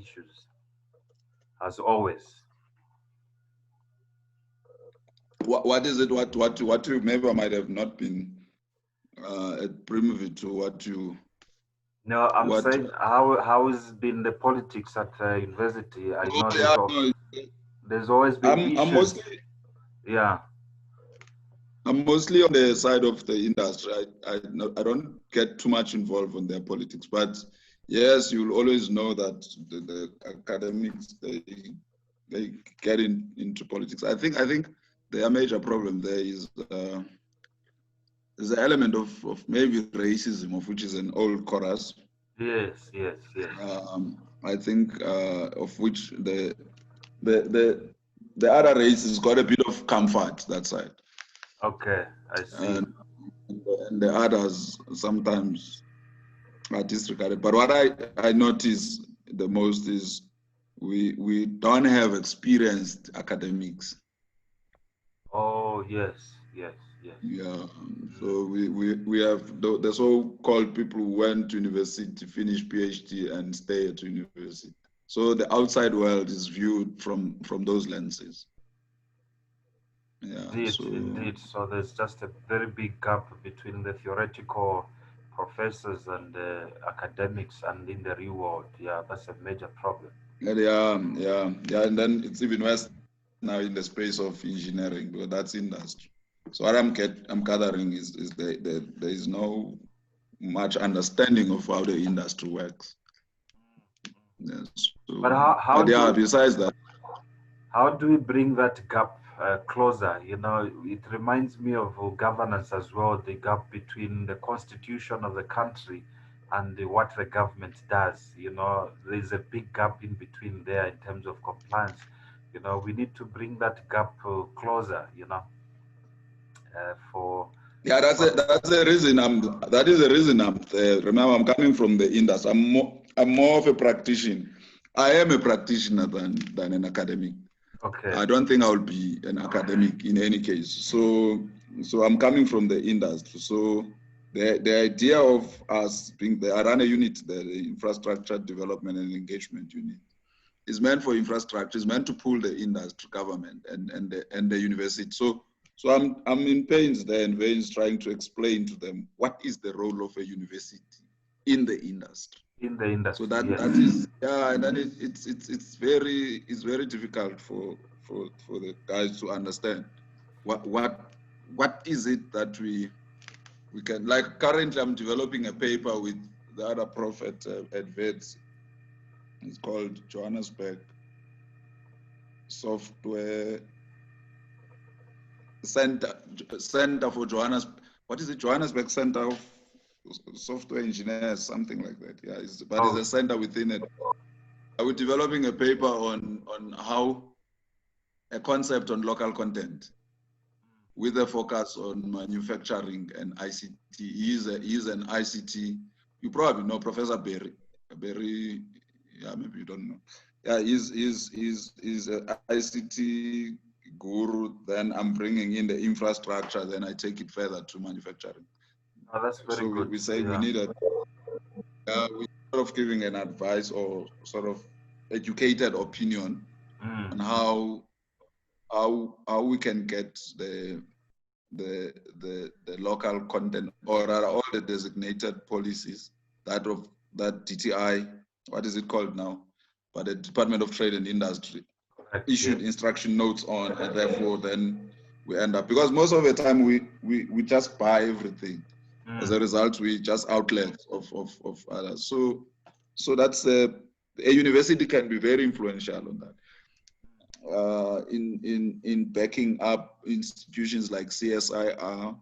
issues, as always. What is it? What you maybe I might have not been privy to what you. No, I'm What? saying how has been the politics at university? I Oh know yeah, no, there's always been I'm issues. mostly Yeah. I'm mostly on the side of the industry. I don't get too much involved in their politics, but yes, you'll always know that the academics they get into politics. I think their major problem there is there's an element of maybe racism, of which is an old chorus. Yes. Yes. Yes. I think of which the the other races got a bit of comfort that side, Okay. I see. and and the others sometimes are disregarded. But what I notice the most is we don't have experienced academics. Oh yes. Yes. Yes. Yeah, Mm. so we have the so-called people who went to university, finish PhD, and stay at university. So the outside world is viewed from those lenses. Yeah, Indeed, so indeed. So there's just a very big gap between the theoretical professors and academics and in the real world. Yeah, that's a major problem. yeah, and then it's even worse now in the space of engineering because that's industry. So what I'm gathering is there is no much understanding of how the industry works. Yeah, so But but yeah, besides that, how do we bring that gap closer? You know, it reminds me of governance as well, the gap between the constitution of the country and what the government does. You know, there's a big gap in between there in terms of compliance. You know, we need to bring that gap closer, you know, for yeah, that's a reason that is the reason I'm there. Remember, I'm coming from the industry. I'm more of a practitioner. I am a practitioner than an academic. okay. I don't think I will be an academic in any case. So I'm coming from the industry. So the idea of us being I run a unit, the infrastructure development and engagement unit, is meant for infrastructure. Is meant to pull the industry, government, and the university. So I'm in pains there and veins trying to explain to them what is the role of a university in the industry. In the So industry, that yes. is and then it's very difficult for the guys to understand what is it that we can, like currently I'm developing a paper with the other prophet at VETS. It's called Johannesburg Software Center for Johannesburg. What is it? Johannesburg Center of Software Engineers, something like that. Yeah, but it's Oh, a center within it. We're developing a paper on how a concept on local content with a focus on manufacturing and ICT. He's an ICT. You probably know Professor Berry. Berry, yeah, maybe you don't know. Yeah, he's an ICT guru. Then I'm bringing in the infrastructure. Then I take it further to manufacturing. no, that's very So good. we say we Yeah. need we sort of giving an advice or sort of educated opinion Mm. on how we can get the local content, or rather all the designated policies that DTI, what is it called now, but the Department of Trade and Industry Correct. issued Yes. instruction notes on, and therefore then we end up, because most of the time we just buy everything. As Mm. a result, we just outlets of others. So that's a university can be very influential on that. In backing up institutions like CSIR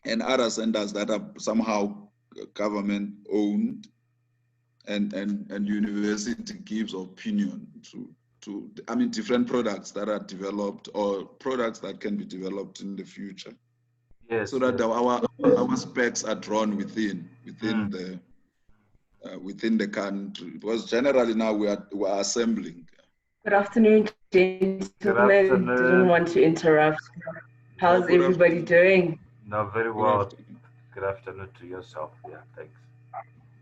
and other centers that are somehow government owned, and university gives opinion to different products that are developed or products that can be developed in the future, so Yes. that Yes. our specs are drawn Mm. within the country, because generally now we're assembling. Good afternoon, Good gentlemen. Didn't want to afternoon. interrupt. How's Good everybody afternoon. doing? No, very Good well. afternoon. Good afternoon to yourself. Yeah, thanks.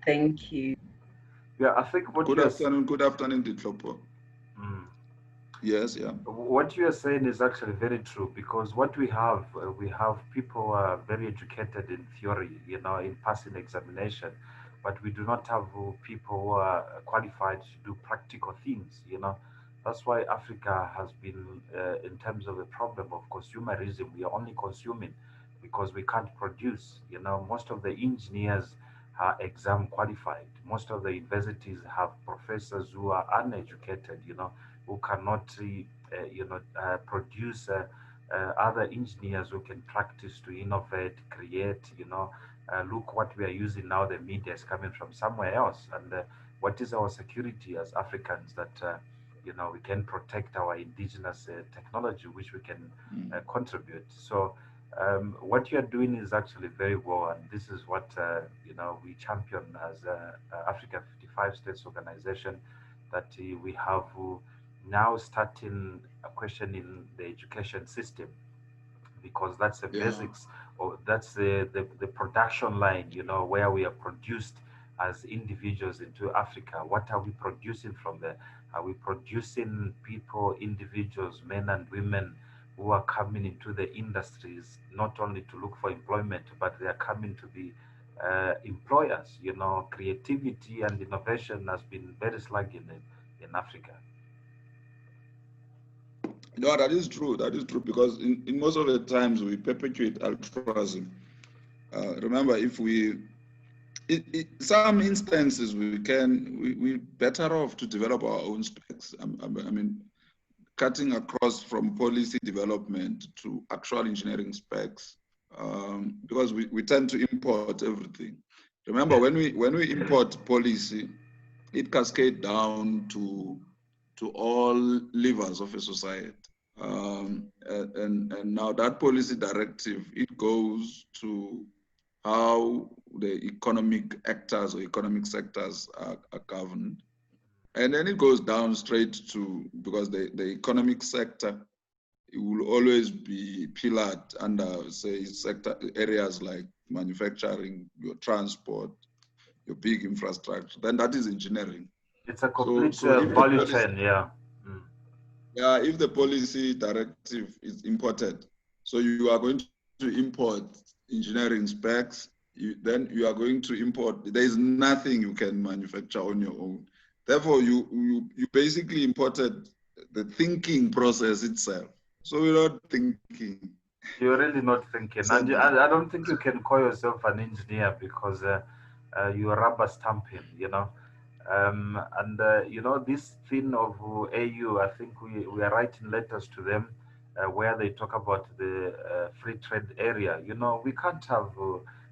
Thank you. Yeah, I think what you're Good afternoon, Ditlopo. mm, Yes, yeah. what you are saying is actually very true, because what we have people who are very educated in theory, in passing examination, but we do not have people who are qualified to do practical things. That's why Africa has been, in terms of the problem of consumerism, we are only consuming because we can't produce. Most of the engineers are exam qualified. Most of the universities have professors who are uneducated, who cannot produce other engineers who can practice to innovate, create. Look what we are using now. The media is coming from somewhere else, and what is our security as Africans that we can protect our indigenous technology, which we can contribute. So. What you are doing is actually very well, and this is what we champion as Africa 55 States Organization, that we have now starting questioning the education system, because that's the Yeah. basics, or that's the production line, where we are produced as individuals into Africa. What are we producing from there? Are we producing people, individuals, men and women, who are coming into the industries not only to look for employment, but they are coming to be employers? Creativity and innovation has been very slugging in Africa. No, that is true. That is true, because in most of the times we perpetuate altruism. Remember, if some instances we better off to develop our own specs. I mean, cutting across from policy development to actual engineering specs, because we tend to import everything. Remember, when we import policy, it cascades down to all levers of a society. And now that policy directive, it goes to how the economic actors or economic sectors are governed. And then it goes down straight to, because the economic sector, it will always be pillared under, say, sector areas like manufacturing, your transport, your big infrastructure. Then that is engineering. It's a So complete if value chain, yeah. Yeah, if the policy directive is imported, so you are going to import engineering specs, then you are going to import, there is nothing you can manufacture on your own. Therefore, you basically imported the thinking process itself. So we're not thinking. You're really not thinking, and I don't think you can call yourself an engineer, because you're rubber stamping, and this thing of AU, I think we are writing letters to them where they talk about the free trade area. We can't have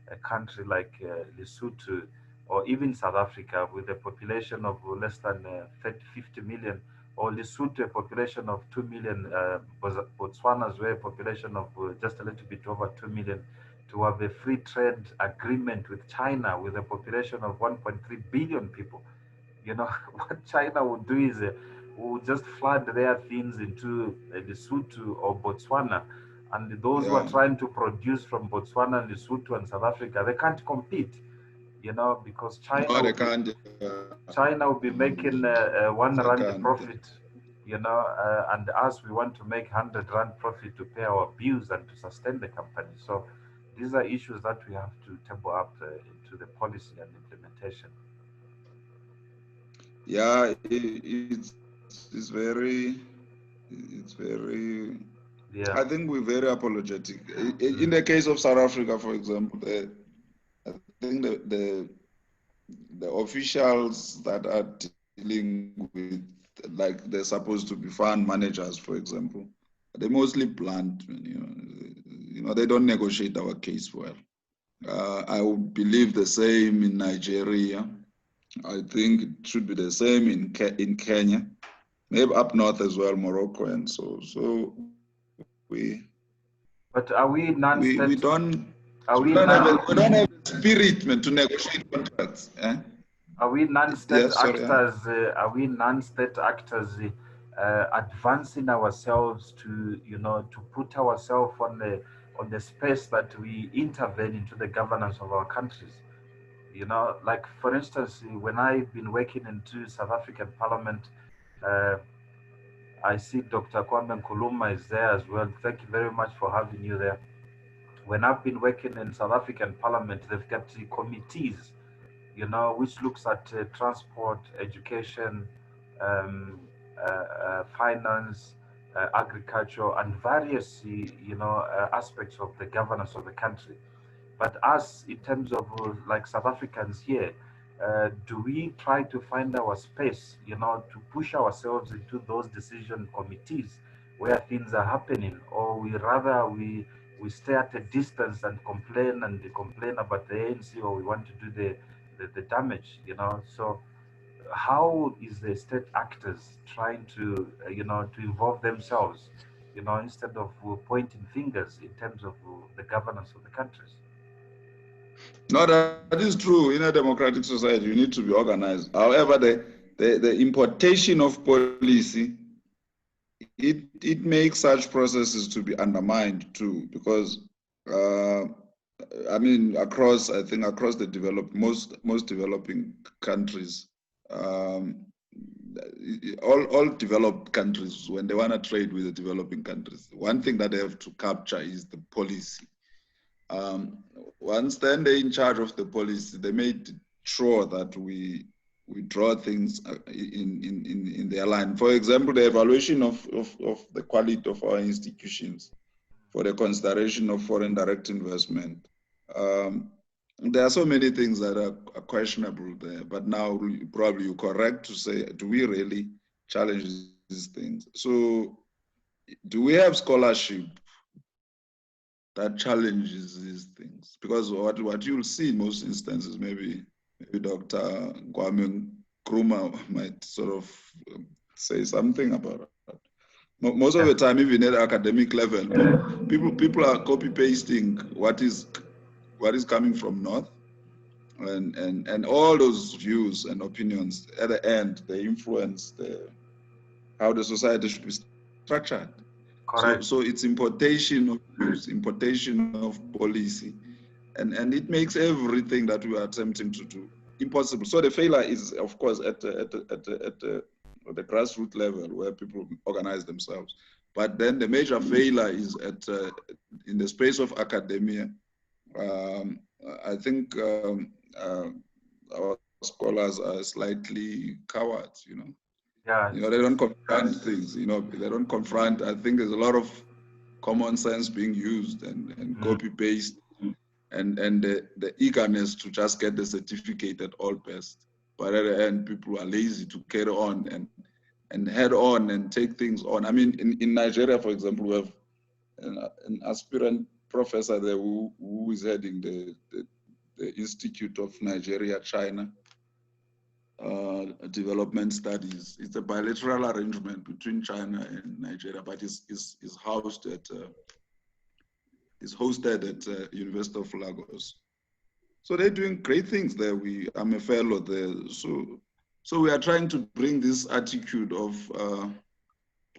a country like Lesotho or even South Africa with a population of less than 50 million, or Lesotho a population of 2 million, Botswana as well a population of just a little bit over 2 million, to have a free trade agreement with China with a population of 1.3 billion people. What China would do is will just flood their things into Lesotho or Botswana, and those who are trying to produce from Botswana, Lesotho, and South Africa, they can't compete, because No, they can't. China will be making one They rand can't. profit, and us, we want to make 100 rand profit to pay our bills and to sustain the company. So these are issues that we have to table up into the policy and implementation. Yeah, it's very. Yeah. I think we're very apologetic. In the case of South Africa, for example, I think the officials that are dealing with, like, they're supposed to be fund managers, for example, they mostly blunt. They don't negotiate our case well. I would believe the same in Nigeria. I think it should be the same in Kenya, maybe up north as well, Morocco, and so we But are we non-state? Are we we don't have the spirit, man, to negotiate contracts. Are we non-state Yes, sorry. actors? Are we non-state actors advancing ourselves to to put ourselves on the space that we intervene into the governance of our countries? You know, like for instance, when I've been working into South African Parliament, uh, I see Dr. Kwame Nkrumah is there as well. Thank you very much for having you there. When I've been working in South African Parliament, they've got the committees, you know, which looks at transport, education, um, finance, agriculture, and various, you know, aspects of the governance of the country. But us, in terms of like South Africans here, do we try to find our space, you know, to push ourselves into those decision committees where things are happening, or we stay at a distance and complain about the ANC, or we want to do the damage, you know? So how is the state actors trying to, you know, to involve themselves, you know, instead of pointing fingers in terms of the governance of the countries? No, that is true. In a democratic society, you need to be organized. However, the importation of policy, it makes such processes to be undermined too, because I mean, I think across the most developing countries, um, all developed countries, when they want to trade with the developing countries, one thing that they have to capture is the policy. Once then they're in charge of the policy, they made sure that we draw things in their line. For example, the evaluation of the quality of our institutions for the consideration of foreign direct investment. There are so many things that are questionable there, but now probably you're correct to say, do we really challenge these things? So do we have scholarship that challenges these things? Because what you'll see in most instances, maybe Dr. Kwame Nkrumah might sort of say something about it. Most of the time, even at academic level, people are copy pasting what is coming from North, and all those views and opinions at the end they influence how the society should be structured. So Correct. it's importation of views, importation of policy, and it makes everything that we are attempting to do impossible. So the failure is, of course, at the grassroots level where people organize themselves. But then the major failure is in the space of academia. I think our scholars are slightly cowards, Yeah, they don't confront things, they don't confront. I think there's a lot of common sense being used and copy paste and the eagerness to just get the certificate at all best. But at the end, people are lazy to carry on and head on and take things on. I mean, in Nigeria, for example, we have an aspirant professor there who is heading the Institute of Nigeria, China Development Studies. It's a bilateral arrangement between China and Nigeria, but is hosted at University of Lagos. So they're doing great things there. I'm a fellow there. So we are trying to bring this attitude of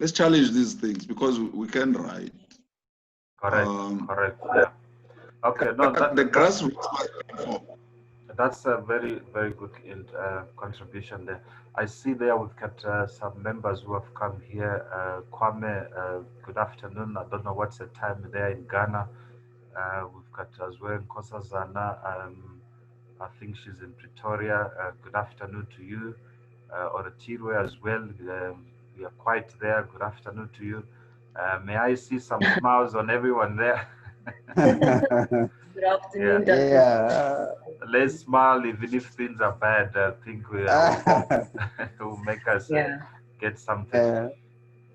let's challenge these things because we can write. correct, correct. Yeah. Okay. No, The grassroots. that's a very, very good contribution there. I see there we've got some members who have come here. Kwame, good afternoon. I don't know what's the time there in Ghana. We've got as well Nkosazana. I think she's in Pretoria. Good afternoon to you. Orotirwe as well. We are quite there. Good afternoon to you. May I see some smiles on everyone there? Good afternoon, Dr. Yeah. Let's smile even if things are bad. I think we will make us get something.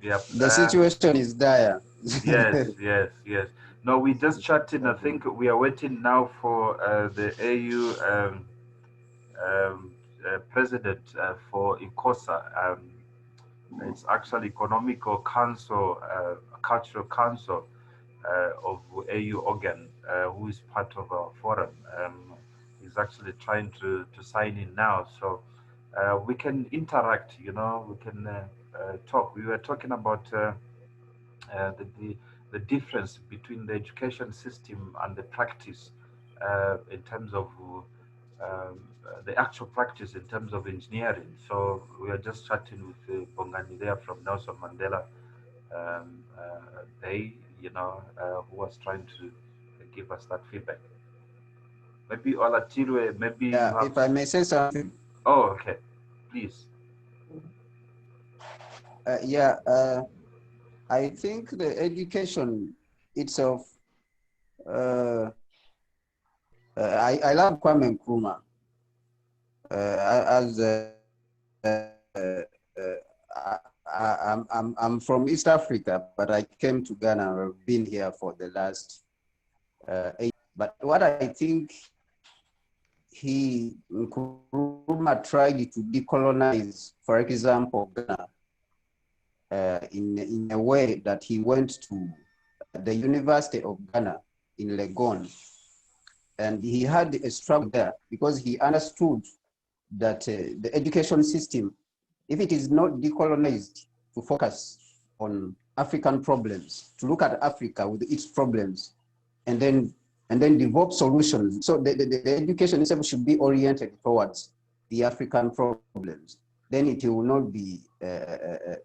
Yep. The situation is dire. Yes, yes, yes. No, we just chatting. I think we are waiting now for the AU president for ICOSA. It's actually Economical Council, Cultural Council of AU organ, who is part of our forum. He's actually trying to sign in now, so we can interact. You know, we can talk. We were talking about the difference between the education system and the practice in terms of the actual practice in terms of engineering. So we are just chatting with Bongani there from Nelson Mandela Day, who was trying to give us that feedback. Maybe Olatirwe, maybe you Yeah, have. if I may say something. Oh, okay. Please. Yeah, I think the education itself, I love Kwame Nkrumah as I'm from East Africa, but I came to Ghana. I've been here for the last 8. But what I think Nkrumah tried to decolonize, for example, Ghana, in a way that he went to the University of Ghana in Legon, and he had a struggle there because he understood that the education system, if it is not decolonized to focus on African problems, to look at Africa with its problems, and then develop solutions. So the education itself should be oriented towards the African problems. Then it will not be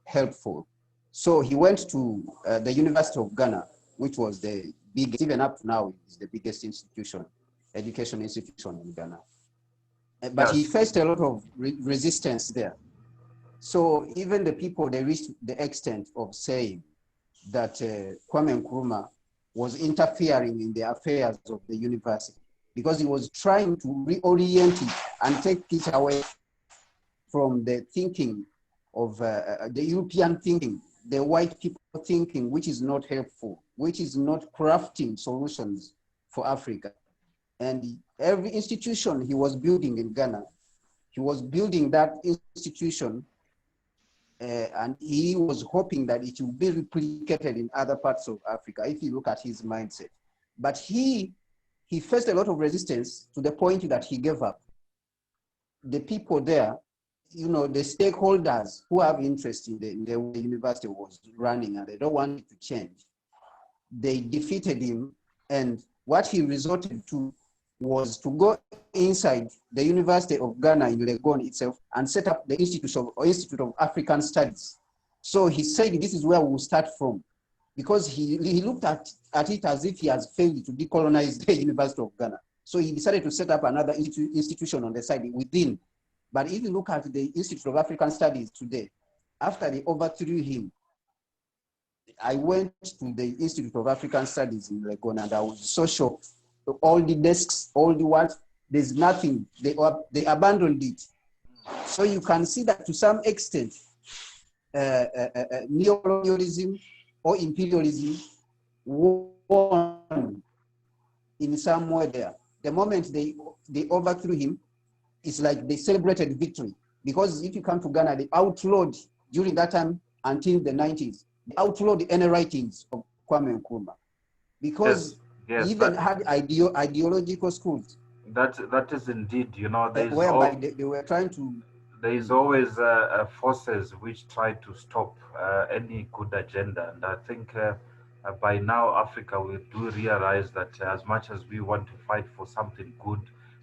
helpful. So he went to the University of Ghana, which was the biggest, even up to now, is the biggest institution, education institution in Ghana. But he Yes. faced a lot of resistance there. So even the people, they reached the extent of saying that Kwame Nkrumah was interfering in the affairs of the university because he was trying to reorient it and take it away from the thinking of the European thinking, the white people thinking, which is not helpful, which is not crafting solutions for Africa. And every institution he was building in Ghana, he was building that institution and he was hoping that it will be replicated in other parts of Africa if you look at his mindset. But he faced a lot of resistance to the point that he gave up. The people there, the stakeholders who have interest in the way the university was running and they don't want it to change, they defeated him. And what he resorted to was to go inside the University of Ghana in Legon itself and set up the Institute of African Studies. So he said, this is where we'll start from, because he looked at it as if he has failed to decolonize the University of Ghana. So he decided to set up another institution on the side within. But if you look at the Institute of African Studies today, after they overthrew him, I went to the Institute of African Studies in Legon and I was so shocked. All the desks, all the what, there's nothing. They abandoned it. So you can see that to some extent, neocolonialism or imperialism won in some way there. The moment they overthrew him, it's like they celebrated victory. Because if you come to Ghana, they outlawed during that time until the 90s, they outlawed any writings of Kwame Nkrumah. Because yes, he even had ideological schools. That is indeed, whereby they were trying to. There is always forces which try to stop any good agenda, and I think by now Africa we do realize that as much as we want to fight for something good,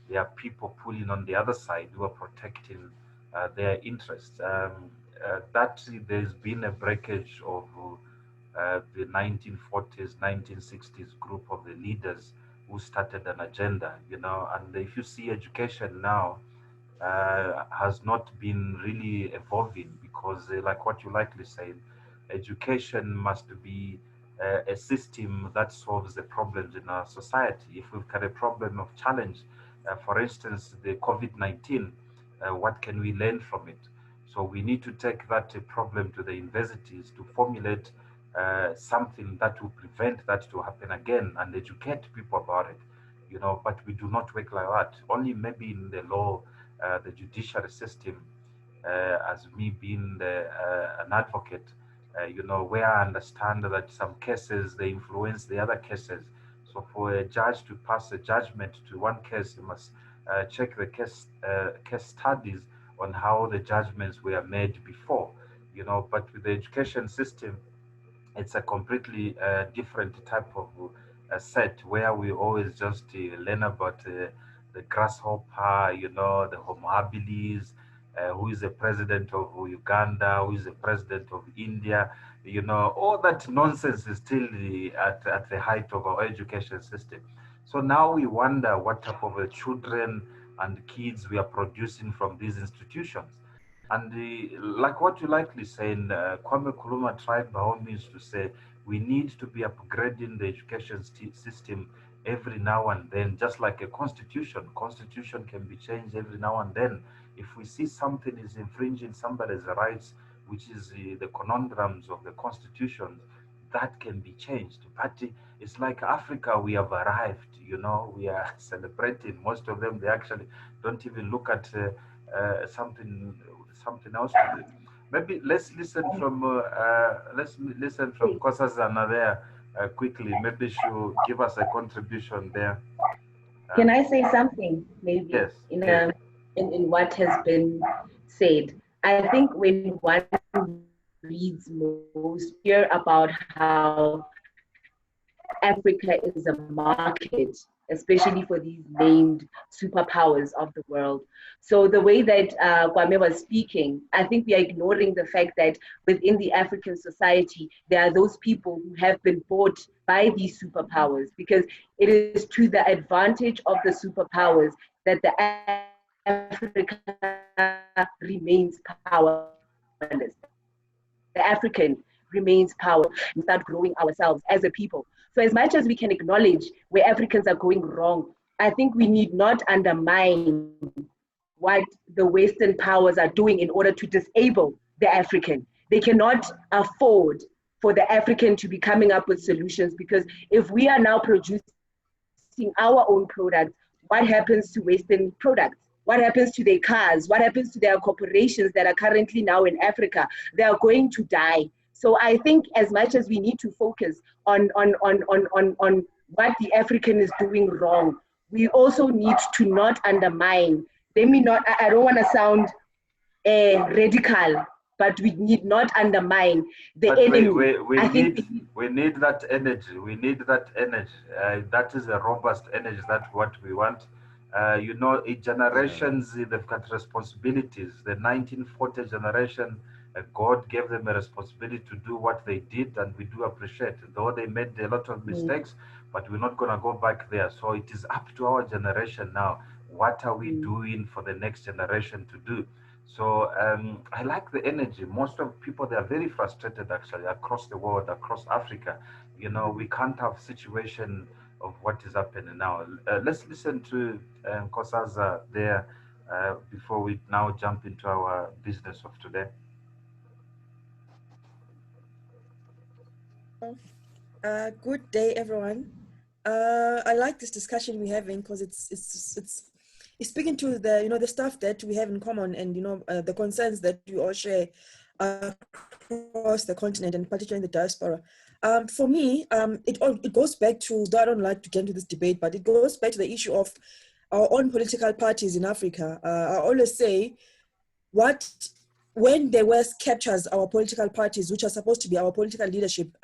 there are people pulling on the other side who are protecting their interests. That there's been a breakage of the 1940s, 1960s group of the leaders who started an agenda, and if you see education now, has not been really evolving because, like what you likely said, education must be a system that solves the problems in our society. If we've got a problem of challenge, for instance, the COVID-19, what can we learn from it? So we need to take that problem to the universities to formulate something that will prevent that to happen again and educate people about it. But we do not work like that. Only maybe in the law, the judiciary system, as me being an advocate, where I understand that some cases they influence the other cases. So for a judge to pass a judgment to one case, you must check the case studies on how the judgments were made before. But with the education system, it's a completely different type of set where we always just learn about the grasshopper, you know, the Homo habilis, who is the president of Uganda, who is the president of India, you know, all that nonsense is still at the height of our education system. So now we wonder what type of children and kids we are producing from these institutions. And like what you likely saying, Kwame Nkrumah tried by all means to say we need to be upgrading the education system every now and then, just like a constitution. Constitution can be changed every now and then. If we see something is infringing somebody's rights, which is the conundrums of the constitution, that can be changed. But it's like Africa, we have arrived, you know, we are celebrating. Most of them, they actually don't even look at something else to do. Maybe let's listen from Kosazana there quickly. Maybe she'll give us a contribution there. Can I say something, maybe, Yes, in what has been said? I think when one reads most here about how Africa is a market, especially for these named superpowers of the world. So the way that Kwame was speaking, I think we are ignoring the fact that within the African society, there are those people who have been bought by these superpowers, because it is to the advantage of the superpowers that the Africa remains powerless. The African remains powerless and start growing ourselves as a people. So as much as we can acknowledge where Africans are going wrong, I think we need not undermine what the Western powers are doing in order to disable the African. They cannot afford for the African to be coming up with solutions, because if we are now producing our own products, what happens to Western products? What happens to their cars? What happens to their corporations that are currently now in Africa? They are going to die. So I think as much as we need to focus on what the African is doing wrong, we also need to not undermine. I don't want to sound radical, but we need not undermine the enemy. We need that energy. We need that energy. That is a robust energy. That's what we want. You know, generations, they've got responsibilities. The 1940 generation, God gave them a responsibility to do what they did, and we do appreciate it. Though they made a lot of mistakes, but we're not going to go back there. So it is up to our generation now. What are we doing for the next generation to do? So I like the energy. Most of people, they are very frustrated actually across the world, across Africa. You know, we can't have situation of what is happening now. Let's listen to Kosaza there before we now jump into our business of today. Good day, everyone. I like this discussion we're having because it's speaking to the the stuff that we have in common, and the concerns that we all share across the continent, and particularly in the diaspora. For me, it goes back to, though I don't like to get into this debate, but it goes back to the issue of our own political parties in Africa. I always say, when the West captures our political parties, which are supposed to be our political leadership,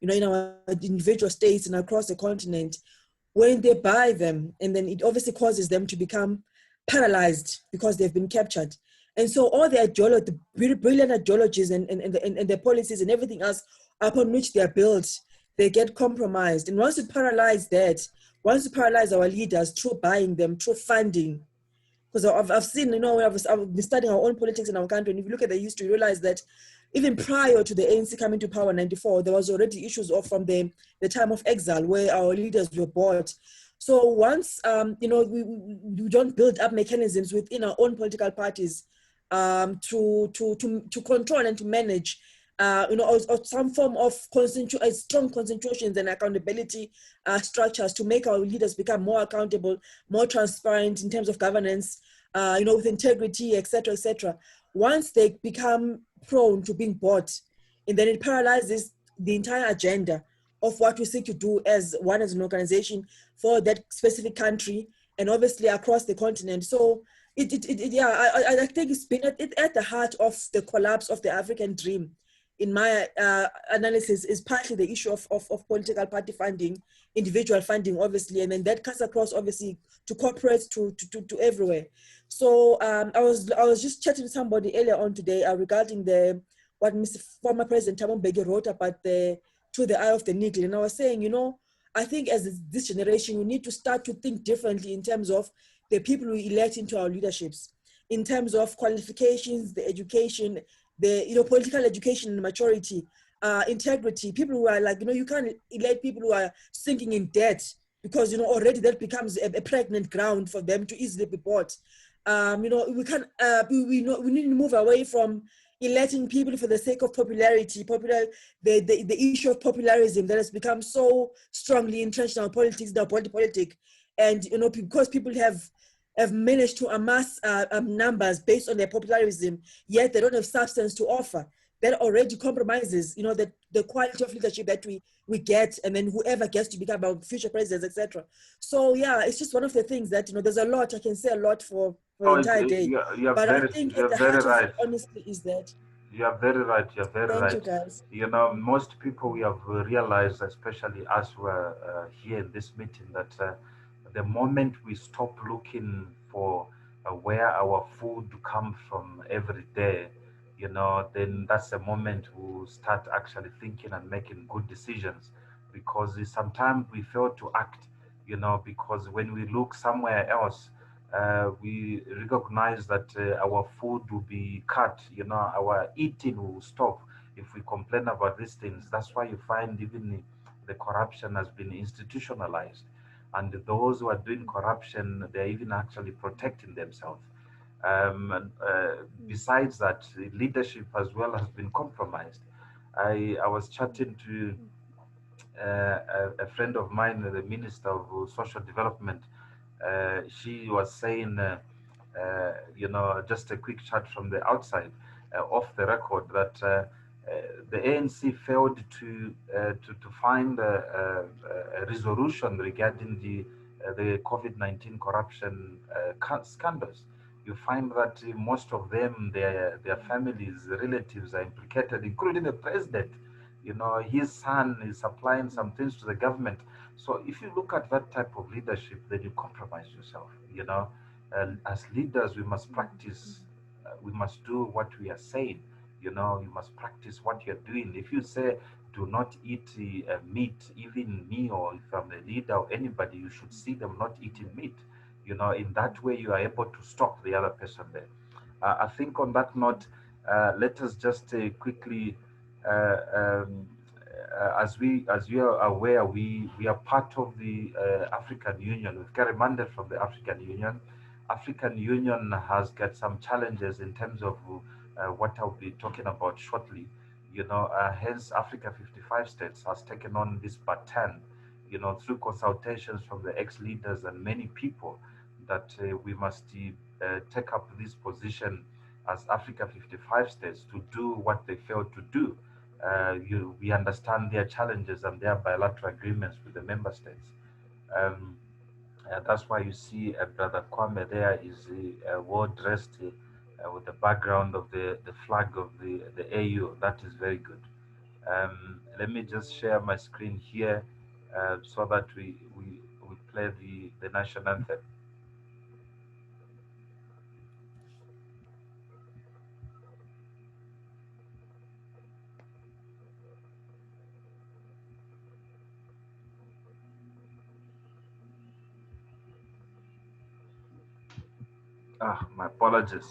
in our individual states and across the continent, when they buy them, and then it obviously causes them to become paralyzed because they've been captured. And so all the brilliant ideologies and the policies and everything else upon which they are built, they get compromised. And once you paralyze our leaders through buying them, through funding, because I've seen, I've been studying our own politics in our country, and if you look at the history, you realize that even prior to the ANC coming to power in 94, there was already issues from the time of exile where our leaders were bought. So once, we don't build up mechanisms within our own political parties to control and to manage, or some form of strong concentrations and accountability structures to make our leaders become more accountable, more transparent in terms of governance, with integrity, etc., etc. Once they become prone to being bought, and then it paralyzes the entire agenda of what we seek to do as an organization for that specific country, and obviously across the continent. So I think it's been at the heart of the collapse of the African dream, in my analysis, is partly the issue of political party funding, individual funding, obviously, and then that cuts across, obviously, to corporates, to everywhere. So I was just chatting with somebody earlier on today regarding what Mr. former President Thabo Mbeki wrote about To the Eye of the Needle, and I was saying, you know, I think as this generation, we need to start to think differently in terms of the people we elect into our leaderships, in terms of qualifications, the education, the political education and maturity, integrity. People who are like, you can't elect people who are sinking in debt, because already that becomes a pregnant ground for them to easily be bought. We can we need to move away from electing people for the sake of popularity, the issue of popularism that has become so strongly entrenched in our politics, in our politic, and because people have managed to amass numbers based on their popularism, yet they don't have substance to offer. That already compromises, the quality of leadership that we get, and then whoever gets to become our future presidents, etc. So yeah, it's just one of the things that there's a lot I can say a lot for the entire day, but I think at the very heart of right. it, honestly, is that. You are very right. You're very Thank you, right. guys. Most people, we have realized, especially us who are here in this meeting, that the moment we stop looking for where our food comes from every day, then that's the moment we start actually thinking and making good decisions. Because sometimes we fail to act, because when we look somewhere else, we recognize that our food will be cut, our eating will stop if we complain about these things. That's why you find even the corruption has been institutionalized. And those who are doing corruption, they're even actually protecting themselves. And, besides that, leadership as well has been compromised. I was chatting to a friend of mine, the Minister of Social Development. She was saying, just a quick chat from the outside, off the record, that the ANC failed to find a resolution regarding the COVID-19 corruption scandals. You find that most of them, their families, relatives are implicated, including the president. His son is supplying some things to the government. So if you look at that type of leadership, then you compromise yourself. As leaders, we must practice. We must do what we are saying. You must practice what you're doing. If you say, do not eat meat, even me, or if I'm the leader or anybody, you should see them not eating meat. In that way, you are able to stop the other person there. I think on that note, let us just quickly, uh, um, as you are aware, we are part of the African Union. We've got a mandate from the African Union. African Union has got some challenges in terms of what I'll be talking about shortly. Hence Africa 55 states has taken on this baton, through consultations from the ex-leaders and many people, that we must take up this position as Africa 55 states to do what they failed to do. We understand their challenges and their bilateral agreements with the member states. Um, that's why you see Brother Kwame there is well dressed with the background of the flag of the AU. That is very good. Let me just share my screen here so that we play the national anthem. My apologies.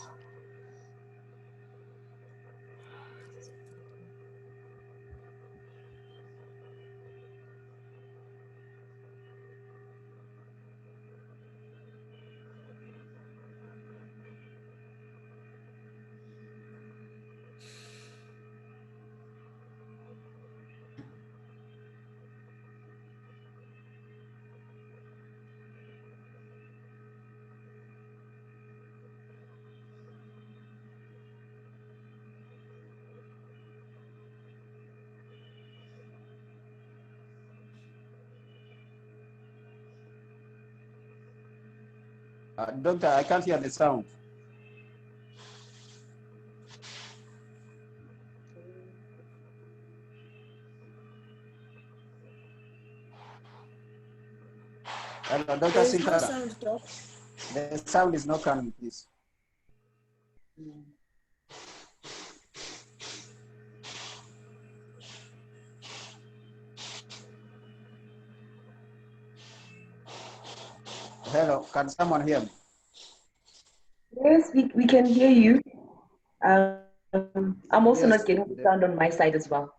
Doctor, I can't hear the sound. Hello, Dr. There is no Sinkala. sound, Doc. The sound is not coming, please. Hello, can someone hear me? Yes, we can hear you. I'm also not Yes, getting the sound on my side as well.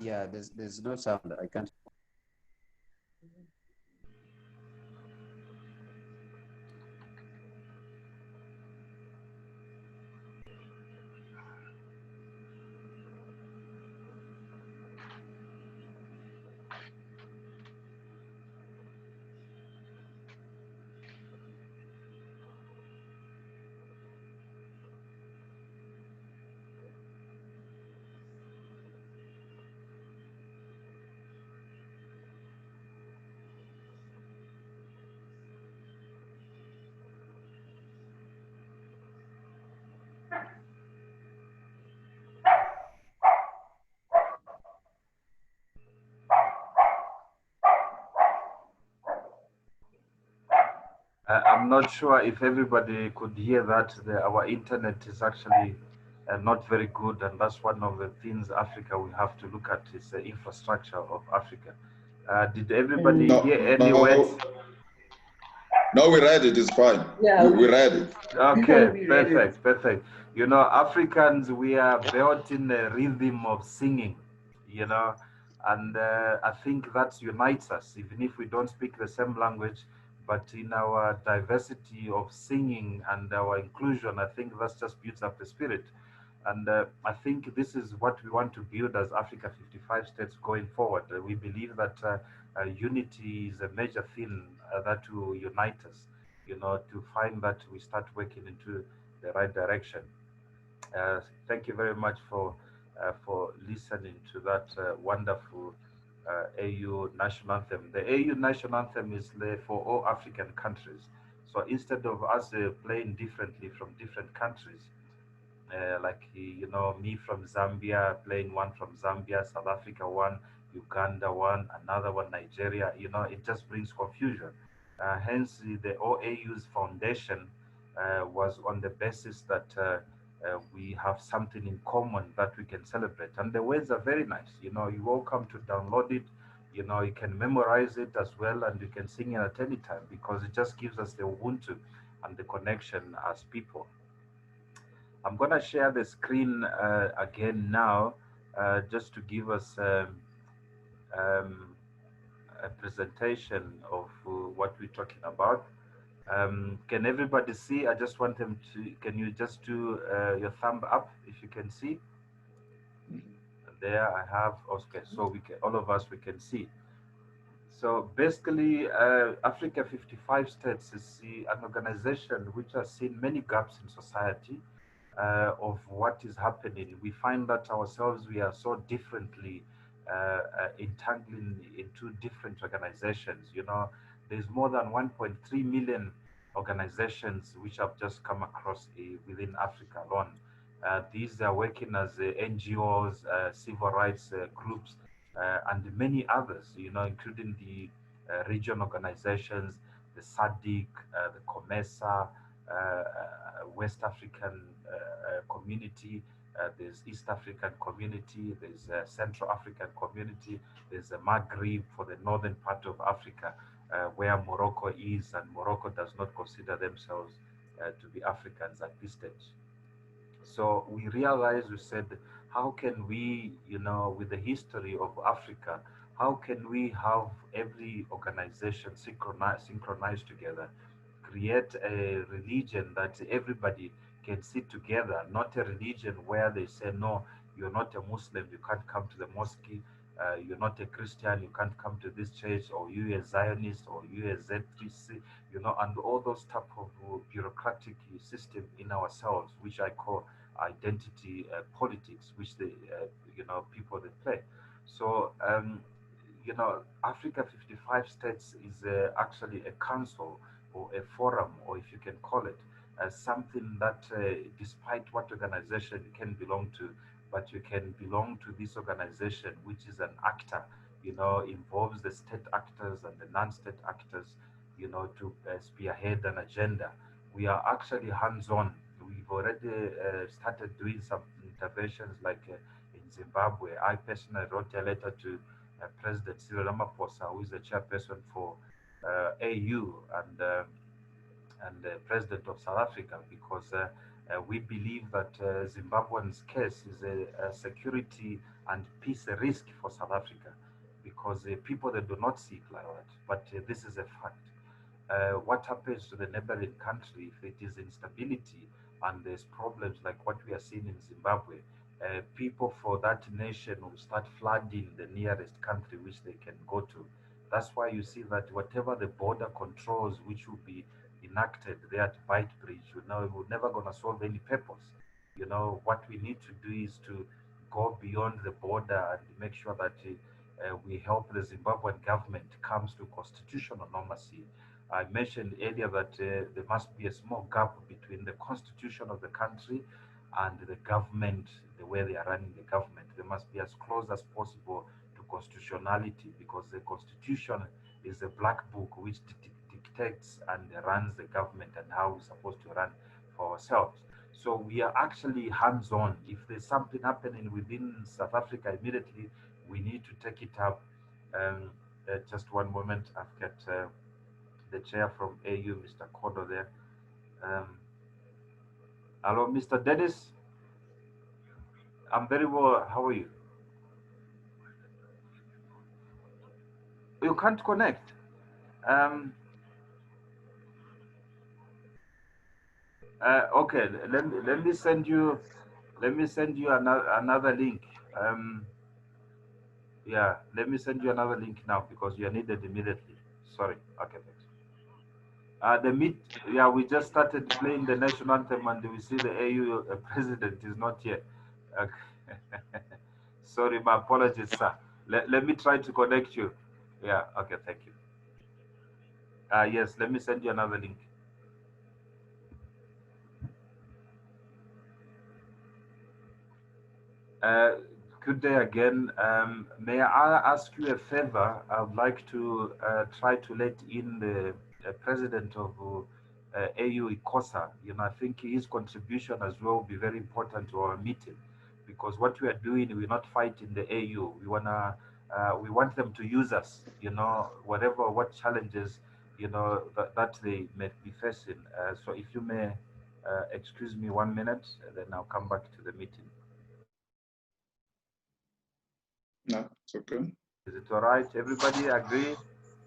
yeah, there's no sound. I can't. I'm not sure if everybody could hear that. Our internet is actually not very good, and that's one of the things Africa we have to look at is the infrastructure of Africa. Did everybody No, hear any words? no, we read it. It's fine. Yeah, We read it. Okay, we read it. perfect, perfect. You know, Africans, we are built in a rhythm of singing, you know, and I think that unites us, even if we don't speak the same language, but in our diversity of singing and our inclusion, I think that just builds up the spirit. And I think this is what we want to build as Africa 55 states going forward. We believe that unity is a major thing that will unite us, you know, to find that we start working into the right direction. Thank you very much for listening to that wonderful AU national anthem. The AU national anthem is there for all African countries. So instead of us playing differently from different countries, like you know, me from Zambia playing one from Zambia, South Africa one, Uganda one, another one Nigeria, you know, it just brings confusion. Hence the OAU's foundation was on the basis that we have something in common that we can celebrate, and the words are very nice. You know, you're welcome to download it. You know, you can memorize it as well, and you can sing it at any time because it just gives us the ubuntu and the connection as people. I'm going to share the screen again now, just to give us um, a presentation of what we're talking about. Can everybody see? I just want them to, can you just do your thumb up if you can see? There I have, okay, so we can, all of us, we can see. So basically, Africa 55 States is an organization which has seen many gaps in society of what is happening. We find that ourselves, we are so differently entangling into different organizations. You know, there's more than 1.3 million organizations which have just come across within Africa alone. These are working as NGOs, civil rights groups, and many others, you know, including the region organizations, the SADC, the COMESA, West African community, there's East African community, there's Central African community, there's the Maghreb for the northern part of Africa, where Morocco is, and Morocco does not consider themselves to be Africans at this stage. So we realized, we said, how can we, you know, with the history of Africa, how can we have every organization synchronized together, create a religion that everybody can sit together, not a religion where they say, no, you're not a Muslim, you can't come to the mosque, you're not a Christian, you can't come to this church, or you a Zionist, or you a Z3C, you know, and all those type of bureaucratic system in ourselves, which I call identity politics, which the you know, people they play. So you know, Africa 55 states is actually a council or a forum, or if you can call it, something that, despite what organization you can belong to, but you can belong to this organization, which is an actor, involves the state actors and the non-state actors, to spearhead an agenda. We are actually hands-on. We've already started doing some interventions, like in Zimbabwe. I personally wrote a letter to President Cyril Ramaphosa, who is the chairperson for AU, and the president of South Africa, because we believe that Zimbabwean's case is a security and peace risk for South Africa, because people, they do not see it like that, but this is a fact. What happens to the neighboring country if it is instability and there's problems like what we are seeing in Zimbabwe? People for that nation will start flooding the nearest country which they can go to. That's why you see that whatever the border controls which will be enacted there at White Bridge, we're never going to solve any purpose. What we need to do is to go beyond the border and make sure that we help the Zimbabwean government comes to constitutional normalcy. I mentioned earlier that there must be a small gap between the constitution of the country and the government, the way they are running the government. They must be as close as possible to constitutionality, because the constitution is a black book which dictates and runs the government and how we're supposed to run for ourselves. So we are actually hands-on. If there's something happening within South Africa immediately, we need to take it up. Just one moment, I've got the chair from AU, Mr. Kodo there. Hello, Mr. Dennis. I'm very well. How are you? You can't connect. Okay, let me send you another link. Yeah, let me send you another link now, because you are needed immediately. Sorry. Okay, thanks. Yeah, we just started playing the national anthem, and we see the AU president is not here. Okay. Sorry, my apologies, sir. Let me try to connect you. Yeah, okay, thank you. Yes, let me send you another link. Good day again. May I ask you a favor? I'd like to try to let in the president of AU ICOSA. I think his contribution as well will be very important to our meeting, because what we are doing, we're not fighting the AU. We want them to use us. What challenges that they may be facing. So if you may excuse me 1 minute, then I'll come back to the meeting. No, it's okay. Is it all right? Everybody agree?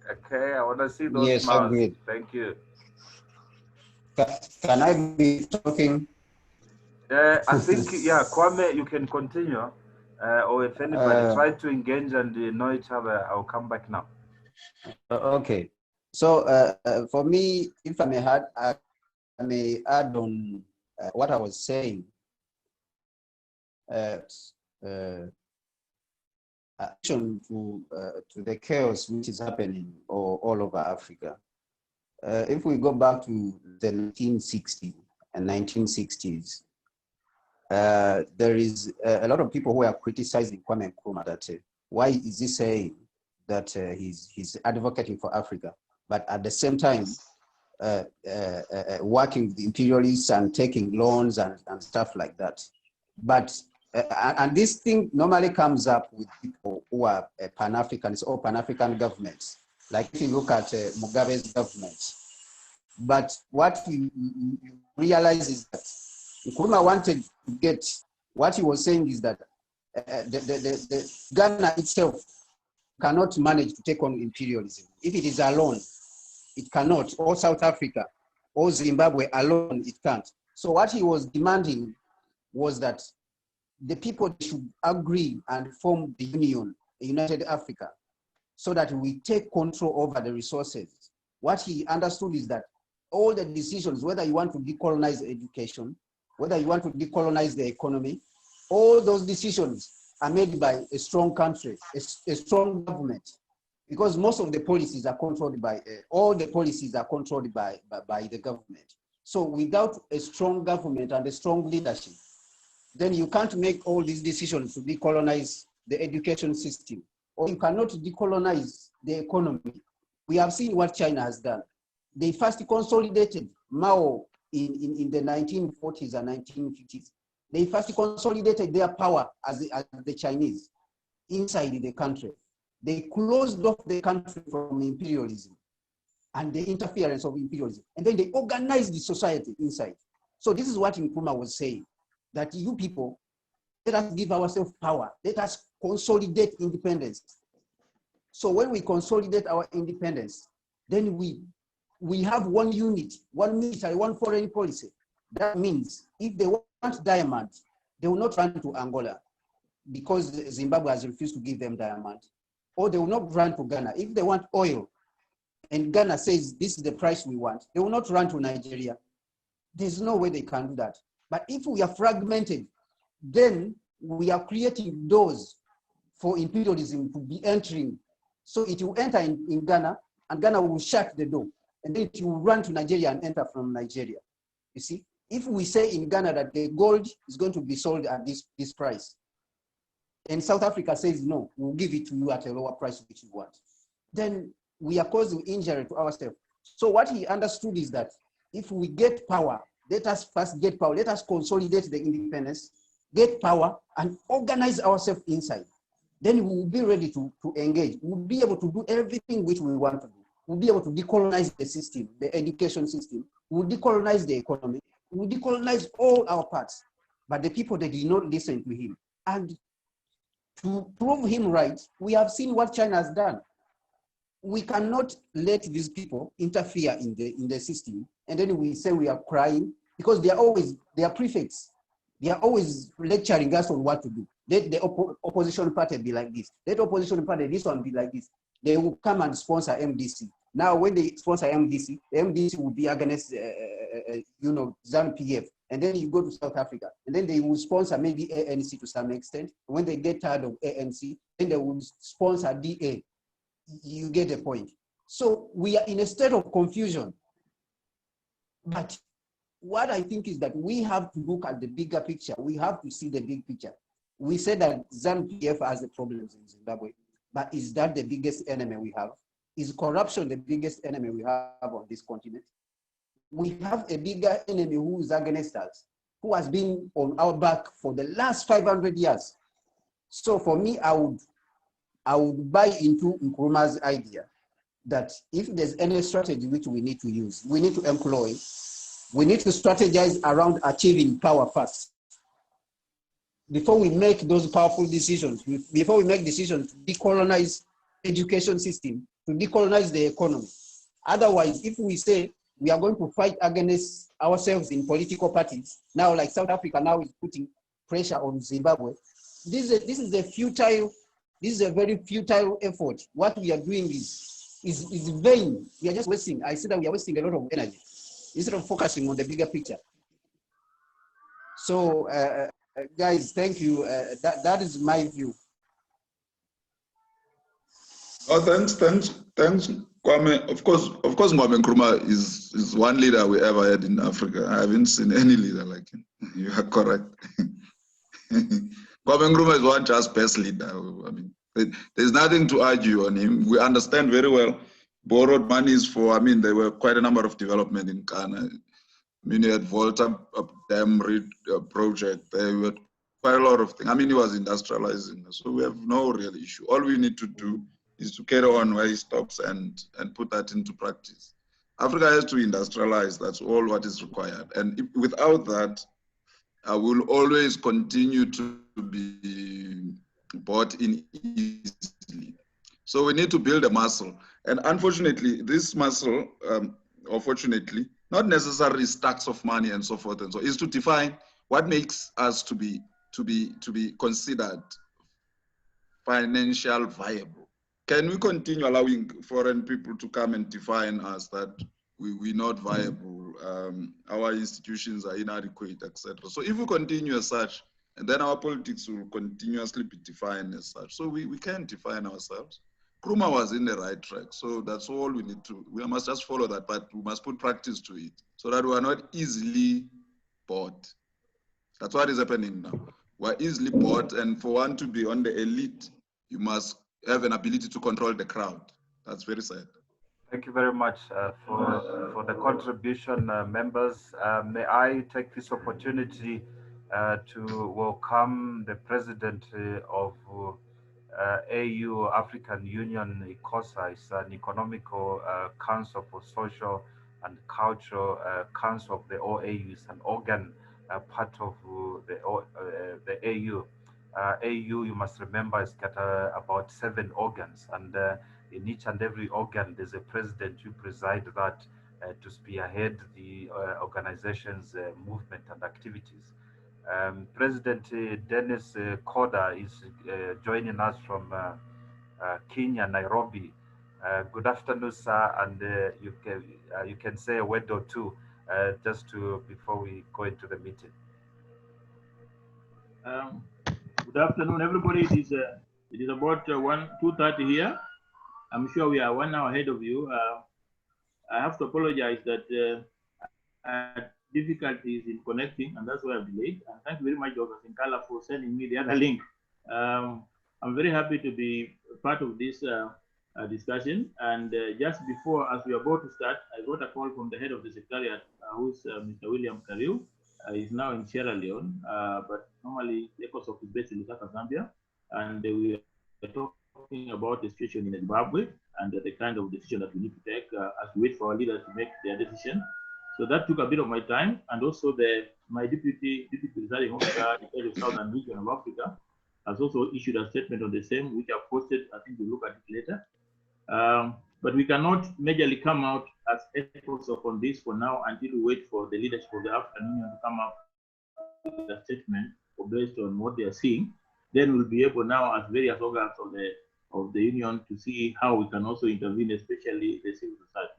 Okay, I want to see those Yes, smiles. agreed. Thank you. Can I be talking? I think, yeah, Kwame, you can continue. Or if anybody try to engage and know each other, I'll come back now. Okay. So for me, if I may add on what I was saying. To the chaos which is happening all over Africa. If we go back to the 1960s and 1960s, there is a lot of people who are criticizing Kwame Nkrumah that why is he saying that he's advocating for Africa, but at the same time working with the imperialists and taking loans and stuff like that. But and this thing normally comes up with people who are Pan-Africans or Pan-African governments. Like if you look at Mugabe's government. But what you realize is that Nkrumah wanted to get, what he was saying is that the Ghana itself cannot manage to take on imperialism. If it is alone, it cannot, or South Africa, or Zimbabwe alone, it can't. So what he was demanding was that the people should agree and form the union, the United Africa, so that we take control over the resources. What he understood is that all the decisions, whether you want to decolonize education, whether you want to decolonize the economy, all those decisions are made by a strong country, a strong government, because most of the policies are controlled by, all the policies are controlled by the government. So without a strong government and a strong leadership, then you can't make all these decisions to decolonize the education system, or you cannot decolonize the economy. We have seen what China has done. They first consolidated Mao in the 1940s and 1950s. They first consolidated their power as the Chinese inside the country. They closed off the country from imperialism and the interference of imperialism. And then they organized the society inside. So this is what Nkrumah was saying, that you people, let us give ourselves power. Let us consolidate independence. So when we consolidate our independence, then we have one unit, one military, one foreign policy. That means if they want diamond, they will not run to Angola because Zimbabwe has refused to give them diamond, or they will not run to Ghana. If they want oil and Ghana says this is the price we want, they will not run to Nigeria. There's no way they can do that. But if we are fragmented, then we are creating doors for imperialism to be entering. So it will enter in Ghana, and Ghana will shut the door, and then it will run to Nigeria and enter from Nigeria. You see, if we say in Ghana that the gold is going to be sold at this price, and South Africa says, no, we'll give it to you at a lower price which you want, then we are causing injury to ourselves. So what he understood is that if we get power, let us first get power, let us consolidate the independence, get power, and organize ourselves inside. Then we will be ready to engage. We'll be able to do everything which we want to do. We'll be able to decolonize the system, the education system. We'll decolonize the economy. We'll decolonize all our parts. But the people, they did not listen to him. And to prove him right, we have seen what China has done. We cannot let these people interfere in the system, and then we say we are crying because they are prefects. They are always lecturing us on what to do. Let the opposition party be like this. Let opposition party, this one be like this. They will come and sponsor MDC. Now, when they sponsor MDC, the MDC will be against, ZANU-PF. And then you go to South Africa, and then they will sponsor maybe ANC to some extent. When they get tired of ANC, then they will sponsor DA. You get the point. So we are in a state of confusion. But what I think is that we have to look at the bigger picture. We have to see the big picture. We said that ZANU-PF has the problems in Zimbabwe, but is that the biggest enemy we have? Is corruption the biggest enemy we have on this continent? We have a bigger enemy who is against us, who has been on our back for the last 500 years. So for me, I would buy into Nkrumah's idea that if there's any strategy which we need to use, we need to employ, we need to strategize around achieving power first. Before we make those powerful decisions, before we make decisions to decolonize education system, to decolonize the economy. Otherwise, if we say we are going to fight against ourselves in political parties, now like South Africa now is putting pressure on Zimbabwe, this is a very futile effort. What we are doing is vain. We are just wasting. I see that we are wasting a lot of energy instead of focusing on the bigger picture. So, guys, thank you. That is my view. Oh, thanks, Kwame. Of course, Kwame Nkrumah is one leader we ever had in Africa. I haven't seen any leader like him. You are correct. Kwame Nkrumah is one just best leader. I mean, there's nothing to argue on him. We understand very well. Borrowed monies for, there were quite a number of development in Ghana. You had Volta Dam project. There were quite a lot of things. He was industrializing. So we have no real issue. All we need to do is to carry on where he stops and put that into practice. Africa has to industrialize. That's all what is required. And without that, I will always continue to be bought in easily. So we need to build a muscle. And unfortunately, this muscle, or fortunately, not necessarily stacks of money and so forth and so, is to define what makes us to be considered financial viable. Can we continue allowing foreign people to come and define us that we're not viable, our institutions are inadequate, etc. So if we continue as such, and then our politics will continuously be defined as such. So we can't define ourselves. Kruma was in the right track. So that's all we need to, we must just follow that, but we must put practice to it so that we are not easily bored. That's what is happening now. We're easily bored, and for one to be on the elite, you must have an ability to control the crowd. That's very sad. Thank you very much for the contribution, members. May I take this opportunity to welcome the president of AU, African Union, ICOSA. It's an economical council for social and cultural council of the OAU. It's an organ part of the AU. AU, you must remember, has got about 7 organs, and in each and every organ, there's a president who presides that to spearhead the organization's movement and activities. President Dennis Koda is joining us from Kenya, Nairobi. Good afternoon, sir, and you can say a word or two just to before we go into the meeting. Good afternoon, everybody. It is about 2:30 here. I'm sure we are 1 hour ahead of you. I have to apologize that I had difficulties in connecting, and that's why I'm delayed. And thank you very much, Dr. Sinkala, for sending me the other link. I'm very happy to be part of this discussion. And just before, as we are about to start, I got a call from the head of the secretariat, who's Mr. William Kariu. He's now in Sierra Leone, but normally ECOSOC is based in Lusaka, Zambia. And we are talking about the situation in Zimbabwe and the kind of decision that we need to take as we wait for our leaders to make their decision. So that took a bit of my time, and also my deputy presiding officer in the Southern region of Africa has also issued a statement on the same, which I've posted. I think we'll look at it later. But we cannot majorly come out as ECOSOC on this for now until we wait for the leadership of the African Union to come up with a statement based on what they are seeing. Then we'll be able now, as various organs of the union, to see how we can also intervene, especially the civil society.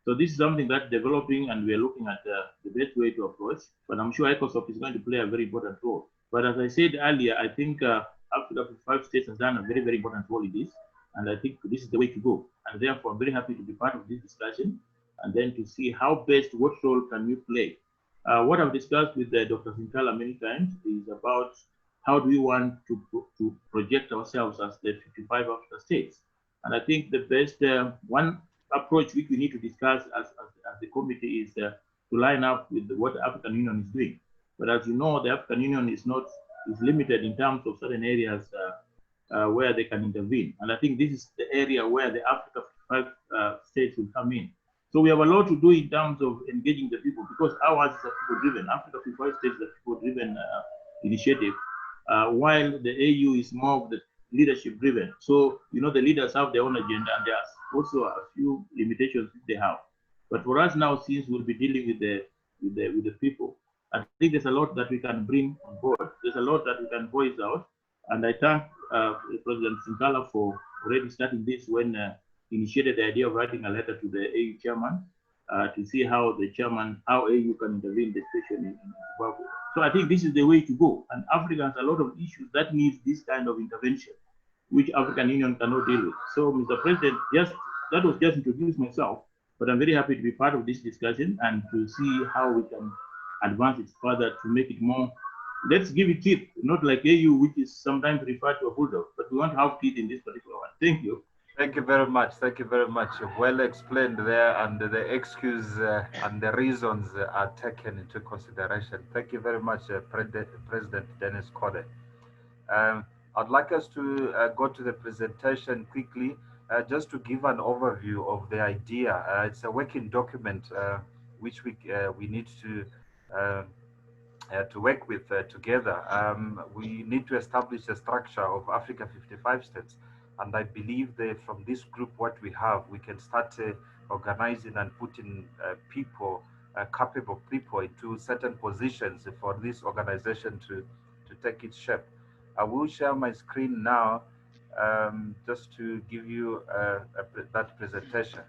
So this is something that's developing, and we are looking at the best way to approach. But I'm sure ECOSOC is going to play a very important role. But as I said earlier, I think Africa 55 states has done a very, very important role in this. And I think this is the way to go. And therefore, I'm very happy to be part of this discussion and then to see how best, what role can we play. What I've discussed with Dr. Sinkala many times is about how do we want to project ourselves as the 55 Africa states. And I think the best one approach which we need to discuss as the committee is to line up with what the African Union is doing. But as you know, the African Union is limited in terms of certain areas where they can intervene. And I think this is the area where the Africa 55 states will come in. So we have a lot to do in terms of engaging the people, because ours is a people-driven. Africa 55 states is a people-driven initiative, while the AU is more of the leadership-driven. So, you know, the leaders have their own agenda, and there's also a few limitations they have. But for us now, since we'll be dealing with the people, I think there's a lot that we can bring on board. There's a lot that we can voice out. And I thank President Sinkala for already starting this when he initiated the idea of writing a letter to the AU chairman to see how how AU can intervene in the situation in Zimbabwe. So I think this is the way to go. And Africa has a lot of issues that need this kind of intervention, which African Union cannot deal with. So, Mr. President, that was just introduce myself, but I'm very happy to be part of this discussion and to see how we can advance it further to make it more. Let's give it teeth, not like AU, which is sometimes referred to a bulldog, but we want to have teeth in this particular one. Thank you. Thank you very much. Thank you very much. Well explained there, and the excuse and the reasons are taken into consideration. Thank you very much, President Dennis Kode. I'd like us to go to the presentation quickly, just to give an overview of the idea. It's a working document which we need to work with together. We need to establish a structure of Africa 55 states. And I believe that from this group, what we have, we can start organizing and putting people, capable people into certain positions for this organization to take its shape. I will share my screen now just to give you that presentation.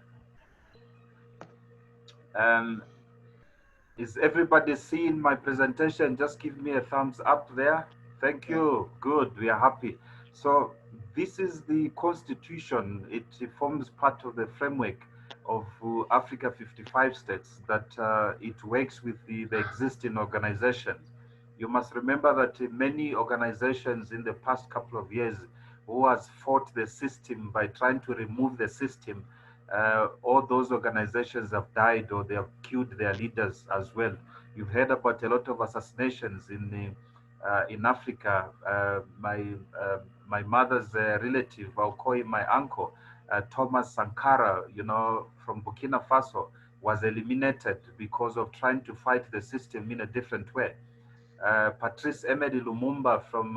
Is everybody seeing my presentation? Just give me a thumbs up there. Thank you. Good. We are happy. So this is the constitution. It forms part of the framework of Africa 55 states that it works with the existing organizations. You must remember that many organizations in the past couple of years who has fought the system by trying to remove the system, all those organizations have died or they have killed their leaders as well. You've heard about a lot of assassinations in Africa. My mother's relative, I'll call him my uncle, Thomas Sankara, from Burkina Faso, was eliminated because of trying to fight the system in a different way. Patrice Emery Lumumba from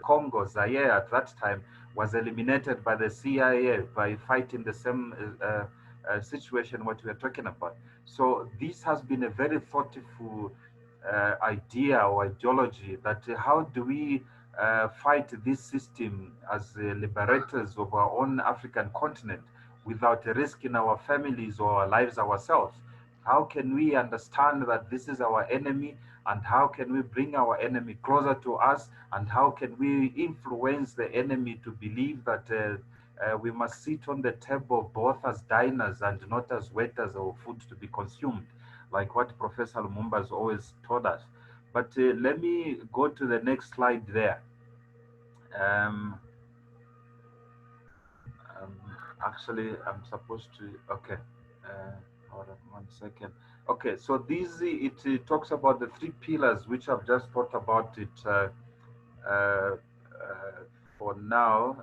Congo, Zaire at that time, was eliminated by the CIA by fighting the same situation what we are talking about. So this has been a very thoughtful idea or ideology that how do we fight this system as liberators of our own African continent without risking our families or our lives ourselves? How can we understand that this is our enemy, and how can we bring our enemy closer to us, and how can we influence the enemy to believe that we must sit on the table both as diners and not as waiters or food to be consumed, like what Professor Lumumba has always told us. But let me go to the next slide there. Um, um, Actually, I'm supposed to, okay. Hold on 1 second. Okay, so it talks about the three pillars which I've just thought about it uh, for now.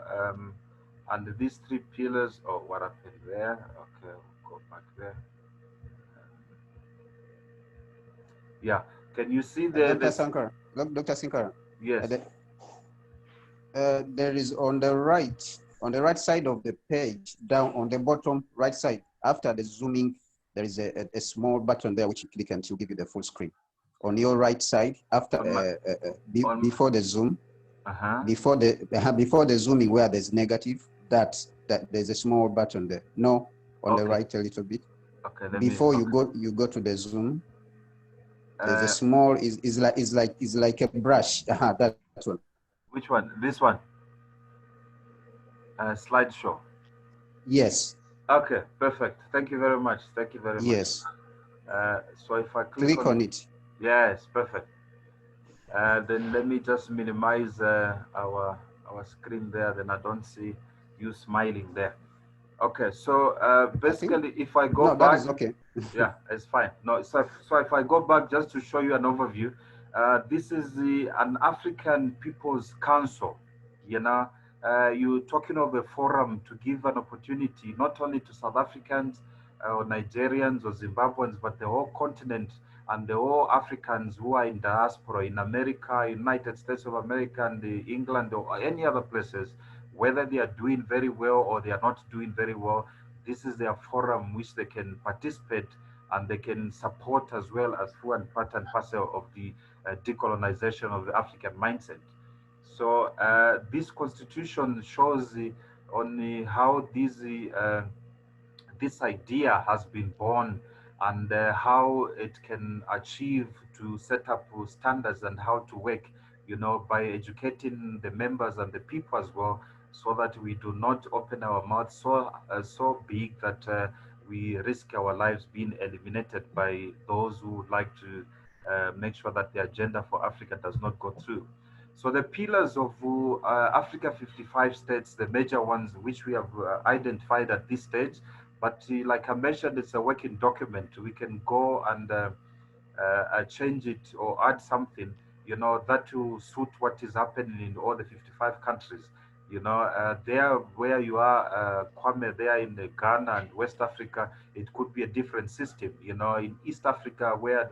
And these three pillars, oh, what happened there? Okay, we'll go back there. Yeah, can you see Dr. Sankara, Dr. Sankara. Yes. There is on the right side of the page, down on the bottom right side, after the zooming, there is a small button there which you click and it will give you the full screen. On your right side, after before the zoom, before the zooming where there's negative, that there's a small button there. No, on the right a little bit. Okay. Before you go to the zoom, there's a small is like a brush. That one. Which one? This one. Slideshow. Yes. Okay, perfect. Thank you very much. Thank you very much. Yes. So if I click on it. Yes, perfect. Then let me just minimize our screen there. Then I don't see you smiling there. Okay, so basically, if I go back, that is okay. Yeah, it's fine. No, so if I go back just to show you an overview, this is an African People's Council. You're talking of a forum to give an opportunity not only to South Africans or Nigerians or Zimbabweans, but the whole continent and the whole Africans who are in diaspora in America, United States of America, and England or any other places, whether they are doing very well or they are not doing very well. This is their forum which they can participate and they can support as well as full and part and parcel of the decolonization of the African mindset. So this constitution shows on how this idea has been born and how it can achieve to set up standards and how to work, by educating the members and the people as well, so that we do not open our mouths so big that we risk our lives being eliminated by those who would like to make sure that the agenda for Africa does not go through. So the pillars of Africa 55 states, the major ones which we have identified at this stage, but like I mentioned, it's a working document. We can go and change it or add something, that will suit what is happening in all the 55 countries. There where you are, Kwame, there in Ghana and West Africa, it could be a different system. In East Africa, where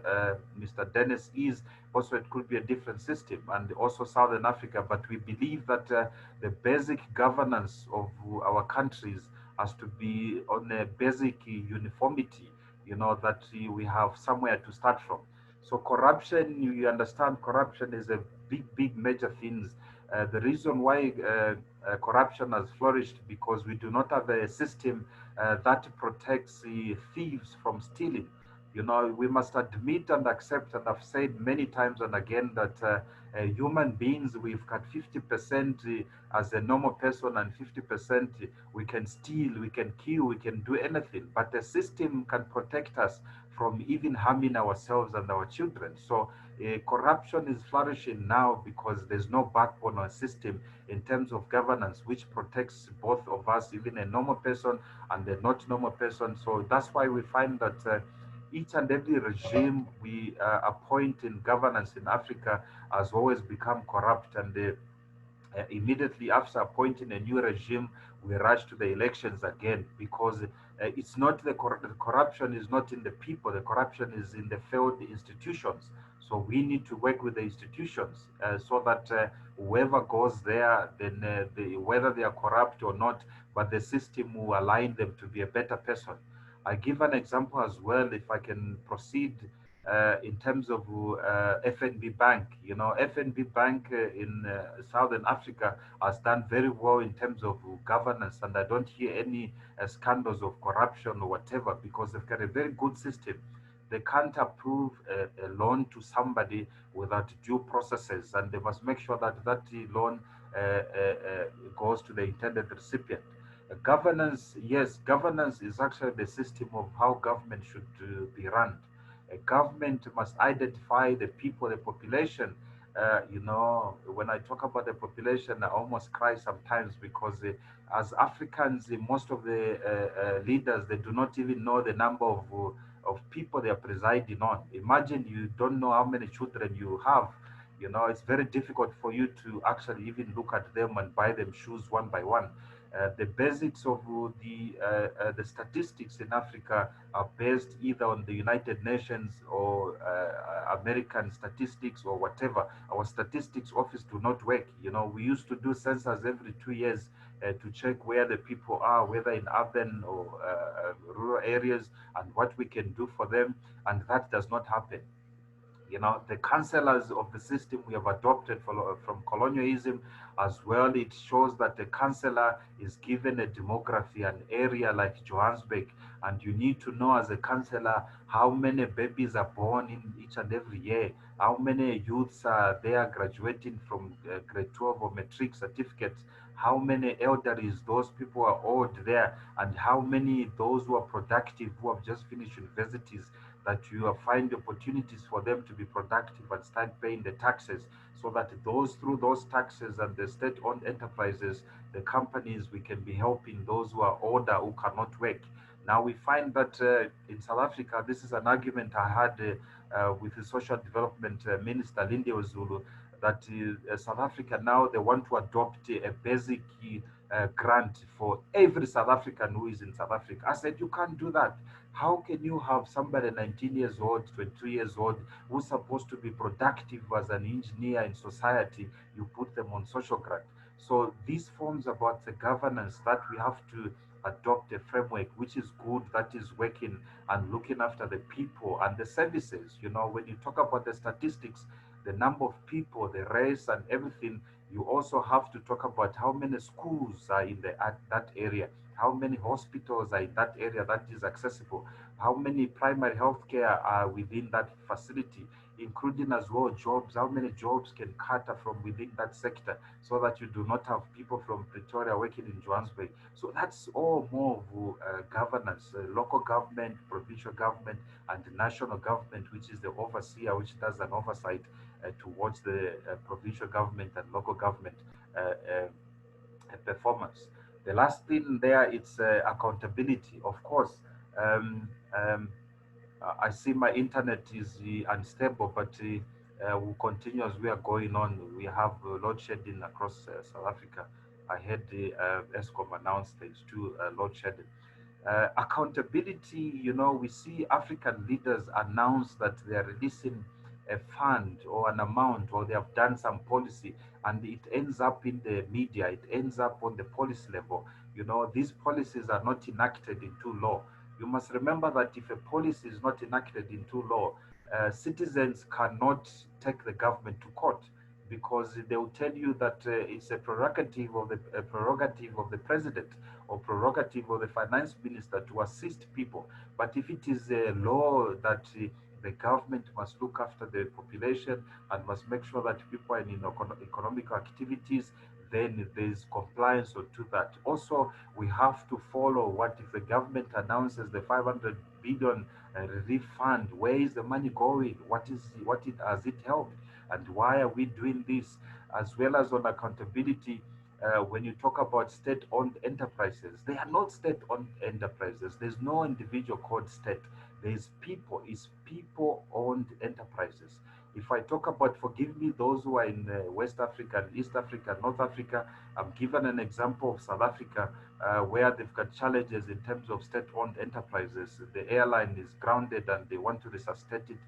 Mr. Dennis is, also it could be a different system, and also Southern Africa. But we believe that the basic governance of our countries has to be on a basic uniformity, that we have somewhere to start from. So corruption, you understand, corruption is a big major thing. The reason why corruption has flourished because we do not have a system that protects thieves from stealing. You know, we must admit and accept, and I've said many times and again that human beings, we've got 50% as a normal person and 50% we can steal, we can kill, we can do anything. But the system can protect us from even harming ourselves and our children. So corruption is flourishing now because there's no backbone or system in terms of governance which protects both of us, even a normal person and a not normal person. So that's why we find that each and every regime we appoint in governance in Africa has always become corrupt, and immediately after appointing a new regime, we rush to the elections again because it's not the corruption is not in the people, the corruption is in the failed institutions. So we need to work with the institutions so that whoever goes there, then whether they are corrupt or not, but the system will align them to be a better person. I give an example as well, if I can proceed, in terms of FNB Bank. You know, FNB Bank in Southern Africa has done very well in terms of governance, and I don't hear any scandals of corruption or whatever because they've got a very good system. They can't approve a loan to somebody without due processes, and they must make sure that that loan goes to the intended recipient. Governance, yes, governance is actually the system of how government should be run. A government must identify the people, the population. You know, when I talk about the population, I almost cry sometimes because as Africans, most of the leaders, they do not even know the number of people they are presiding on. Imagine you don't know how many children you have. You know, it's very difficult for you to actually even look at them and buy them shoes one by one. The basics of the statistics in Africa are based either on the United Nations or American statistics or whatever. Our statistics office do not work. You know, we used to do census every 2 years to check where the people are, whether in urban or rural areas, and what we can do for them, and that does not happen. You know, the councillors of the system we have adopted from colonialism as well, it shows that the councillor is given a demography, an area like Johannesburg, and you need to know as a councillor how many babies are born in each and every year, how many youths are there graduating from grade 12 or matric certificates, how many elderlies those people are old there, and how many those who are productive who have just finished universities, that you find opportunities for them to be productive and start paying the taxes, so that those through those taxes and the state-owned enterprises, the companies, we can be helping those who are older who cannot work. Now we find that in South Africa, this is an argument I had with the social development minister Lindy Ozulu, that South Africa now they want to adopt a basic grant for every South African who is in South Africa. I said, you can't do that. How can you have somebody 19 years old, 22 years old, who's supposed to be productive as an engineer in society, you put them on social grant? So this forms about the governance that we have to adopt a framework which is good, that is working and looking after the people and the services. You know, when you talk about the statistics, the number of people, the race and everything, you also have to talk about how many schools are in that area, how many hospitals are in that area that is accessible, how many primary healthcare are within that facility, including as well jobs, how many jobs can cater from within that sector, so that you do not have people from Pretoria working in Johannesburg. So that's all more of governance, local government, provincial government, and the national government, which is the overseer, which does an oversight towards the provincial government and local government performance. The last thing there, it's accountability. Of course, um, um, I see my internet is unstable, but we'll continue as we are going on. We have load shedding across South Africa. I heard the ESCOM announced stage 2 load shedding. Accountability, you know, we see African leaders announce that they are releasing a fund or an amount, or they have done some policy, and it ends up in the media, it ends up on the policy level. You know, these policies are not enacted into law. You must remember that if a policy is not enacted into law, citizens cannot take the government to court. because they will tell you that it's a prerogative of the president or prerogative of the finance minister to assist people. But if it is a law that the government must look after the population and must make sure that people are in economic activities, then there is compliance to that. Also, we have to follow what if the government announces the 500 billion relief fund. Where is the money going? What it has it helped, and why are we doing this? As well as on accountability, when you talk about state-owned enterprises, they are not state-owned enterprises. There's no individual called state. There's people. It's people-owned enterprises. If I talk about, forgive me, those who are in West Africa, East Africa, North Africa, I'm given an example of South Africa, where they've got challenges in terms of state-owned enterprises. The airline is grounded and they want to resuscitate it.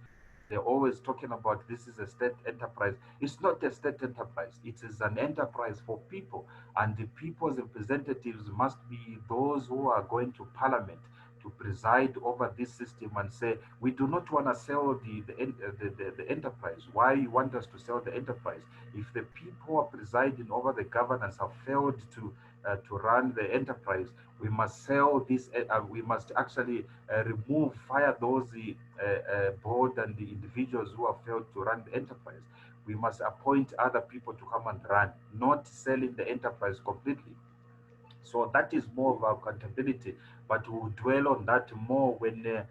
They're always talking about this is a state enterprise. It's not a state enterprise. It is an enterprise for people, and the people's representatives must be those who are going to parliament to preside over this system and say, we do not want to sell the enterprise. Why you want us to sell the enterprise? If the people who are presiding over the governance have failed to run the enterprise, we must sell this. We must actually fire those board and the individuals who have failed to run the enterprise. We must appoint other people to come and run, not selling the enterprise completely. So that is more of our accountability, but we'll dwell on that more when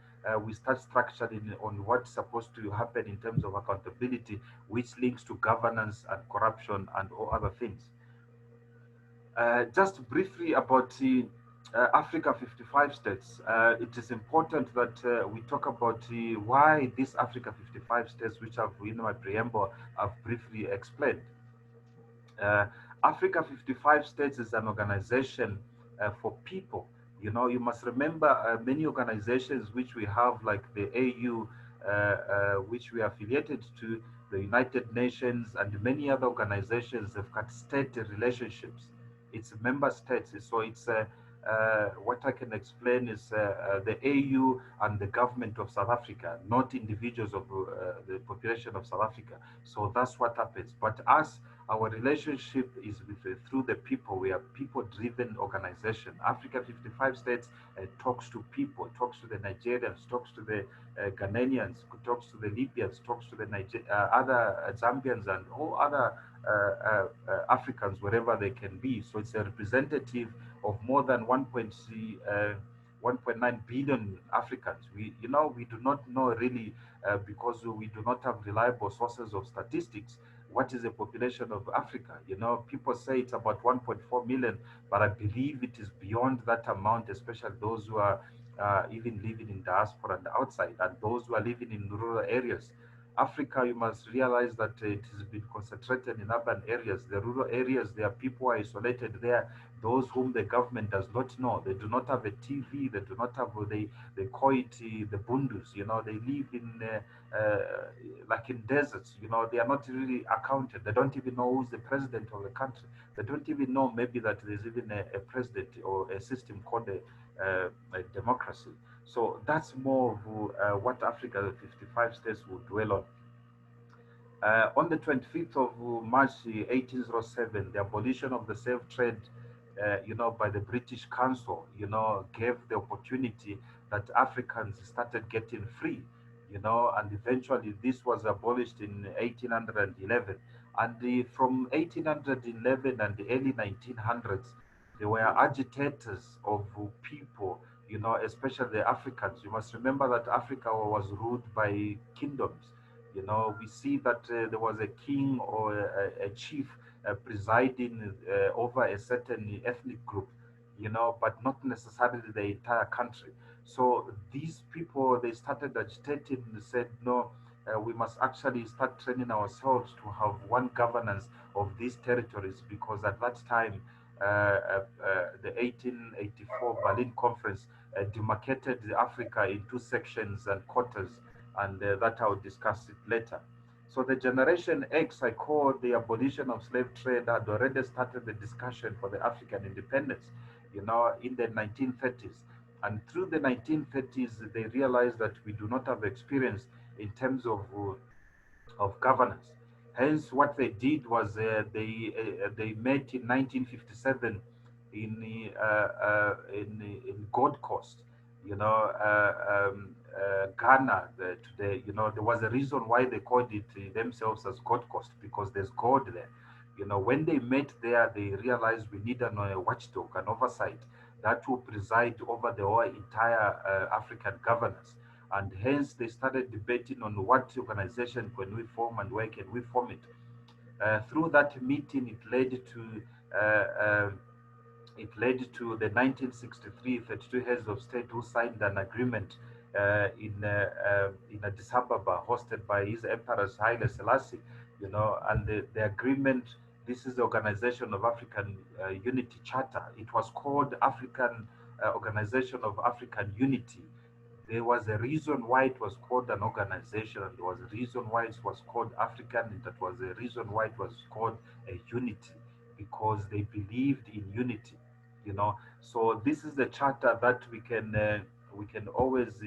we start structuring on what's supposed to happen in terms of accountability, which links to governance and corruption and all other things. Just briefly about the Africa 55 states, it is important that we talk about why these Africa 55 states, which I've in my preamble, I've briefly explained. Uh, Africa 55 States is an organization for people. You know, you must remember many organizations which we have, like the AU, which we are affiliated to, the United Nations, and many other organizations have got state relationships. It's member states. So it's what I can explain is the AU and the government of South Africa, not individuals of the population of South Africa. So that's what happens. But us, our relationship is with through the people. We are people-driven organization. Africa 55 States talks to people, talks to the Nigerians, talks to the Ghanaians, talks to the Libyans, talks to the other Zambians and all other Africans, wherever they can be. So it's a representative of more than 1.9 billion Africans. We do not know really because we do not have reliable sources of statistics. What is the population of Africa? People say it's about 1.4 million, but I believe it is beyond that amount, especially those who are even living in diaspora and outside, and those who are living in rural areas. Africa, you must realize that it has been concentrated in urban areas. The rural areas, there are people isolated there, those whom the government does not know. They do not have a TV, they do not have, they call it the bundus, they live in like in deserts, they are not really accounted. They don't even know who's the president of the country. They don't even know maybe that there's even a president or a system called a democracy. So that's more of what Africa 55 states will dwell on. On the 25th of March 1807, the abolition of the slave trade, by the British Council, gave the opportunity that Africans started getting free, and eventually this was abolished in 1811. And from 1811 and the early 1900s, there were agitators of people, especially the Africans. You must remember that Africa was ruled by kingdoms. We see that there was a king or a chief presiding over a certain ethnic group, but not necessarily the entire country. So these people, they started agitating and said, no, we must actually start training ourselves to have one governance of these territories, because at that time, the 1884 Berlin Conference demarcated Africa in two sections and quarters, and that I'll discuss it later. So the Generation X, I call the abolition of slave trade, had already started the discussion for the African independence, in the 1930s. And through the 1930s, they realized that we do not have experience in terms of governance. Hence, what they did was they met in 1957 in Gold Coast, Ghana. Today, there was a reason why they called it themselves as Gold Coast, because there's gold there. When they met there, they realized we need a watchdog, an oversight that will preside over the whole entire African governance. And hence, they started debating on what organization can we form and where can we form it. Through that meeting, uh, uh, the 1963 32 heads of state who signed an agreement in Addis Ababa, hosted by His Emperor's Haile Selassie. And the agreement. This is the Organization of African Unity Charter. It was called African Organization of African Unity. There was a reason why it was called an organization, and there was a reason why it was called African, and that was the reason why it was called a unity, because they believed in unity. So this is the charter that we can always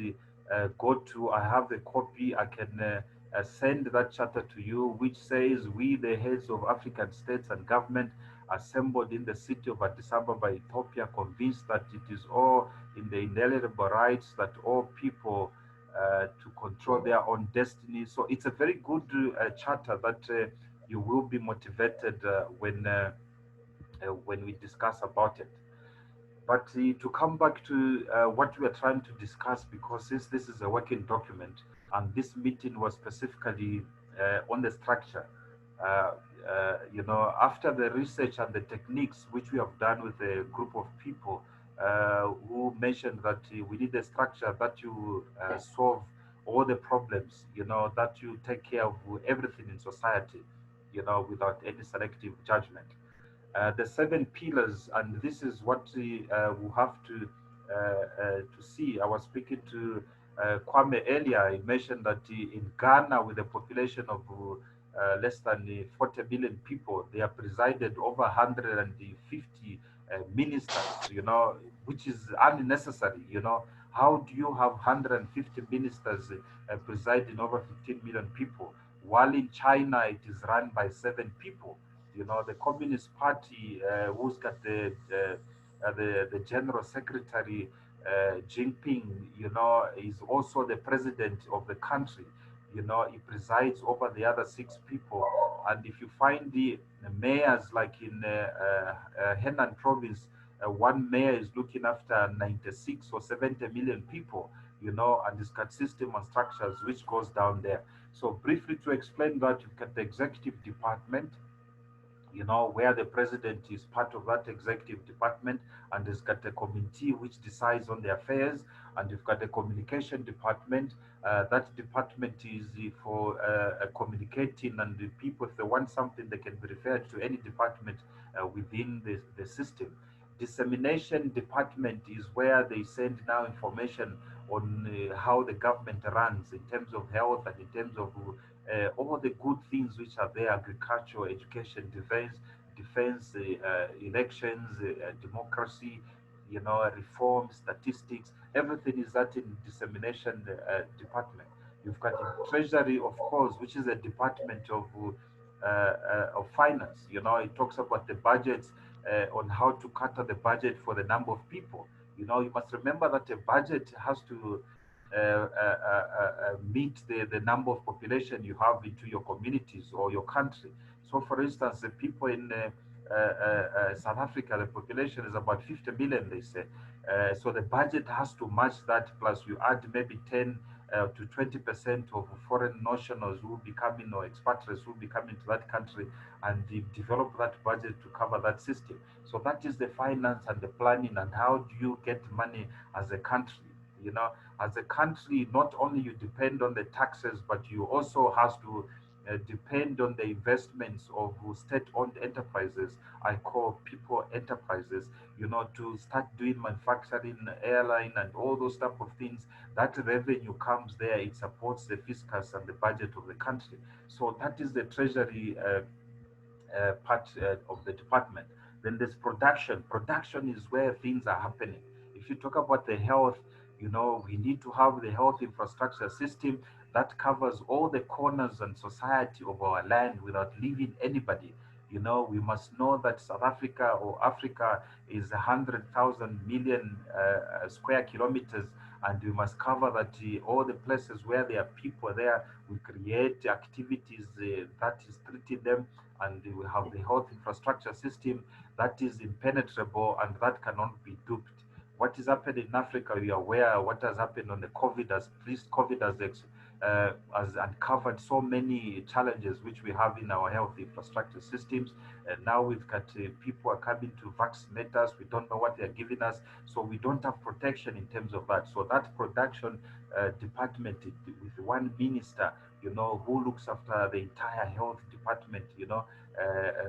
go to. I have a copy. I can send that charter to you, which says, we, the heads of African states and government, assembled in the city of Addis Ababa, Ethiopia, convinced that it is all in the inalienable rights that all people to control their own destiny. So it's a very good charter that you will be motivated when we discuss about it. But to come back to what we are trying to discuss, because since this is a working document and this meeting was specifically on the structure, after the research and the techniques which we have done with a group of people who mentioned that we need a structure that you solve all the problems, that you take care of everything in society, without any selective judgment. The seven pillars, and this is what we have to see. I was speaking to Kwame earlier. He mentioned that in Ghana, with a population of less than 40 million people, they are presided over 150 ministers, which is unnecessary. How do you have 150 ministers presiding over 15 million people, while in China it is run by 7 people? The Communist Party, who's got the General Secretary, Jinping, is also the president of the country. He presides over the other 6 people. And if you find the mayors, like in Henan province, one mayor is looking after 96 or 70 million people, and it's got system and structures which goes down there. So briefly to explain that, you've got the executive department, where the president is part of that executive department, and has got a committee which decides on the affairs, and you've got a communication department. That department is for communicating, and the people, if they want something, they can be referred to any department within the system. Dissemination department is where they send now information on how the government runs in terms of health and in terms of all the good things which are there: agriculture, education, defense, elections, democracy, reform, statistics. Everything is that in dissemination department. You've got the treasury, of course, which is a department of finance. It talks about the budgets, on how to cater the budget for the number of people. You must remember that a budget has to meet the number of population you have into your communities or your country. So, for instance, the people in South Africa, the population is about 50 million, they say. So the budget has to match that, plus you add maybe 10 to 20% of foreign nationals who will be coming, or expatriates who will be coming to that country, and develop that budget to cover that system. So that is the finance and the planning, and how do you get money as a country. As a country, not only you depend on the taxes, but you also have to depend on the investments of state-owned enterprises. I call people enterprises, to start doing manufacturing, airline, and all those type of things. That revenue comes there, it supports the fiscus and the budget of the country. So that is the treasury part of the department. Then there's production. Production is where things are happening. If you talk about the health, we need to have the health infrastructure system. that covers all the corners and society of our land without leaving anybody. You know, we must know that South Africa or Africa is 100,000 million square kilometers, and we must cover that all the places where there are people there, we create activities that is treating them, and we have the health infrastructure system that is impenetrable and that cannot be duped. What is happening in Africa, we are aware what has happened on the COVID, as least COVID has uncovered so many challenges which we have in our health infrastructure systems. And now we've got people are coming to vaccinate us. We don't know what they're giving us, so we don't have protection in terms of that. So that production department with one minister, you know, who looks after the entire health department, you know,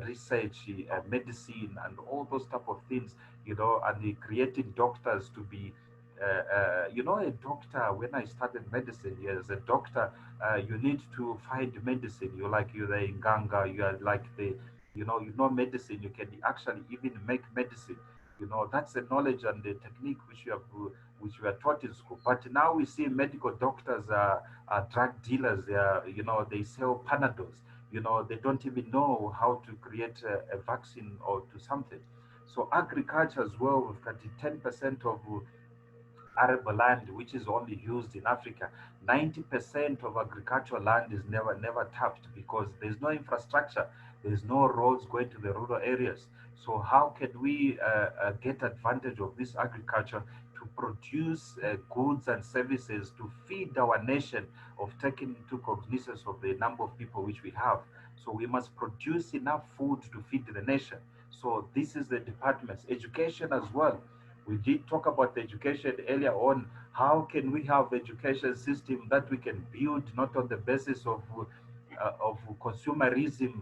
research, medicine, and all those type of things, you know, and creating doctors to be you know, a doctor, when I started medicine, as a doctor, you need to find medicine. You're the Nganga, you are like the, you know medicine, you can actually even make medicine. You know, that's the knowledge and the technique which we are taught in school. But now we see medical doctors are drug dealers. They are, you know, they sell Panadols. You know, they don't even know how to create a vaccine or to something. So agriculture as well, we've got 10% of arable land which is only used in Africa. 90% of agricultural land is never tapped because there's no infrastructure, there's no roads going to the rural areas. So how can we get advantage of this agriculture to produce goods and services to feed our nation, of taking into cognizance of the number of people which we have? So we must produce enough food to feed the nation. So this is the departments. Education as well, we did talk about education earlier on. How can we have education system that we can build not on the basis of consumerism,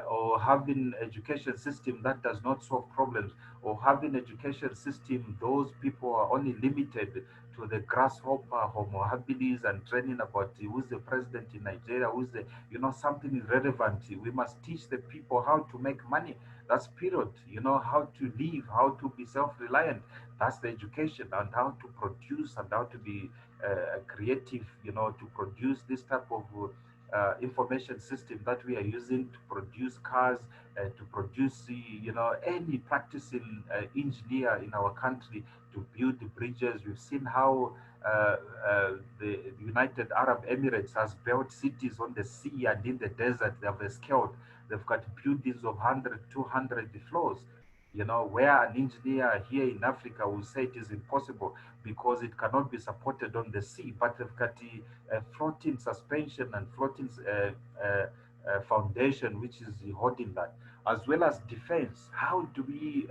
or having education system that does not solve problems, or having education system those people are only limited to the grasshopper homo habilis and training about who's the president in Nigeria, who's the, you know, something irrelevant. We must teach the people how to make money. That's period. You know, how to live, how to be self-reliant. That's the education, and how to produce and how to be creative, you know, to produce this type of information system that we are using to produce cars, to produce, you know, any practicing engineer in our country to build the bridges. We've seen how the United Arab Emirates has built cities on the sea and in the desert. They have scaled. They've got buildings of 100, 200 floors, you know, where an engineer here in Africa will say it is impossible because it cannot be supported on the sea. But they've got the floating suspension and floating foundation, which is holding that, as well as defense. How do we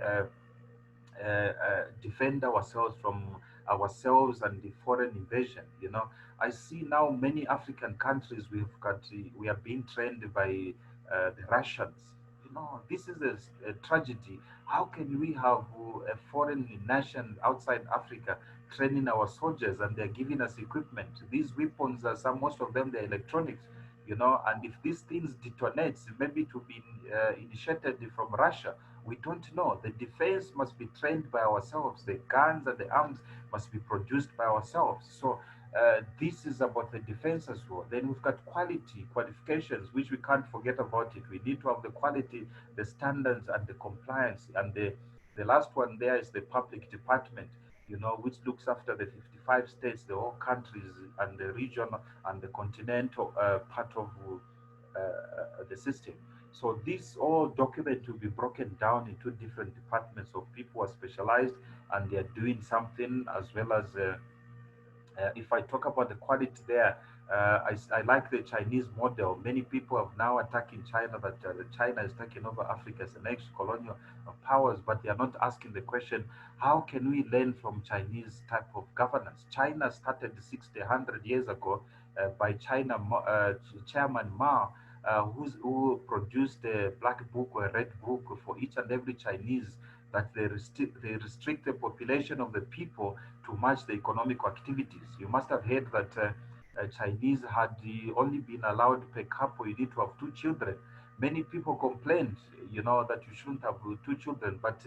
defend ourselves from ourselves and the foreign invasion? You know, I see now many African countries we are being trained by the Russians. You know, this is a tragedy. How can we have a foreign nation outside Africa training our soldiers, and they're giving us equipment? These weapons are most of them, they're electronics. You know, and if these things detonates, maybe to be initiated from Russia, we don't know. The defense must be trained by ourselves. The guns and the arms must be produced by ourselves. So this is about the defense as well. Then we've got quality, qualifications, which we can't forget about it. We need to have the quality, the standards, and the compliance. And the last one there is the public department, you know, which looks after the 55 states, the whole countries, and the region and the continental part of the system. So this all document will be broken down into different departments of people who are specialized and they are doing something, as well as if I talk about the quality there, I like the Chinese model. Many people have now attacking China, that China is taking over Africa as the next colonial powers, but they are not asking the question, how can we learn from Chinese type of governance? China started 60, 100 years ago by Chairman Mao, who produced a black book or a red book for each and every Chinese, that they restrict the population of the people to match the economic activities. You must have heard that Chinese had only been allowed per couple, you need to have 2 children. Many people complained, you know, that you shouldn't have 2 children, but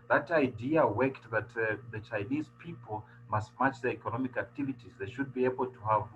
that idea worked, that the Chinese people must match their economic activities. They should be able to have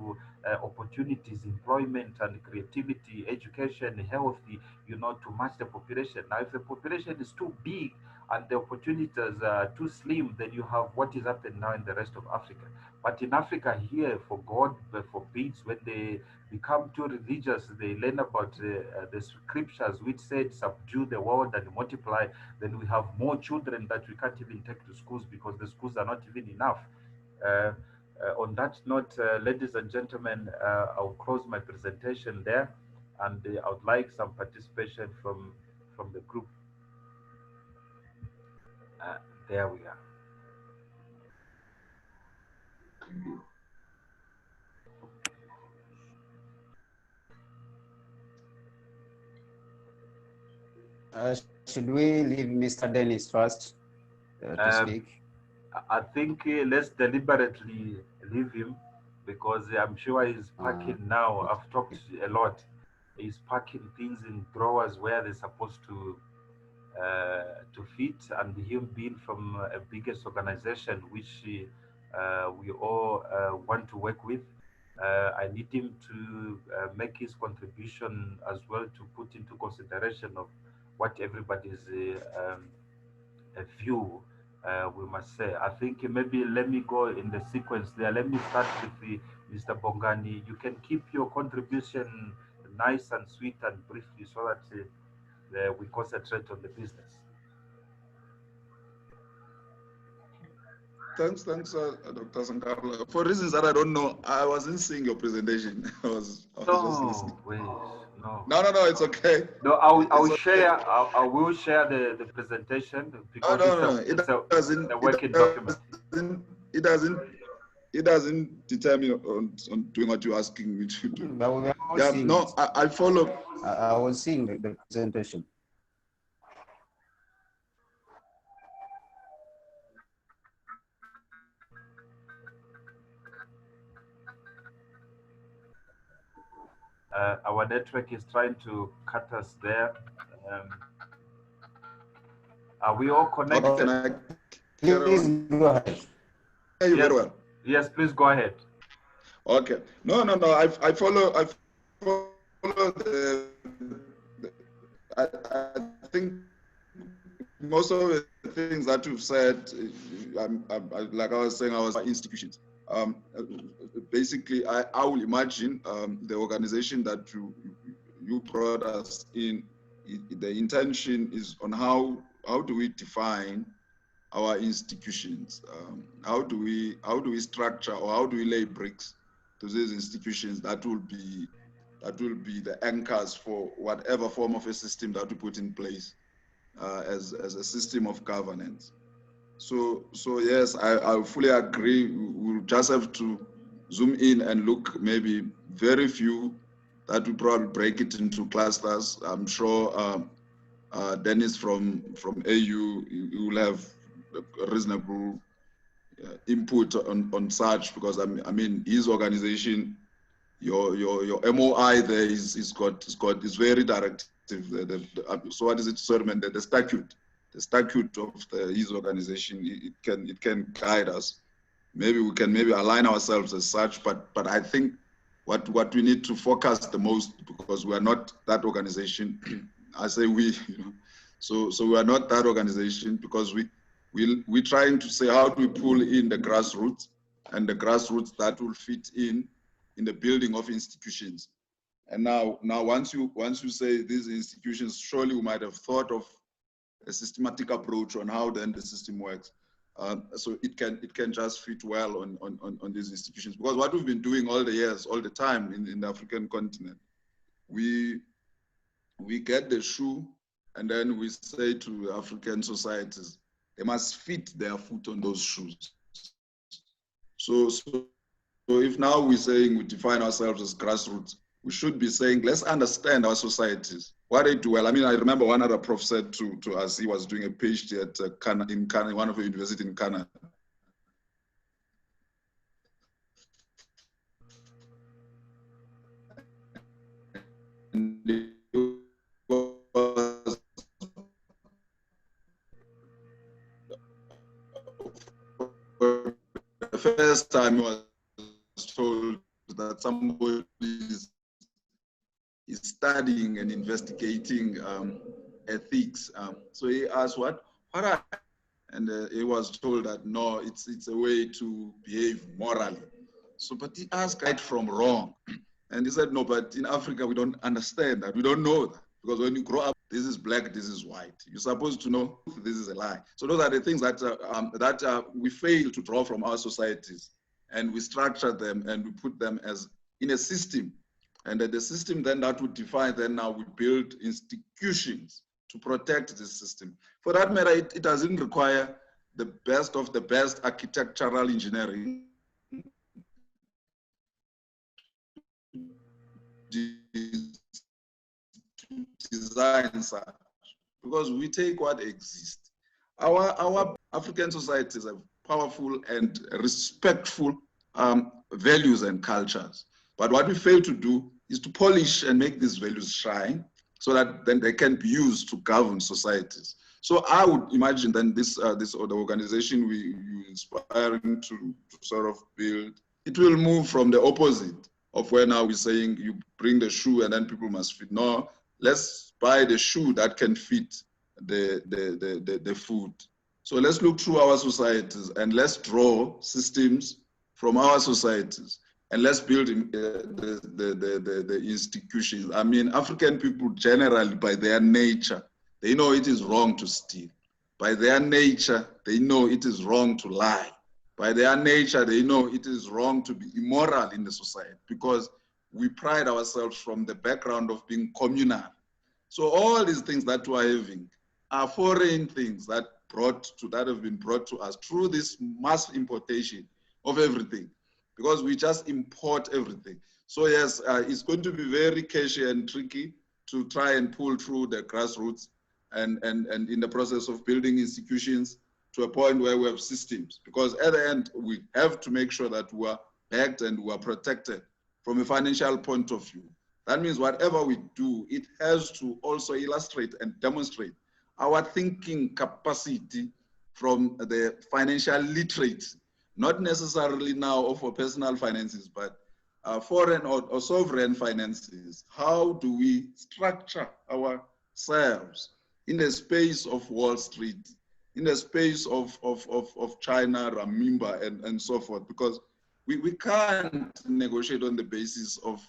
opportunities, employment and creativity, education, healthy, to match the population. Now, if the population is too big and the opportunities are too slim, then you have what is happening now in the rest of Africa. But in Africa here, for God forbids, when they become too religious, they learn about the scriptures which said, subdue the world and multiply. Then we have more children that we can't even take to schools because the schools are not even enough. On that note, ladies and gentlemen, I'll close my presentation there, and I would like some participation from the group. There we are. Should we leave Mr. Dennis first to speak? I think let's deliberately leave him, because I'm sure he's packing now. I've talked a lot. He's packing things in drawers where they're supposed to fit, and him being from a biggest organization which we all want to work with. I need him to make his contribution as well, to put into consideration of what everybody's view, we must say. I think maybe let me go in the sequence there. Let me start with Mr. Bongani. You can keep your contribution nice and sweet and briefly, so that we concentrate on the business. Thanks, Dr. Sinkala. For reasons that I don't know, I wasn't seeing your presentation. I was just listening. Wait, no, it's okay. No, I will share the presentation, because it's a working document. It doesn't determine on doing what you're asking me to do. I follow. I was seeing the presentation. Our network is trying to cut us there. Are we all connected? Please go ahead. You very well. Yes, please go ahead. Okay. No. I follow. I think most of the things that you've said, like I was saying, I was institutions. Basically, I will imagine the organization that you brought us in. The intention is on how do we define our institutions? How do we structure, or how do we lay bricks to these institutions that will be the anchors for whatever form of a system that we put in place as a system of governance? So yes, I fully agree. We'll just have to zoom in and look, maybe very few that we probably break it into clusters. I'm sure Dennis from AU, you will have a reasonable input on such, because I mean his organization, your MOI there is very directive. So what is it? Sorry, man, the statute of his organization, it can guide us. Maybe we can align ourselves as such, but I think what we need to focus the most, because we are not that organization. I say we, so we are not that organization, because we're trying to say, how do we pull in the grassroots, and the grassroots that will fit in the building of institutions. And now once you say these institutions, surely we might have thought of a systematic approach on how then the system works. So it can just fit well on these institutions, because what we've been doing all the years, all the time in the African continent, we get the shoe, and then we say to African societies, they must fit their foot on those shoes. So if now we're saying we define ourselves as grassroots, we should be saying, let's understand our societies, what they do well. I mean, I remember one other prof said to us, he was doing a PhD at in one of the universities in Canada. And first time I was told that somebody is studying and investigating ethics. So he asked, what are? And he was told that no, it's a way to behave morally. So, but he asked right from wrong. And he said, no, but in Africa, we don't understand that. We don't know that. Because when you grow up, this is black, this is white. You're supposed to know this is a lie. So those are the things that we fail to draw from our societies. And we structure them and we put them as in a system. And the system then that would define, then now we build institutions to protect this system. For that matter, it doesn't require the best of the best architectural engineering design such, because we take what exists. Our African societies have powerful and respectful values and cultures. But what we fail to do is to polish and make these values shine so that then they can be used to govern societies. So I would imagine then this the organization you're inspiring to sort of build, it will move from the opposite of where now we're saying you bring the shoe and then people must fit. No, let's buy the shoe that can fit the food. So let's look through our societies and let's draw systems from our societies and let's build the institutions. I mean, African people generally, by their nature, they know it is wrong to steal. By their nature, they know it is wrong to lie. By their nature, they know it is wrong to be immoral in the society because we pride ourselves from the background of being communal. So all these things that we're having are foreign things that have been brought to us through this mass importation of everything, because we just import everything. So yes, it's going to be very cagey and tricky to try and pull through the grassroots and in the process of building institutions to a point where we have systems, because at the end, we have to make sure that we are backed and we are protected from a financial point of view. That means whatever we do, it has to also illustrate and demonstrate our thinking capacity from the financial literacy, not necessarily now for personal finances, but foreign or sovereign finances. How do we structure ourselves in the space of Wall Street, in the space of China, Ramimba, and so forth? Because we can't negotiate on the basis of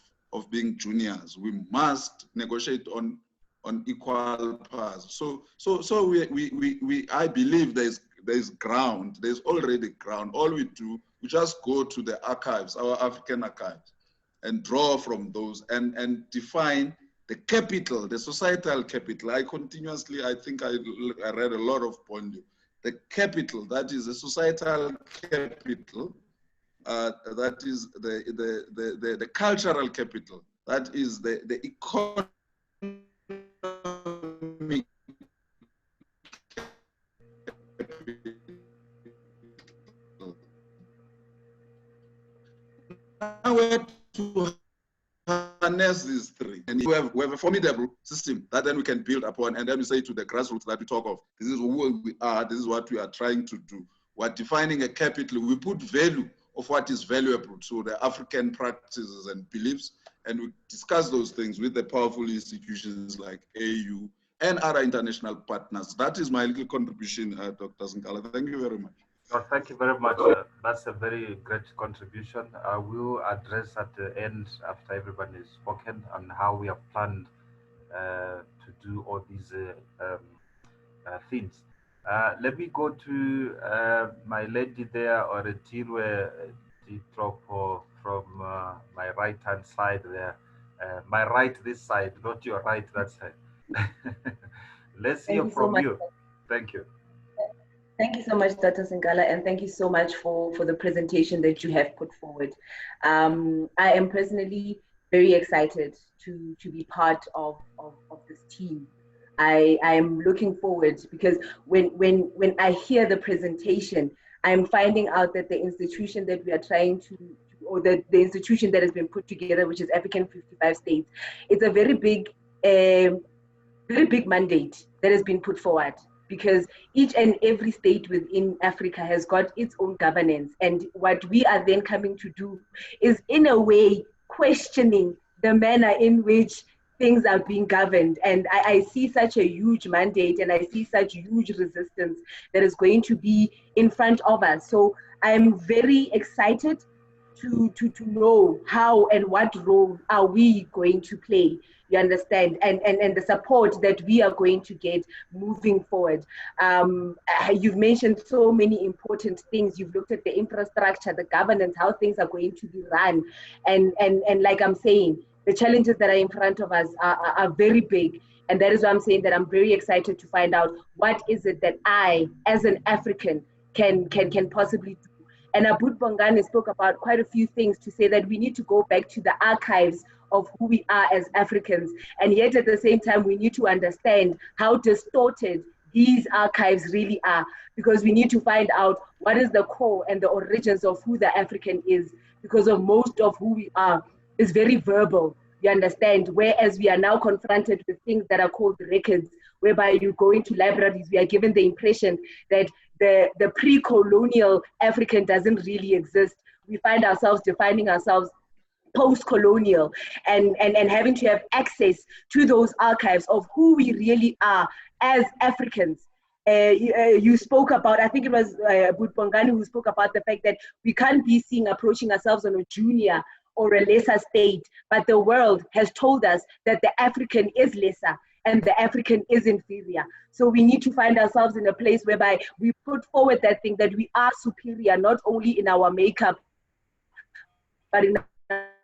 being juniors. We must negotiate on equal paths. So I believe there's ground. There's already ground. All we do, we just go to the archives, our African archives, and draw from those and define the capital, the societal capital. I think I read a lot of Bondo. The capital, that is the societal capital, that is the cultural capital, that is the economic now we have to harness these three, and we have a formidable system that then we can build upon, and then we say to the grassroots that we talk of, this is who we are, this is what we are trying to do. We're defining a capital. We put value of what is valuable to the African practices and beliefs, and we discuss those things with the powerful institutions like AU and other international partners. That is my little contribution, Dr. Sinkala. Thank you very much. No, thank you very much. That's a very great contribution. I will address at the end, after everybody has spoken, on how we have planned to do all these things. Let me go to my lady there, or a Tirwe Titropo, from my right-hand side there. My right this side, not your right that side. Let's hear from you. Thank you. Thank you so much, Dr. Sinkala, and thank you so much for the presentation that you have put forward. I am personally very excited to be part of this team. I am looking forward, because when I hear the presentation, I'm finding out that the institution that we are trying to, or the institution that has been put together, which is African 55 states, it's a very big mandate that has been put forward. because each and every state within Africa has got its own governance. And what we are then coming to do is, in a way, questioning the manner in which things are being governed. And I see such a huge mandate, and I see such huge resistance that is going to be in front of us. So I'm very excited to know how and what role are we going to play, you understand, and the support that we are going to get moving forward. You've mentioned so many important things. You've looked at the infrastructure, the governance, how things are going to be run. And like I'm saying, the challenges that are in front of us are very big. And that is why I'm saying that I'm very excited to find out what is it that I, as an African, can possibly do. And Abud Bongani spoke about quite a few things to say that we need to go back to the archives of who we are as Africans. And yet at the same time, we need to understand how distorted these archives really are, because we need to find out what is the core and the origins of who the African is, because of most of who we are is very verbal, you understand, whereas we are now confronted with things that are called records, whereby you go into libraries, we are given the impression that the pre-colonial African doesn't really exist. We find ourselves defining ourselves post-colonial, and having to have access to those archives of who we really are as Africans. You spoke about, I think it was Abud Bongani who spoke about the fact that we can't be approaching ourselves on a junior or a lesser state, but the world has told us that the African is lesser and the African is inferior. So we need to find ourselves in a place whereby we put forward that thing, that we are superior, not only in our makeup, but in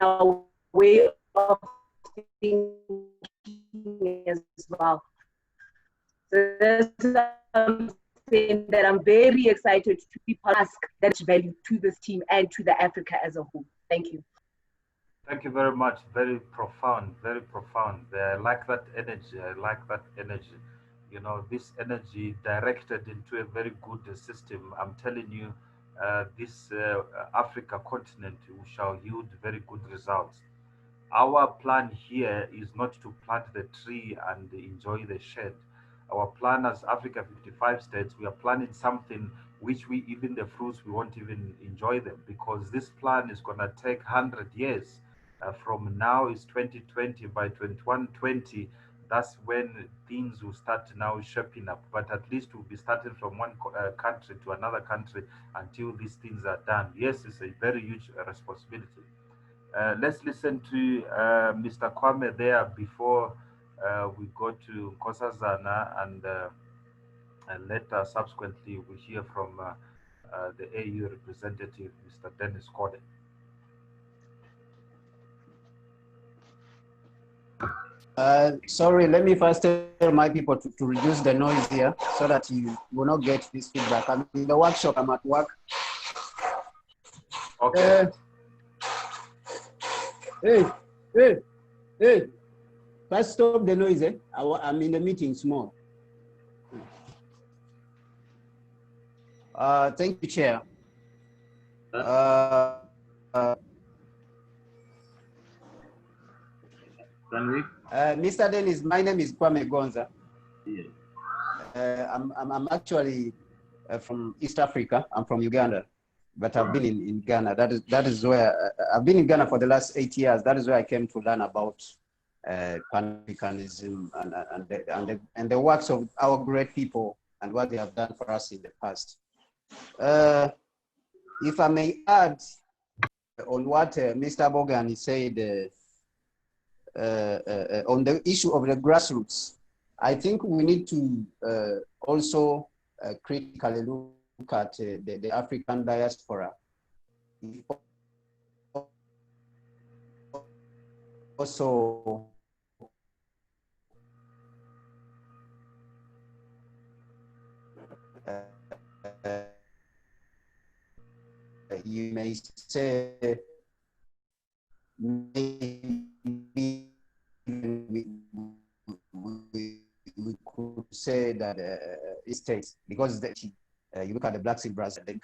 our way of thinking as well. So that's saying that I'm very excited to be ask that value to this team and to the Africa as a whole. Thank you. Thank you very much. Very profound, very profound. I like that energy. I like that energy. You know, this energy directed into a very good system. I'm telling you, this Africa continent shall yield very good results. Our plan here is not to plant the tree and enjoy the shade. Our plan as Africa 55 states, we are planning something which we, even the fruits, we won't even enjoy them, because this plan is going to take 100 years. From now is 2020, by 2120, that's when things will start now shaping up. But at least we'll be starting from one country to another country until these things are done. Yes, it's a very huge responsibility. Let's listen to Mr. Kwame there before we go to Nkosazana, and later subsequently we hear from the AU representative, Mr. Dennis Kode. Sorry, let me first tell my people to reduce the noise here so that you will not get this feedback. I'm in the workshop, I'm at work. Okay. Hey, first stop the noise, eh? I'm in the meeting small. Thank you, Chair. Can we? Mr. Dennis, my name is Kwame Gonza. Yeah. I'm actually from East Africa. I'm from Uganda, but I've been in Ghana. That is where I've been in Ghana for the last 8 years. That is where I came to learn about Pan-Africanism and the works of our great people and what they have done for us in the past. If I may add on what Mr. Bogan said on the issue of the grassroots, I think we need to also critically look at the African diaspora. Also, you may say maybe we could say that it states, because you look at the Black Sea Brass, and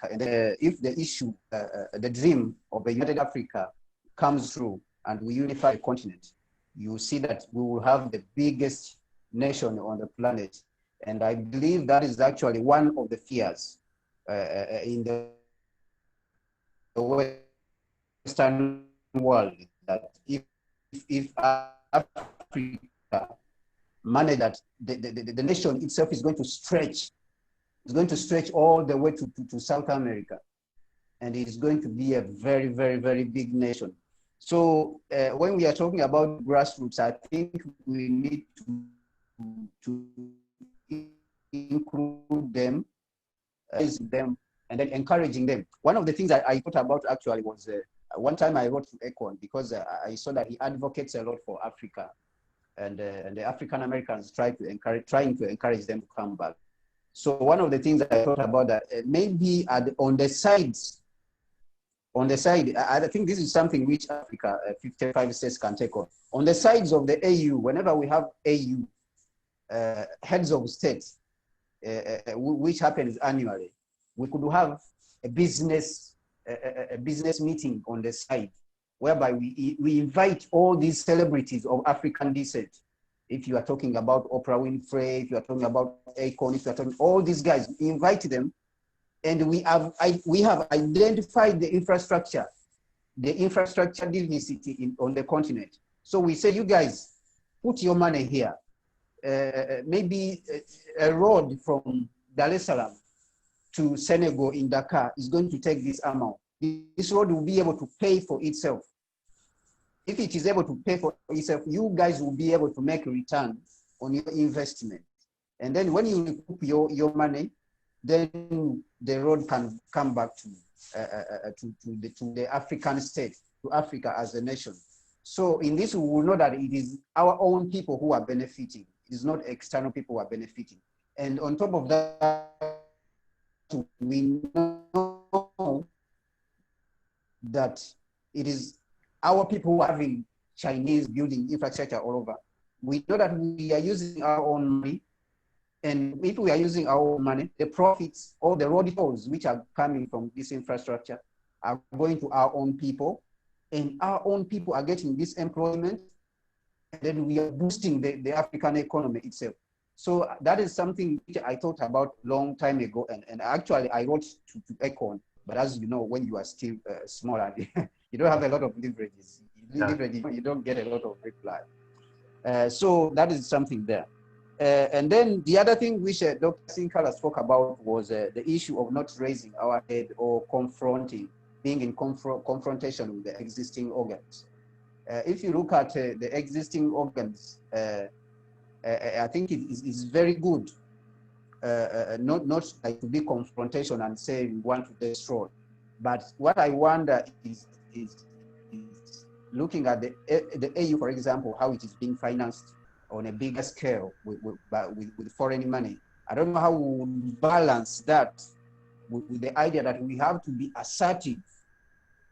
if the issue, the dream of a united Africa comes through and we unify the continent, you see that we will have the biggest nation on the planet And I believe that is actually one of the fears in the Western world, that if Africa manage that, the nation itself is going to stretch. It's going to stretch all the way to South America. And it is going to be a very, very, very big nation. So when we are talking about grassroots, I think we need to include them, and then encouraging them. One of the things that I thought about actually was one time I wrote to Econ, because I saw that he advocates a lot for Africa, and the African Americans trying to encourage them to come back. So one of the things that I thought about that maybe on the side, I think this is something which Africa, 55 states can take on. On the sides of the AU, whenever we have AU heads of states, which happens annually, we could have a business meeting on the side, whereby we invite all these celebrities of African descent. If you are talking about Oprah Winfrey, if you are talking about Akon, if you are talking all these guys, invite them, and we have identified the infrastructure deficit on the continent. So we say, you guys, put your money here. Maybe a road from Dar es Salaam to Senegal in Dakar is going to take this amount. This road will be able to pay for itself. If it is able to pay for itself, you guys will be able to make a return on your investment. And then when you recoup your money, then the road can come back to the African state, to Africa as a nation. So in this, we will know that it is our own people who are benefiting. It is not external people who are benefiting. And on top of that, we know that it is our people who are having Chinese building infrastructure all over. We know that we are using our own money. And if we are using our own money, the profits or the road tolls which are coming from this infrastructure are going to our own people, and our own people are getting this employment, and then we are boosting the African economy itself. So that is something which I thought about a long time ago, and actually I wrote to Econ, but as you know, when you are still smaller, you don't have a lot of leverages. You don't get a lot of reply. So that is something there. And then the other thing which Dr. Sinkala spoke about was the issue of not raising our head or being in confrontation with the existing organs. If you look at the existing organs, I think it is very good not like to be confrontation and say we want to destroy. But what I wonder is looking at the AU, for example, how it is being financed on a bigger scale with foreign money. I don't know how we would balance that with the idea that we have to be assertive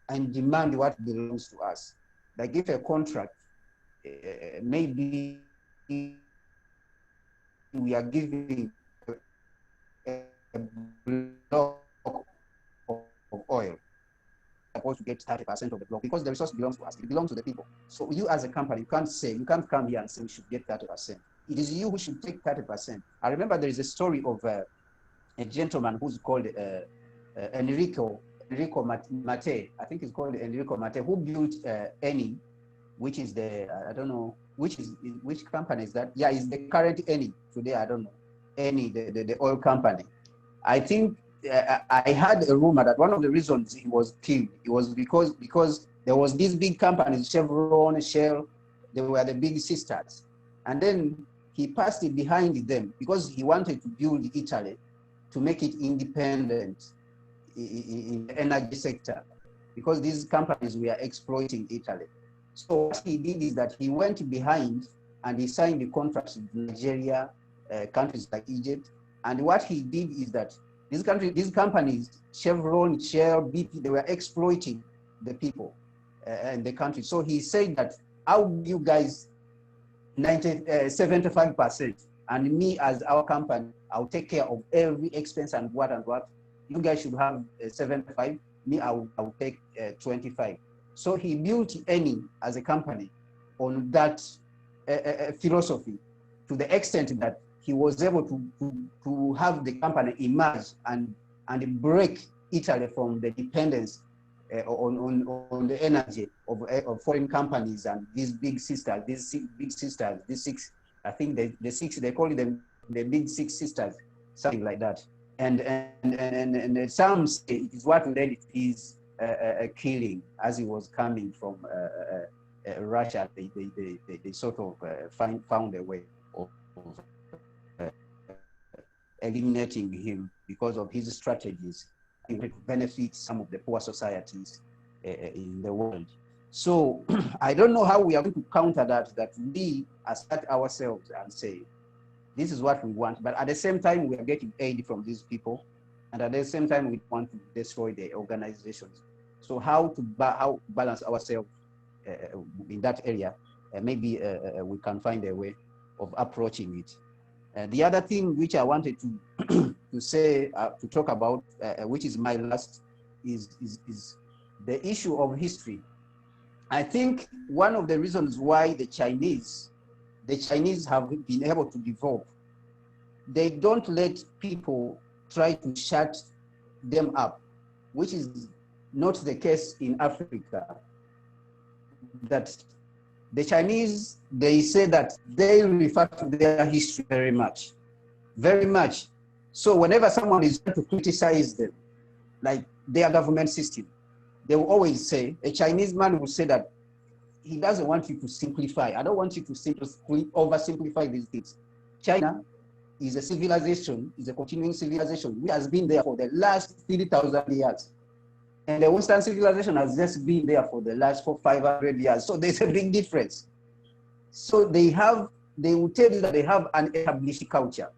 and demand what belongs to us. Like if a contract, maybe we are giving a block of oil, supposed to get 30% of the block because the resource belongs to us. It belongs to the people. So you as a company, you can't come here and say we should get 30%. It is you who should take 30%. I remember there is a story of a gentleman who's called Enrico Mate. I think it's called Enrico Mate, who built Eni, which is the, I don't know, which company is that? Yeah, it's the current Eni today. I don't know. Eni, the oil company. I think I had a rumor that one of the reasons he was killed, it was because there was these big companies, Chevron, Shell, they were the big sisters. And then he passed it behind them because he wanted to build Italy to make it independent in the energy sector, because these companies were exploiting Italy. So what he did is that he went behind and he signed the contracts with Nigeria, countries like Egypt. And what he did is that these companies, Chevron, Shell, BP, they were exploiting the people and the country. So he said that, I'll give you guys 75%, and me as our company, I'll take care of every expense and what. You guys should have 75, me, I'll take 25. So he built Eni as a company on that philosophy, to the extent that he was able to have the company emerge and break Italy from the dependence on the energy of foreign companies and these big sisters, these six, I think the six, they call them the big six sisters, something like that. And some say it is what led to his killing as he was coming from Russia. They sort of found a way of eliminating him because of his strategies to benefit some of the poor societies in the world. So I don't know how we are going to counter that we assert ourselves and say, this is what we want, but at the same time, we are getting aid from these people, and at the same time, we want to destroy the organizations. So how to balance ourselves in that area? Maybe we can find a way of approaching it. The other thing which I wanted to to say, to talk about, which is my last, is the issue of history. I think one of the reasons why the Chinese have been able to develop, they don't let people try to shut them up, which is not the case in Africa. That the Chinese, they say that they refer to their history very much, very much. So whenever someone is trying to criticize them, like their government system, they will always say, a Chinese man will say that he doesn't want you to simplify. I don't want you to oversimplify these things. China is a civilization, is a continuing civilization. We has been there for the last 3,000 years. And the Western civilization has just been there for the last 500 years. So there's a big difference. So they will tell you that they have an established culture.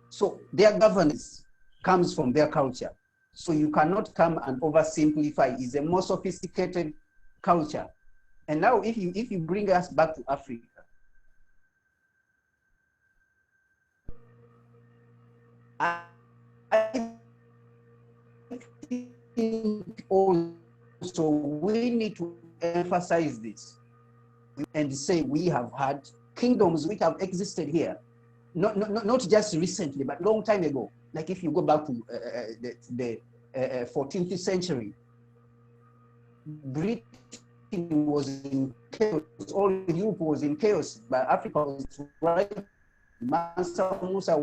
So their governance comes from their culture. So you cannot come and oversimplify. It's a more sophisticated culture. And now if you bring us back to Africa, I think also we need to emphasize this and say we have had kingdoms which have existed here, not just recently, but long time ago. Like if you go back to the 14th century, Britain was in chaos, all Europe was in chaos, but Africa was right. Mansa Musa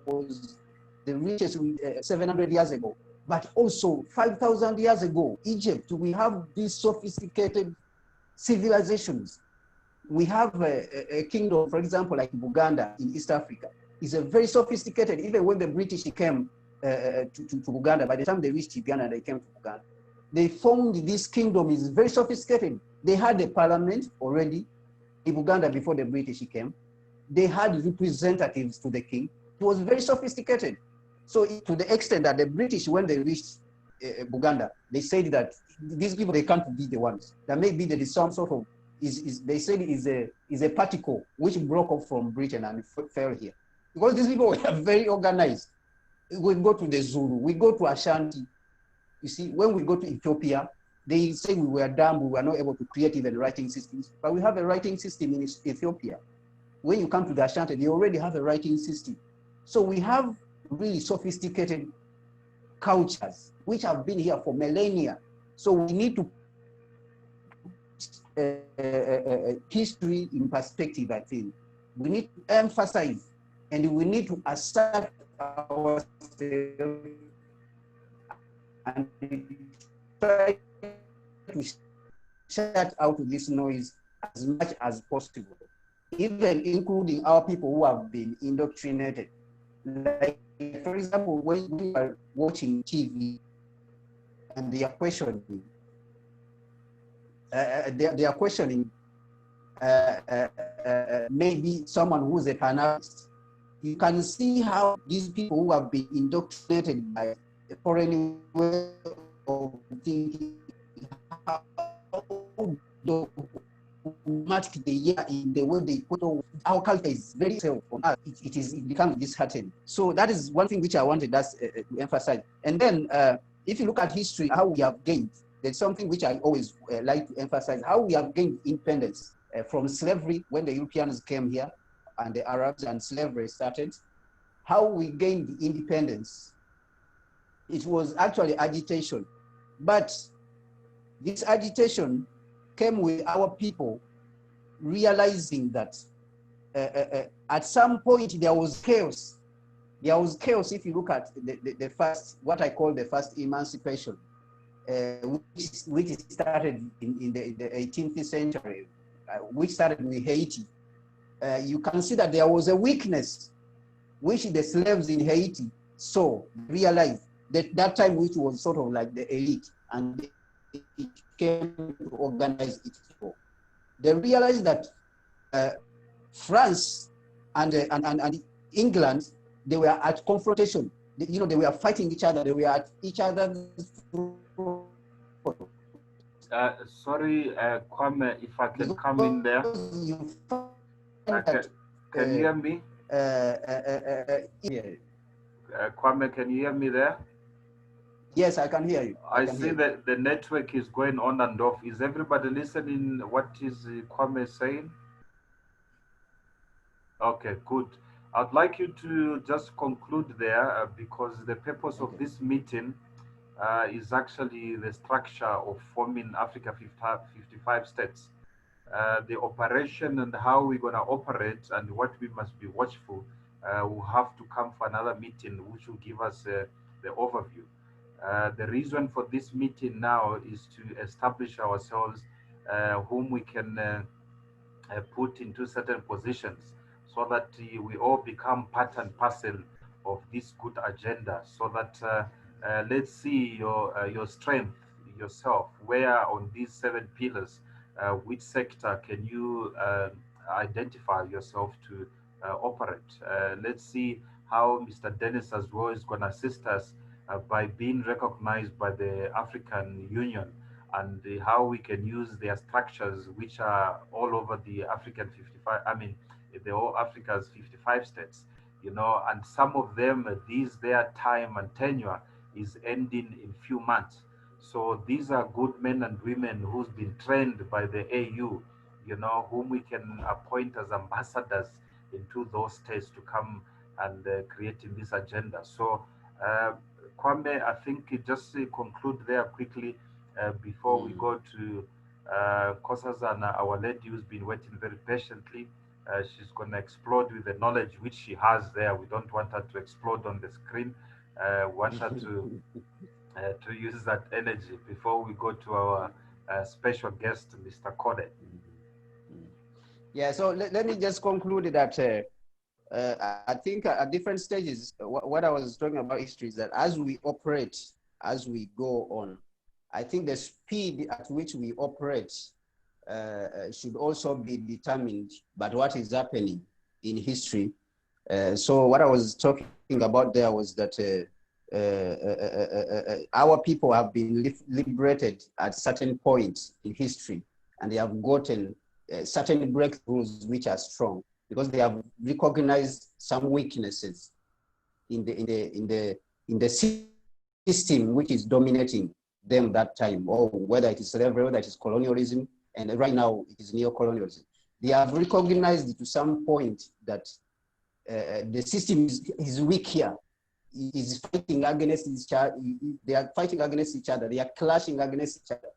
was the richest 700 years ago. But also 5,000 years ago, Egypt, we have these sophisticated civilizations. We have a kingdom, for example, like Buganda in East Africa, is a very sophisticated. Even when the British came to Buganda, by the time they reached Uganda, they came to Buganda. They found this kingdom is very sophisticated. They had a parliament already in Buganda before the British came. They had representatives to the king. It was very sophisticated. So to the extent that the British, when they reached Buganda, they said that these people, they can't be the ones. That maybe there is some sort of, they said is a particle which broke off from Britain and fell here. Because these people were very organized. We go to the Zulu, we go to Ashanti. You see, when we go to Ethiopia, they say we were dumb, we were not able to create even writing systems, but we have a writing system in Ethiopia. When you come to the Ashanti, they already have a writing system. So we have really sophisticated cultures which have been here for millennia. So we need to put history in perspective, I think. We need to emphasize and we need to assert ourselves and try to shut out this noise as much as possible, even including our people who have been indoctrinated. Like, for example, when we are watching TV and they are questioning, maybe someone who's a panelist, you can see how these people who have been indoctrinated by a foreign way of thinking, how dogmatic they are in the way they put on our culture is very self on us. It becomes disheartening. So that is one thing which I wanted us to emphasize. And then if you look at history, how we have gained, there's something which I always like to emphasize, how we have gained independence from slavery when the Europeans came here, and the Arabs and slavery started, how we gained independence, it was actually agitation. But this agitation came with our people realizing that at some point there was chaos. There was chaos if you look at the first, what I call the first emancipation, which started in the 18th century, which started with Haiti. You can see that there was a weakness which the slaves in Haiti saw, realized that that time, which was sort of like the elite, and it came to organize its people. They realized that France and England, they were at confrontation. They were fighting each other. They were at each other's throat. Sorry, Kwame, if I can come in there. Because you find that, can you hear me? Yeah. Kwame, can you hear me there? Yes, I can hear you. I see that the network is going on and off. Is everybody listening? What is Kwame saying? Okay, good. I'd like you to just conclude there because the purpose of this meeting is actually the structure of forming Africa 55 states. The operation and how we're going to operate and what we must be watchful will have to come for another meeting, which will give us the overview. The reason for this meeting now is to establish ourselves whom we can put into certain positions so that we all become part and parcel of this good agenda, so that let's see your strength yourself, where on these 7 pillars, which sector can you identify yourself to operate. Let's see how Mr. Dennis as well is going to assist us by being recognized by the African Union, and how we can use their structures, which are all over the African 55, I mean, the whole Africa's 55 states, and some of them, their time and tenure is ending in few months. So these are good men and women who's been trained by the AU, whom we can appoint as ambassadors into those states to come and creating this agenda. So, Kwame, I think just conclude there quickly before we go to Kosazana, our lady who's been waiting very patiently. She's going to explode with the knowledge which she has there. We don't want her to explode on the screen. Want her to use that energy before we go to our special guest, Mr. Kode. Yeah, so let me just conclude that I think at different stages, what I was talking about history is that as we operate, as we go on, I think the speed at which we operate should also be determined by what is happening in history. So what I was talking about there was that our people have been liberated at certain points in history, and they have gotten certain breakthroughs which are strong because they have recognized some weaknesses in the system which is dominating them that time, or whether it is slavery, whether it is colonialism, and right now it is neo-colonialism. They have recognized to some point that the system is weak here. It is fighting against each other. They are fighting against each other. They are clashing against each other.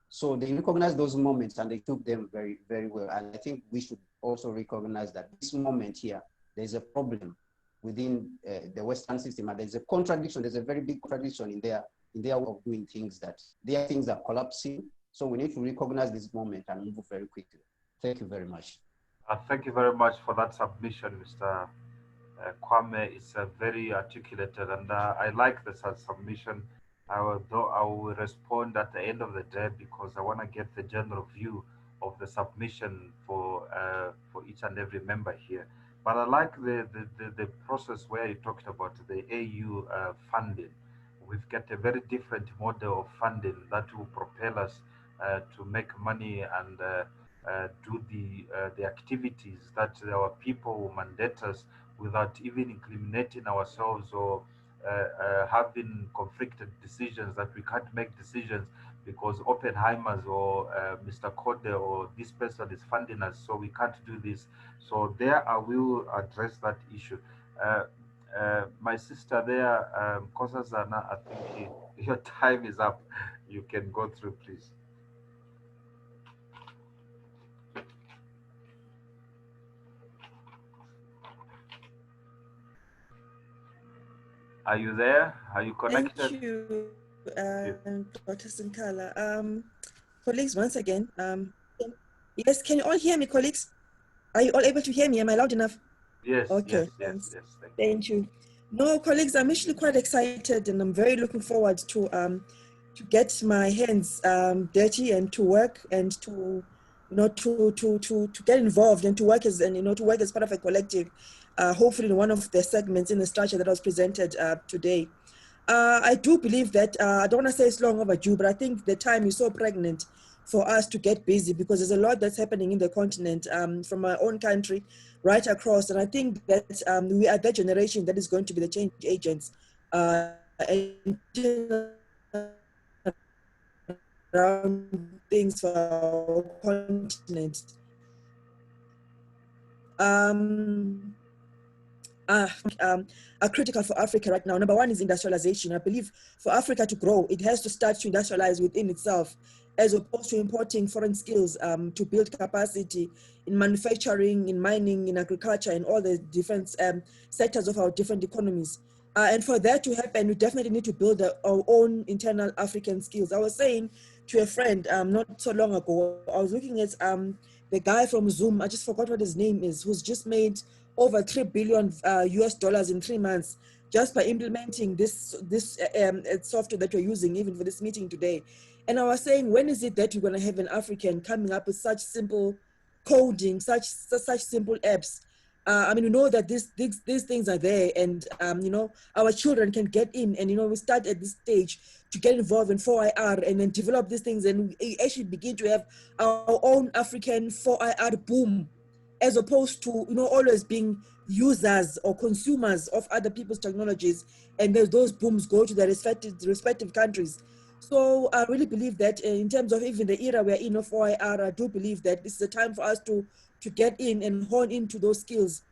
So they recognize those moments and they took them very, very well. And I think we should also recognize that this moment here, there's a problem within the Western system, and there's a contradiction. There's a very big contradiction in their way of doing things, that their things are collapsing. So we need to recognize this moment and move very quickly. Thank you very much. Thank you very much for that submission, Mr. Kwame. It's very articulated, and I like the submission. I will respond at the end of the day because I want to get the general view of the submission for each and every member here. But I like the process where you talked about the AU funding. We've got a very different model of funding that will propel us to make money and do the activities that our people will mandate us without even incriminating ourselves or having conflicted decisions, that we can't make decisions because Oppenheimer's or Mr. Code or this person is funding us, so we can't do this. So there I will address that issue. Uh, my sister there, Kosazana, I think your time is up. You can go through, please. Are you there? Are you connected? Thank you, You. Dr. Sinkala. Colleagues, once again, yes, can you all hear me, colleagues? Are you all able to hear me? Am I loud enough? Yes, Okay, yes, yes, thanks. yes. Thank you. No, colleagues, I'm actually quite excited, and I'm very looking forward to get my hands dirty and to work and to to get involved and to work as part of a collective. Hopefully, in one of the segments in the structure that was presented today. I do believe that I don't want to say it's long overdue, but I think the time is so pregnant for us to get busy because there's a lot that's happening in the continent from our own country right across. And I think that we are that generation that is going to be the change agents and around things for our continent. Uh, are critical for Africa right now. Number one is industrialization. I believe for Africa to grow, it has to start to industrialize within itself, as opposed to importing foreign skills to build capacity in manufacturing, in mining, in agriculture, in all the different sectors of our different economies. And for that to happen, we definitely need to build our own internal African skills. I was saying to a friend not so long ago, I was looking at the guy from Zoom, I just forgot what his name is, who's just made over $3 billion US dollars in 3 months just by implementing this software that we're using even for this meeting today. And I was saying, when is it that we're going to have an African coming up with such simple coding, such simple apps? I mean, we know that these things are there, and our children can get in, and we start at this stage to get involved in 4IR and then develop these things, and we actually begin to have our own African 4IR boom, as opposed to always being users or consumers of other people's technologies, and those booms go to their respective countries. So I really believe that in terms of even the era we're in of OIR, I do believe that this is a time for us to get in and hone into those skills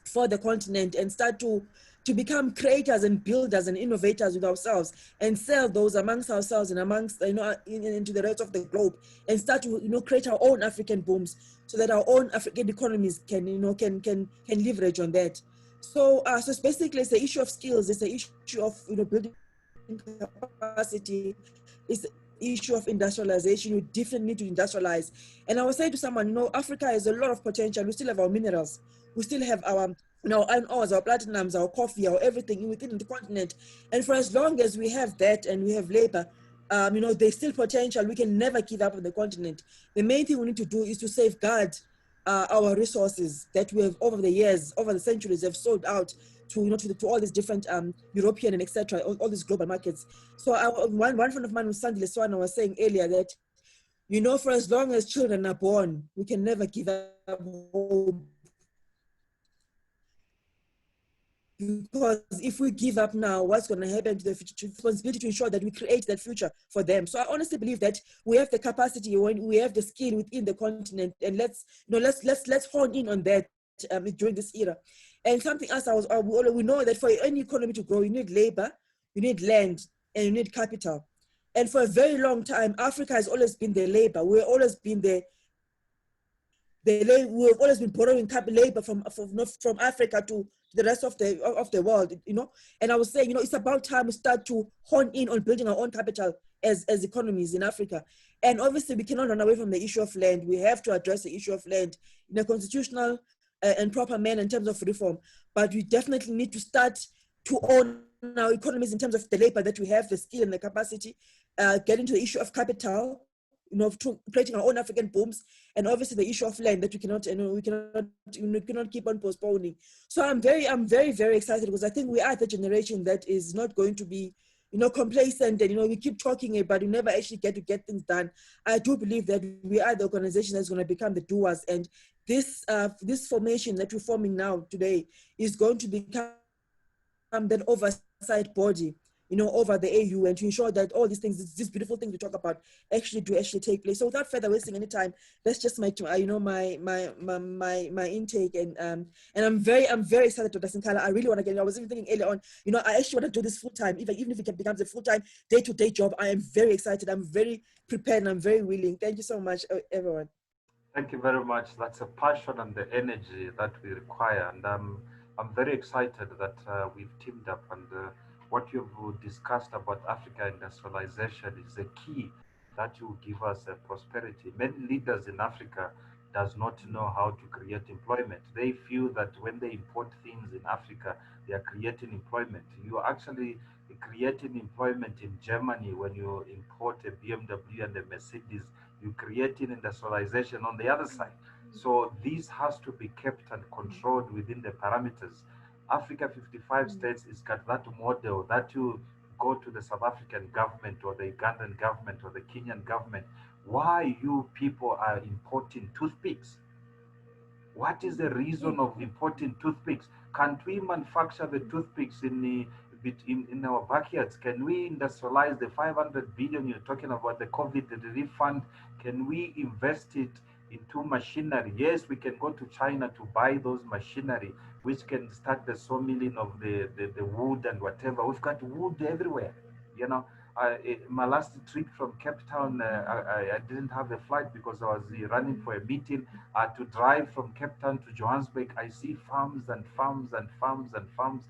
for the continent and start to become creators and builders and innovators with ourselves, and sell those amongst ourselves and amongst into the rest of the globe, and start to create our own African booms, so that our own African economies can can leverage on that. So so basically it's the issue of skills, it's the issue of building capacity, it's the issue of industrialization. You definitely need to industrialize. And I was saying to someone, Africa has a lot of potential. We still have our minerals, we still have our iron ores, our platinums, our coffee, our everything within the continent. And for as long as we have that and we have labor, there's still potential. We can never give up on the continent. The main thing we need to do is to safeguard our resources that we have over the years, over the centuries, have sold out to to all these different European and etc. All these global markets. So one friend of mine, Sandile Swana, was saying earlier that for as long as children are born, we can never give up hope. Because if we give up now, what's going to happen to the future? Responsibility to ensure that we create that future for them. So I honestly believe that we have the capacity, when we have the skill within the continent, and let's hone in on that during this era. And something else, we know that for any economy to grow, you need labor, you need land, and you need capital. And for a very long time, Africa has always been the labor. We've always been we've always been borrowing labor from Africa to the rest of the world, And I was saying, it's about time we start to hone in on building our own capital as economies in Africa. And obviously, we cannot run away from the issue of land. We have to address the issue of land in a constitutional and proper manner in terms of reform. But we definitely need to start to own our economies in terms of the labor that we have, the skill and the capacity, get into the issue of capital, creating our own African booms, and obviously the issue of land that we cannot keep on postponing. So I'm very, very excited, because I think we are the generation that is not going to be, complacent, and we keep talking it, but we never actually get things done. I do believe that we are the organization that's going to become the doers, and this formation that we're forming now today is going to become that oversight body over the AU, and to ensure that all these things, these beautiful things we talk about, actually take place. So without further wasting any time, that's just my intake, and I'm very excited, Dr. Sinkala. I really want to get. I was even thinking earlier on, I actually want to do this full time, even if it becomes a full time day-to-day job. I am very excited. I'm very prepared, and I'm very willing. Thank you so much, everyone. Thank you very much. That's a passion and the energy that we require, and I'm very excited that we've teamed up. And what you've discussed about Africa industrialization is a key that will give us prosperity. Many leaders in Africa does not know how to create employment. They feel that when they import things in Africa, they are creating employment. You are actually creating employment in Germany when you import a BMW and a Mercedes. You creating industrialization on the other side. So this has to be kept and controlled within the parameters. Africa 55 states is got that model that you go to the South African government or the Ugandan government or the Kenyan government. Why you people are importing toothpicks? What is the reason of importing toothpicks? Can't we manufacture the toothpicks in our backyards? Can we industrialize the 500 billion you're talking about, the COVID relief fund? Can we invest it into machinery? Yes, we can go to China to buy those machinery, which can start the sawmilling of the wood and whatever. We've got wood everywhere, you know. My last trip from Cape Town, I didn't have a flight because I was running for a meeting. To drive from Cape Town to Johannesburg, I see farms and farms and farms and farms,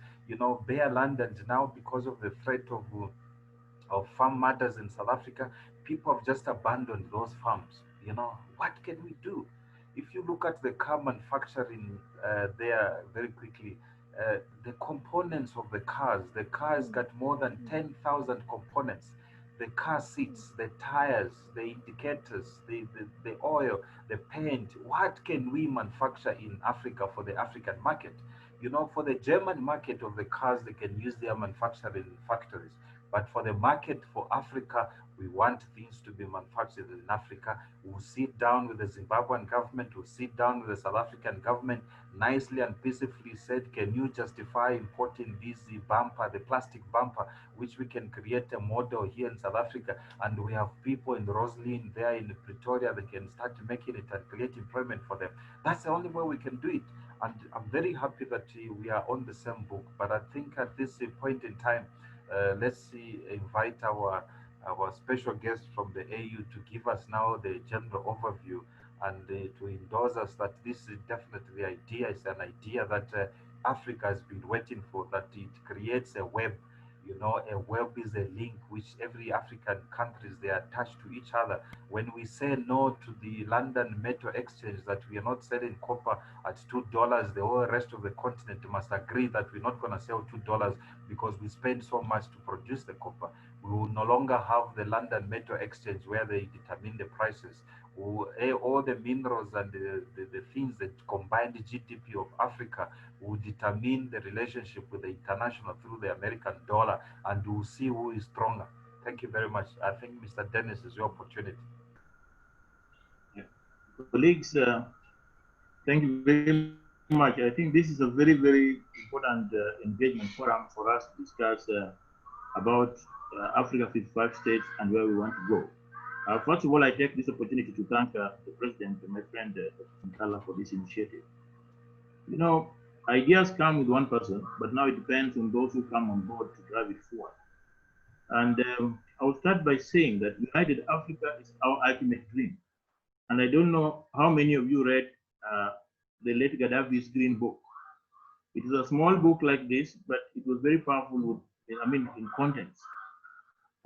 bare land. And now, because of the threat of farm matters in South Africa, people have just abandoned those farms. What can we do? If you look at the car manufacturing there very quickly, the components of the cars got more than 10,000 components. The car seats, the tires, the indicators, the oil, the paint. What can we manufacture in Africa for the African market? For the German market of the cars, they can use their manufacturing factories. But for the market for Africa, we want things to be manufactured in Africa. We'll sit down with the Zimbabwean government, we'll sit down with the South African government, nicely and peacefully said, can you justify importing this bumper, the plastic bumper, which we can create a model here in South Africa, and we have people in Roslyn there in Pretoria that can start making it and create employment for them. That's the only way we can do it. And I'm very happy that we are on the same book. But I think at this point in time, let's invite our special guest from the AU to give us now the general overview and to endorse us that this is definitely the idea. It's an idea that Africa has been waiting for, that it creates a web. A web is a link which every African countries, they are attached to each other. When we say no to the London Metal Exchange, that we are not selling copper at $2, the whole rest of the continent must agree that we're not going to sell $2 because we spend so much to produce the copper. We will no longer have the London Metal Exchange where they determine the prices. All the minerals and the things that combine the GDP of Africa will determine the relationship with the international through the American dollar, and we'll see who is stronger. Thank you very much. I think, Mr. Dennis, is your opportunity. Yeah. Colleagues, thank you very much. I think this is a very, very important engagement forum for us to discuss about Africa 55 states and where we want to go. First of all, I take this opportunity to thank the President, my friend Sinkala, for this initiative. Ideas come with one person, but now it depends on those who come on board to drive it forward. And I will start by saying that United Africa is our ultimate dream. And I don't know how many of you read the late Gaddafi's Green Book. It is a small book like this, but it was very powerful in contents.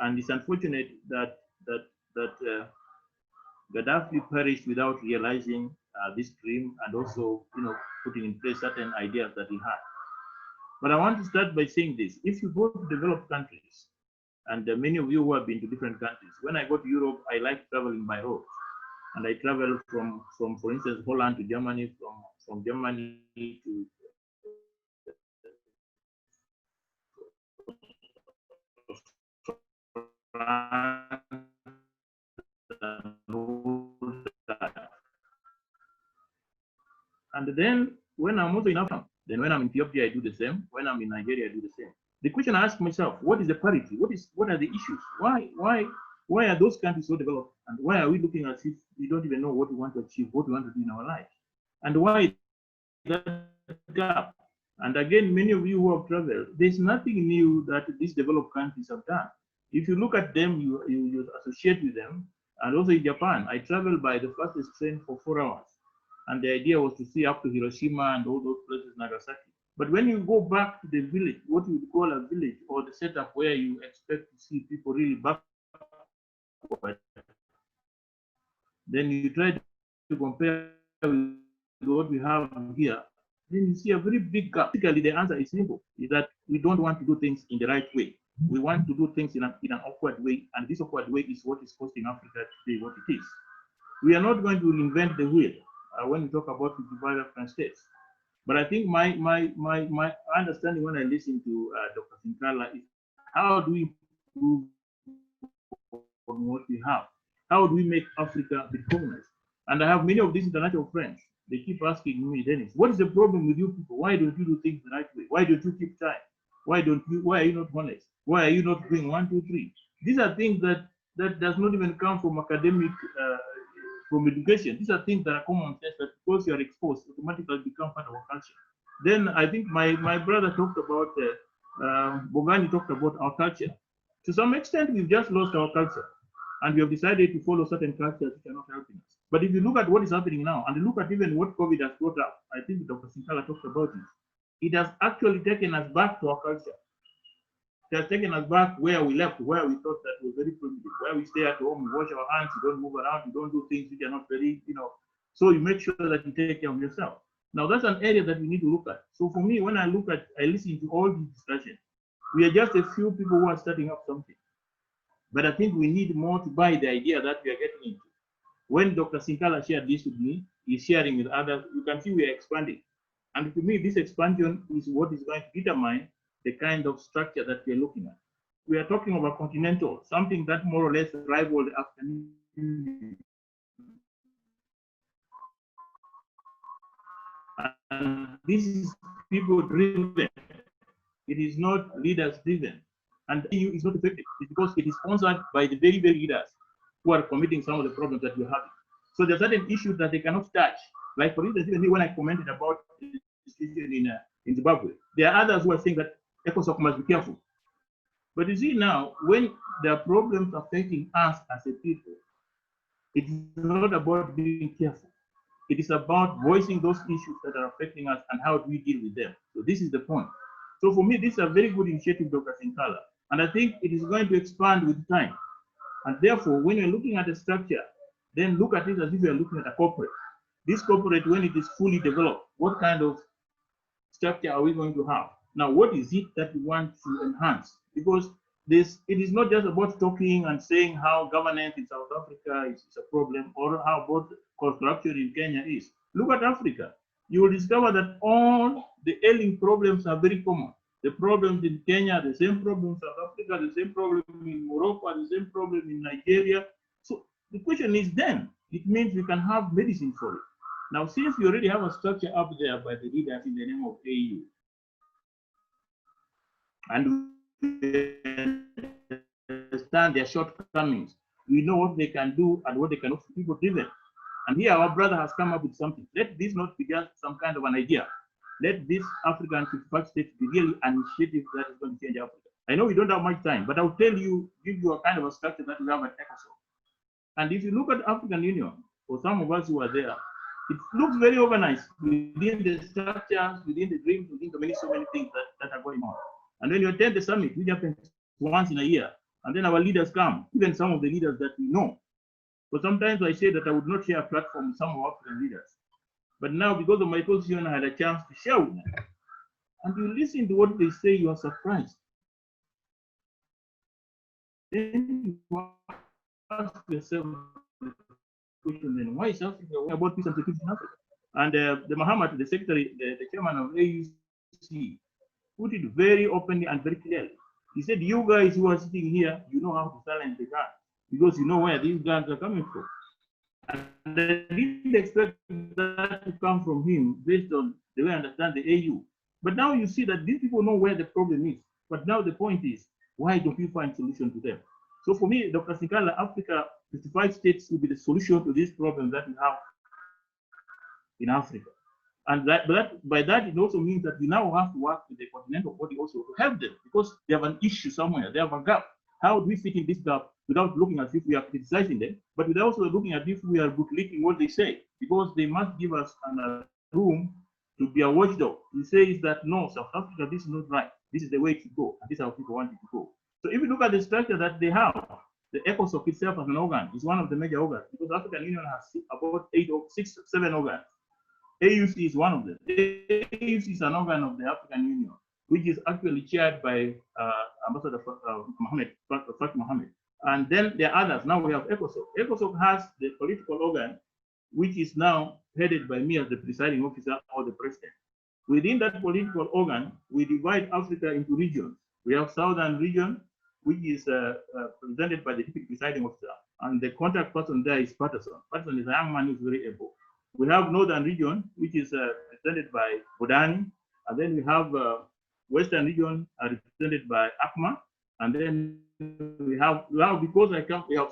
And it's unfortunate that Gaddafi perished without realizing this dream and also, putting in place certain ideas that he had. But I want to start by saying this: if you go to developed countries, and many of you who have been to different countries, when I go to Europe, I like traveling by road, and I travel from for instance, Holland to Germany, from Germany to France. And then when I'm also in Africa, then when I'm in Ethiopia, I do the same. When I'm in Nigeria, I do the same. The question I ask myself, what is the parity? What are the issues? Why are those countries so developed? And why are we looking as if we don't even know what we want to achieve, what we want to do in our lives? And why that gap? And again, many of you who have traveled, there's nothing new that these developed countries have done. If you look at them, you associate with them. And also in Japan, I traveled by the fastest train for 4 hours. And the idea was to see up to Hiroshima and all those places, Nagasaki. But when you go back to the village, what you would call a village, or the setup where you expect to see people really backward, then you try to compare with what we have here, then you see a very big gap. Basically, the answer is simple, is that we don't want to do things in the right way. We want to do things in an awkward way, and this awkward way is what is costing Africa today what it is. We are not going to reinvent the wheel when we talk about 55 African states. But I think my understanding when I listen to Dr. Sinkala is, how do we improve on what we have? How do we make Africa recognized? And I have many of these international friends. They keep asking me, Dennis, what is the problem with you people? Why don't you do things the right way? Why don't you keep time? Why are you not honest? Why are you not doing 1, 2, 3? These are things that does not even come from academic, from education. These are things that are common sense, that because you are exposed, automatically become part of our culture. Then I think my brother talked about, Bogani talked about our culture. To some extent, we've just lost our culture, and we have decided to follow certain cultures which are not helping us. But if you look at what is happening now, and look at even what COVID has brought up, I think Dr. Sinkala talked about it, it has actually taken us back to our culture. It has taken us back where we left, where we thought that was very primitive, where we stay at home, we wash our hands, you don't move around, you don't do things which are not very, so you make sure that you take care of yourself. Now that's an area that we need to look at. So for me, when I listen to all these discussions, we are just a few people who are starting up something. But I think we need more to buy the idea that we are getting into. When Dr. Sinkala shared this with me, he's sharing with others, you can see we are expanding. And to me, this expansion is what is going to determine the kind of structure that we're looking at. We are talking about continental, something that more or less rivals the African Union. And this is people driven. It is not leaders driven. And the EU is not effective. It's because it is sponsored by the very, very leaders who are committing some of the problems that we're having. So there are certain issues that they cannot touch. Like for instance, even when I commented about the situation in Zimbabwe, there are others who are saying that ECOSOC must be careful. But you see now, when there are problems affecting us as a people, it is not about being careful. It is about voicing those issues that are affecting us and how do we deal with them. So this is the point. So for me, this is a very good initiative, Dr. Sinkala. And I think it is going to expand with time. And therefore, when you're looking at the structure, then look at it as if you're looking at a corporate. This corporate, when it is fully developed, what kind of structure are we going to have? Now, what is it that we want to enhance? Because it is not just about talking and saying how governance in South Africa is a problem, or how about construction in Kenya is. Look at Africa. You will discover that all the ailing problems are very common. The problems in Kenya, the same problem in South Africa, the same problem in Morocco, the same problem in Nigeria. So the question is then, it means we can have medicine for it. Now, since we already have a structure up there by the leaders in the name of AU, and we understand their shortcomings, we know what they can do and what they cannot, people driven. And here our brother has come up with something. Let this not be just some kind of an idea. Let this African 55 states be really an initiative that is going to change Africa. I know we don't have much time, but I'll tell you, give you a kind of a structure that we have at ECOSOC. And if you look at African Union, for some of us who are there, it looks very organized within the structures, within the dreams, within the many, so many things that are going on. And when you attend the summit, which happens once in a year, and then our leaders come, even some of the leaders that we know. But sometimes I say that I would not share a platform with some of our African leaders. But now, because of my position, I had a chance to share with them. And you listen to what they say, you are surprised. Then you ask yourself the question, then why is Africa? What about peace and security in Africa? And the Muhammad, the secretary, the chairman of AUC, put it very openly and very clearly. He said, you guys who are sitting here, you know how to silence the guns, because you know where these guns are coming from. And I didn't expect that to come from him based on the way I understand the AU. But now you see that these people know where the problem is. But now the point is, why don't we find solution to them? So for me, Dr. Sinkala, Africa, 55 states will be the solution to this problem that we have in Africa. And by that, it also means that we now have to work with the continental body also to help them, because they have an issue somewhere, they have a gap. How do we fit in this gap without looking as if we are criticizing them, but without also looking as if we are bootlicking what they say, because they must give us a room to be a watchdog. He says that, no, South Africa, this is not right. This is the way to go. And this is how people want it to go. So if you look at the structure that they have, the ECOSOC itself as an organ is one of the major organs, because the African Union has about 7 organs. AUC is one of them. AUC is an organ of the African Union, which is actually chaired by Ambassador Faki Mohammed. And then there are others. Now we have ECOSOC. ECOSOC has the political organ, which is now headed by me as the presiding officer or the president. Within that political organ, we divide Africa into regions. We have Southern region, which is presented by the deputy presiding officer, and the contact person there is Patterson. Patterson is a young man who's very able. We have Northern region, which is represented by Bodani, and then we have Western region represented by Akma, and then we have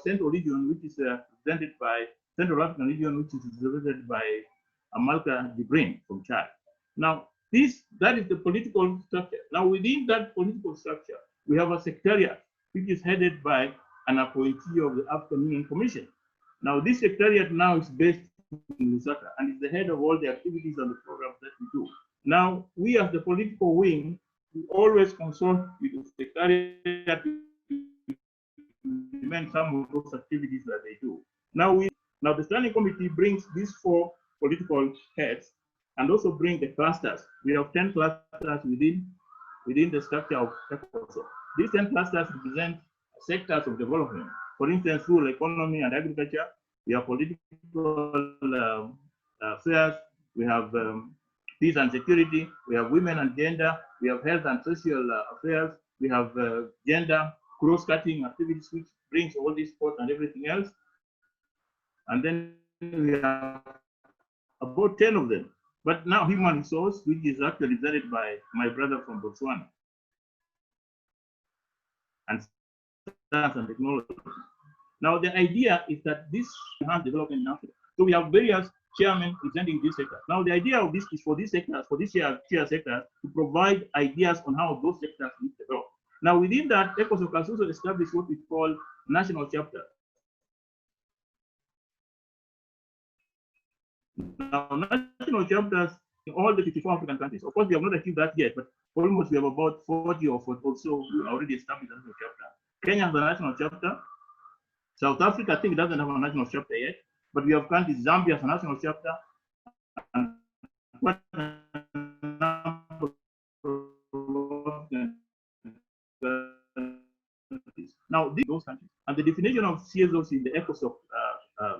Central region, which is represented by Central African region, which is represented by Amalka Dibrin from Chad. Now, that is the political structure. Now, within that political structure, we have a secretariat, which is headed by an appointee of the African Union Commission. Now, this secretariat now is based in Lusaka and is the head of all the activities and the programs that we do. Now, we as the political wing, we always consult with the secretariat to implement some of those activities that they do. Now, the standing committee brings these 4 political heads and also bring the clusters. We have 10 clusters within the structure of ECOSOC. These 10 clusters represent sectors of development. For instance, rural economy and agriculture. We have political affairs. We have peace and security. We have women and gender. We have health and social affairs. We have gender cross-cutting activities, which brings all these sports and everything else. And then we have about 10 of them. But now human resource, which is actually represented by my brother from Botswana, and science and technology. Now the idea is that this has development in Africa. So we have various chairmen presenting this sector. Now the idea of this is for these sectors, for these chair sectors, to provide ideas on how those sectors will develop. Now within that, ECOSOC has also established what we call national chapters. Now, national chapters in all the 54 African countries. Of course, we have not achieved that yet, but almost we have about 40 or 40 or so who already established a national chapter. Kenya has a national chapter. South Africa, I think, doesn't have a national chapter yet, but we have countries. Zambia has a national chapter. And now, those countries. And the definition of CSOs in the ECOSOC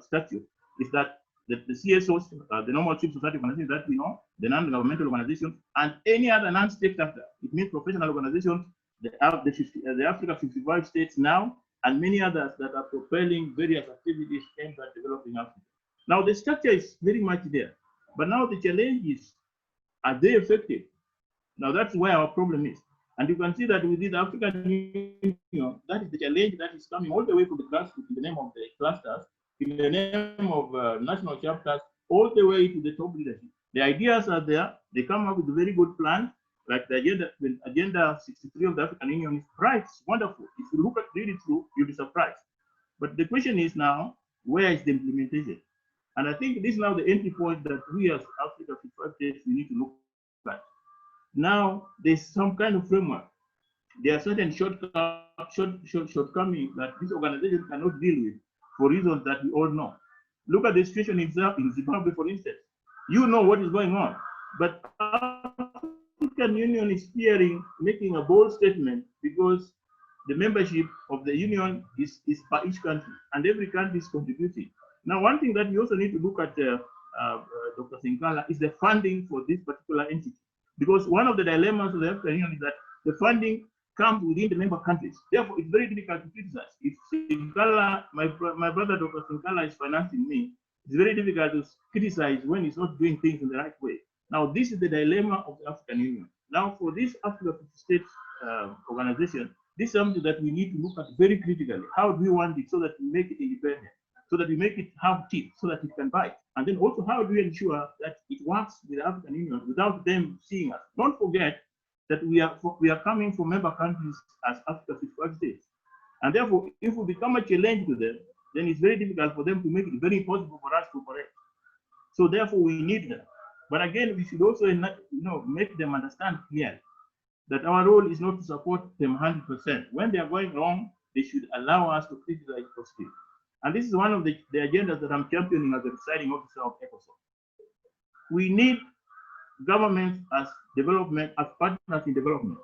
statute is that the CSOs, the normal civil society organizations that we know, the non-governmental organizations, and any other non-state actor. It means professional organizations, the Africa 55 states now, and many others that are propelling various activities aimed at developing Africa. Now, the structure is very much there, but now the challenge is, are they effective? Now, that's where our problem is. And you can see that within the African Union, that is the challenge that is coming all the way from the grassroots in the name of the clusters, in the name of national chapters, all the way to the top leadership. The ideas are there. They come up with very good plans, like the agenda 63 of the African Union is bright, it's wonderful. If you read it through, you'll be surprised. But the question is now, where is the implementation? And I think this is now the entry point that we as Africa 55 states, we need to look at. Now, there's some kind of framework. There are certain shortcomings that this organization cannot deal with for reasons that we all know. Look at the situation in Zimbabwe, for instance. You know what is going on, but African Union is making a bold statement because the membership of the union is by each country, and every country is contributing. Now, one thing that we also need to look at, Dr. Sinkala, is the funding for this particular entity. Because one of the dilemmas of the African Union is that the funding comes within the member countries. Therefore, it's very difficult to criticize. If Sinkala, my brother Dr. Sinkala is financing me, it's very difficult to criticize when he's not doing things in the right way. Now, this is the dilemma of the African Union. Now, for this Africa 50 states organization, this is something that we need to look at very critically. How do we want it so that we make it independent, so that we make it have teeth, so that it can bite? And then also, how do we ensure that it works with the African Union without them seeing us? Don't forget that we are coming from member countries as Africa 55 states. And therefore, if we become a challenge to them, then it's very difficult for them to make it very impossible for us to operate. So therefore, we need them. But again, we should also make them understand clearly that our role is not to support them 100%. When they are going wrong, they should allow us to criticize positive. And this is one of the agendas that I'm championing as the presiding officer of ECOSOC. We need governments as partners in development,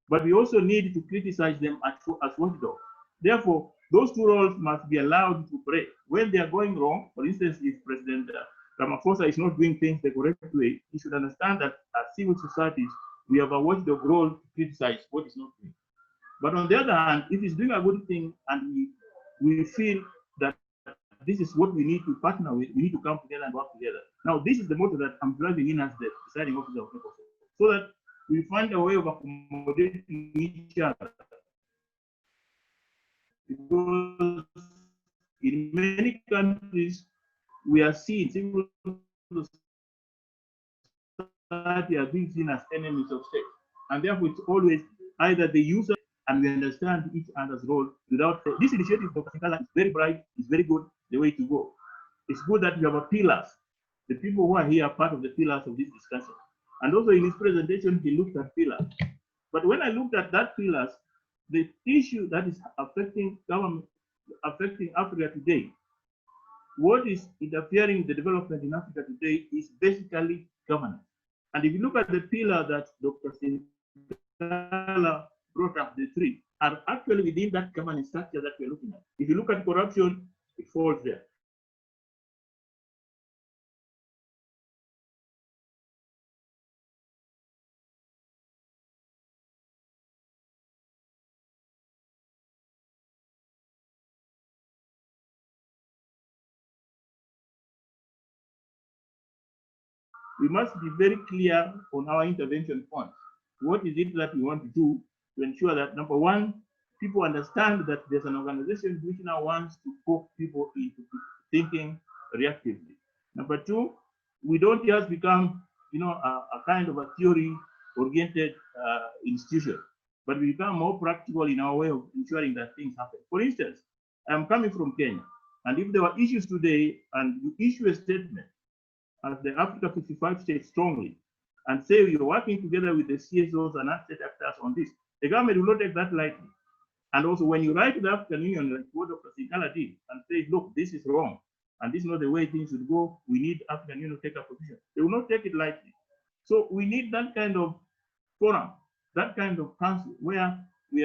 but we also need to criticize them as watchdogs. Therefore, those two roles must be allowed to operate. When they are going wrong, for instance, if President Ramaphosa is not doing things the correct way, he should understand that as civil societies, we have a watchdog role to criticize what is not doing. But on the other hand, if he's doing a good thing and we feel that this is what we need to partner with, we need to come together and work together. Now, this is the motto that I'm driving in as the deciding officer of ECOSOC, so that we find a way of accommodating each other. Because in many countries, we are seeing civil society are being seen as enemies of state. And therefore, it's always either the user and we understand each other's role without this initiative. Dr. Sinkala is very bright, it's very good, the way to go. It's good that we have a pillars. The people who are here are part of the pillars of this discussion. And also in his presentation, he looked at pillars. But when I looked at that pillars, the issue that is affecting government, affecting Africa today, what is interfering with the development in Africa today is basically governance. And if you look at the pillar that Dr. Sinkala brought up, the three are actually within that governance structure that we're looking at. If you look at corruption, it falls there. We must be very clear on our intervention points. What is it that we want to do to ensure that, number one, people understand that there's an organization which now wants to poke people into thinking reactively. Number two, we don't just become, a kind of a theory-oriented institution, but we become more practical in our way of ensuring that things happen. For instance, I'm coming from Kenya, and if there were issues today and you issue a statement as the Africa 55 states strongly and say you're working together with the CSOs and state actors on this, the government will not take that lightly. And also when you write to the African Union, like what Dr. Sinkala did, and say, look, this is wrong, and this is not the way things should go, we need African Union to take a position. They will not take it lightly. So we need that kind of forum, that kind of council where we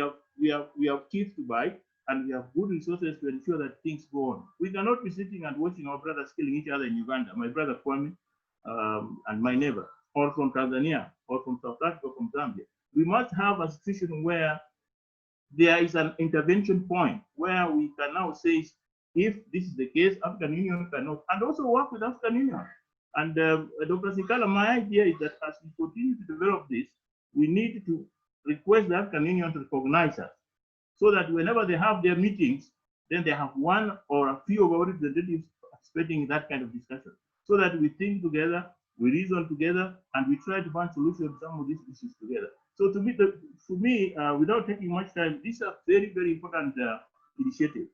have teeth to bite, and we have good resources to ensure that things go on. We cannot be sitting and watching our brothers killing each other in Uganda, my brother Kwame and my neighbor, or from Tanzania, or from South Africa, or from Zambia. We must have a situation where there is an intervention point where we can now say, if this is the case, African Union cannot, and also work with African Union. And Dr. Sinkala, my idea is that as we continue to develop this, we need to request the African Union to recognize us, so that whenever they have their meetings, then they have one or a few of our representatives participating in that kind of discussion, so that we think together, we reason together, and we try to find solutions to some of these issues together. So to me, without taking much time, these are very, very important initiatives.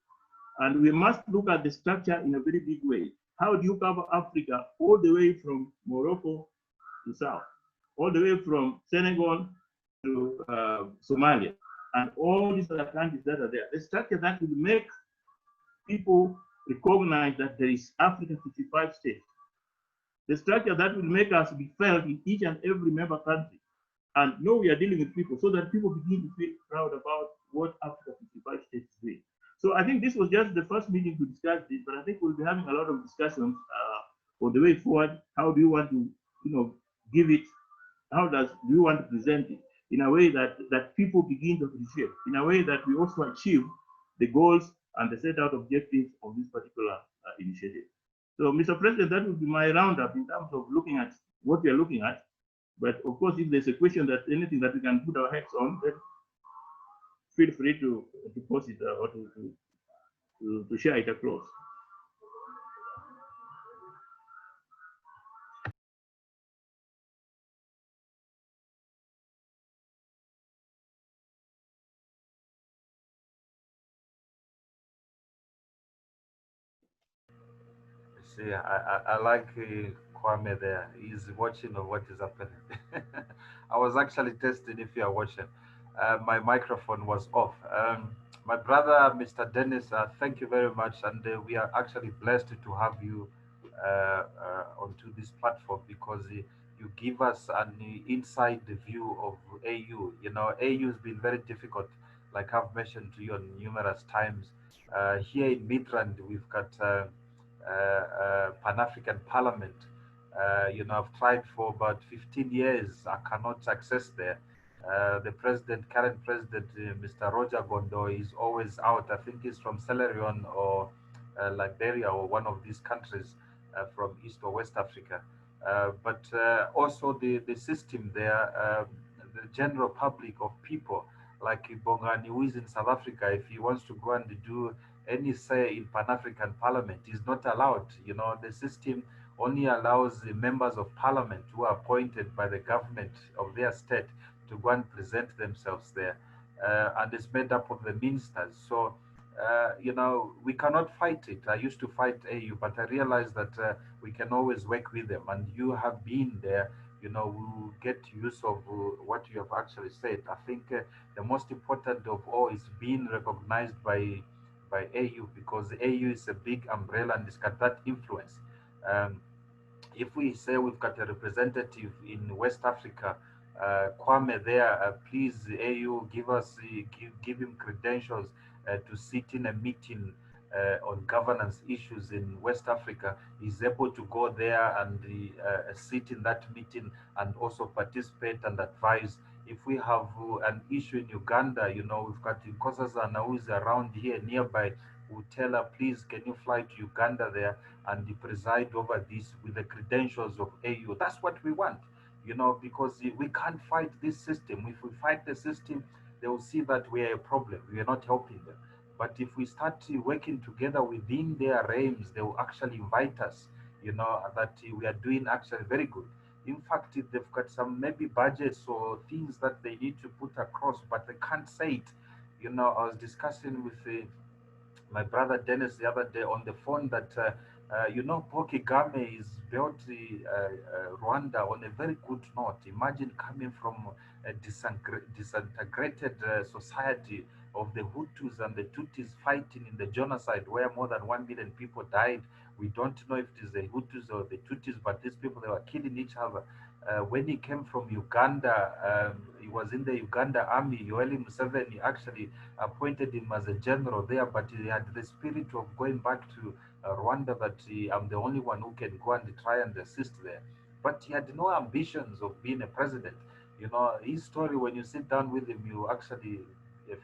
And we must look at the structure in a very big way. How do you cover Africa all the way from Morocco to South, all the way from Senegal to Somalia, and all these other countries that are there? The structure that will make people recognize that there is Africa 55 states. The structure that will make us be felt in each and every member country, and know we are dealing with people, so that people begin to feel proud about what Africa 55 states is doing. So I think this was just the first meeting to discuss this, but I think we'll be having a lot of discussions for the way forward. How do you want to, give it? How do you want to present it in a way that people begin to appreciate, in a way that we also achieve the goals and the set out objectives of this particular initiative. So, Mr. President, that would be my roundup in terms of looking at what we are looking at. But of course, if there's a question that anything that we can put our heads on, then feel free to post it or to share it across. See, I like Kwame there. He's watching of what is happening. I was actually testing if you are watching. My microphone was off. My brother, Mr. Dennis, thank you very much. And we are actually blessed to have you onto this platform because you give us an inside view of AU. You know, AU has been very difficult, like I've mentioned to you on numerous times. Here in Midrand, we've got Pan African Parliament. You know, I've tried for about 15 years. I cannot access there. The president, current president, Mr. Roger Gondo, is always out. I think he's from Sierra Leone or Liberia or one of these countries from East or West Africa. But also the system there, the general public of people like Bongani, who is in South Africa, if he wants to go and do any say in Pan-African Parliament is not allowed. You know, the system only allows the members of parliament who are appointed by the government of their state to go and present themselves there. And it's made up of the ministers. So, you know, we cannot fight it. I used to fight AU, but I realized that we can always work with them. And you have been there, you know, we will get use of what you have actually said. I think the most important of all is being recognized by AU because AU is a big umbrella and it's got that influence. Um, if we say we've got a representative in West Africa, Kwame there, please AU give us give him credentials to sit in a meeting on governance issues in West Africa. He's able to go there and sit in that meeting and also participate and advise. If we have an issue in Uganda, you know, we've got Nkosazana who is around here nearby. We'll tell her, please, can you fly to Uganda there and preside over this with the credentials of AU. That's what we want, you know, because we can't fight this system. If we fight the system, they will see that we are a problem. We are not helping them. But if we start working together within their realms, they will actually invite us, you know, that we are doing actually very good. In fact, they've got some maybe budgets or things that they need to put across, but they can't say it. You know, I was discussing with my brother Dennis the other day on the phone that you know Paul Kagame is built Rwanda on a very good note. Imagine coming from a disintegrated society of the Hutus and the Tutsis fighting in the genocide where more than 1 million people died. We don't know if it is the Hutus or the Tutsis, but these people, they were killing each other. When he came from Uganda, he was in the Uganda army. Yoweri Museveni actually appointed him as a general there, but he had the spirit of going back to Rwanda that I'm the only one who can go and try and assist there. But he had no ambitions of being a president. You know, his story, when you sit down with him, you actually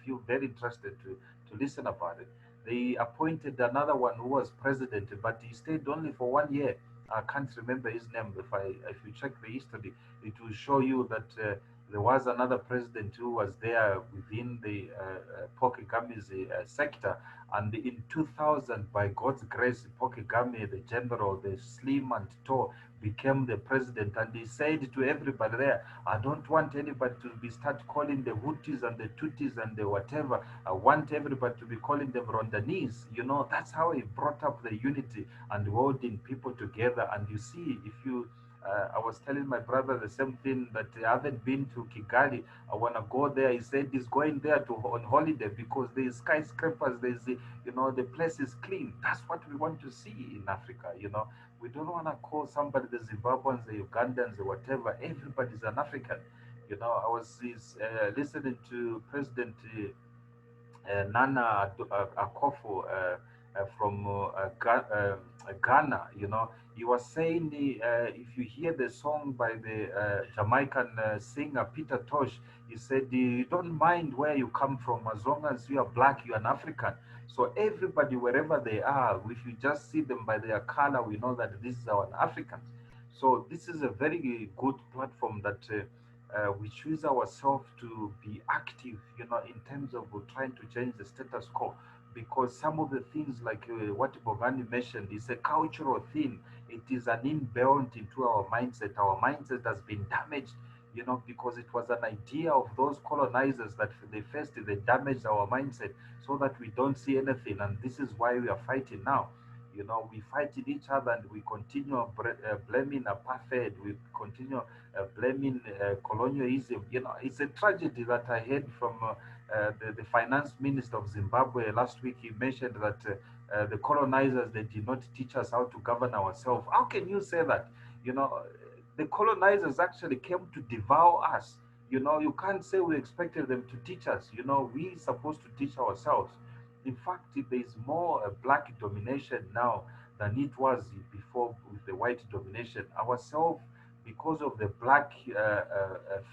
feel very interested to listen about it. They appointed another one who was president, but he stayed only for 1 year. I can't remember his name. If you check the history, it will show you that there was another president who was there within the Paul Kagame's sector. And in 2000, by God's grace, Paul Kagame, the general, the slim and tall, became the president. And he said to everybody there, I don't want anybody to be start calling the Hutus and the Tutsis and the whatever. I want everybody to be calling them Rwandanese. You know, that's how he brought up the unity and holding people together. And you see, if you I was telling my brother the same thing that I haven't been to Kigali. I want to go there. He said he's going there to on holiday because there's skyscrapers. There's you know, the place is clean. That's what we want to see in Africa. You know, we don't want to call somebody the Zimbabweans, the Ugandans, or whatever. Everybody's an African. You know, I was listening to President Nana Akufo from Ghana. You know, he was saying if you hear the song by the Jamaican singer Peter Tosh, he said you don't mind where you come from as long as you are black, you are an African. So everybody, wherever they are, if you just see them by their color, we know that these are an Africans. So this is a very good platform that we choose ourselves to be active, in terms of trying to change the status quo. Because some of the things, like what Bogani mentioned, is a cultural thing. It is an inbuilt into our mindset. Our mindset has been damaged, because it was an idea of those colonizers that they damaged our mindset so that we don't see anything. And this is why we are fighting now. We fight in each other, and we continue blaming apartheid. We continue blaming colonialism. It's a tragedy that I heard from the finance minister of Zimbabwe last week. He mentioned that the colonizers, they did not teach us how to govern ourselves. How can you say that? You know, the colonizers actually came to devour us. You can't say we expected them to teach us. We supposed to teach ourselves. In fact, there is more black domination now than it was before with the white domination. Ourselves, because of the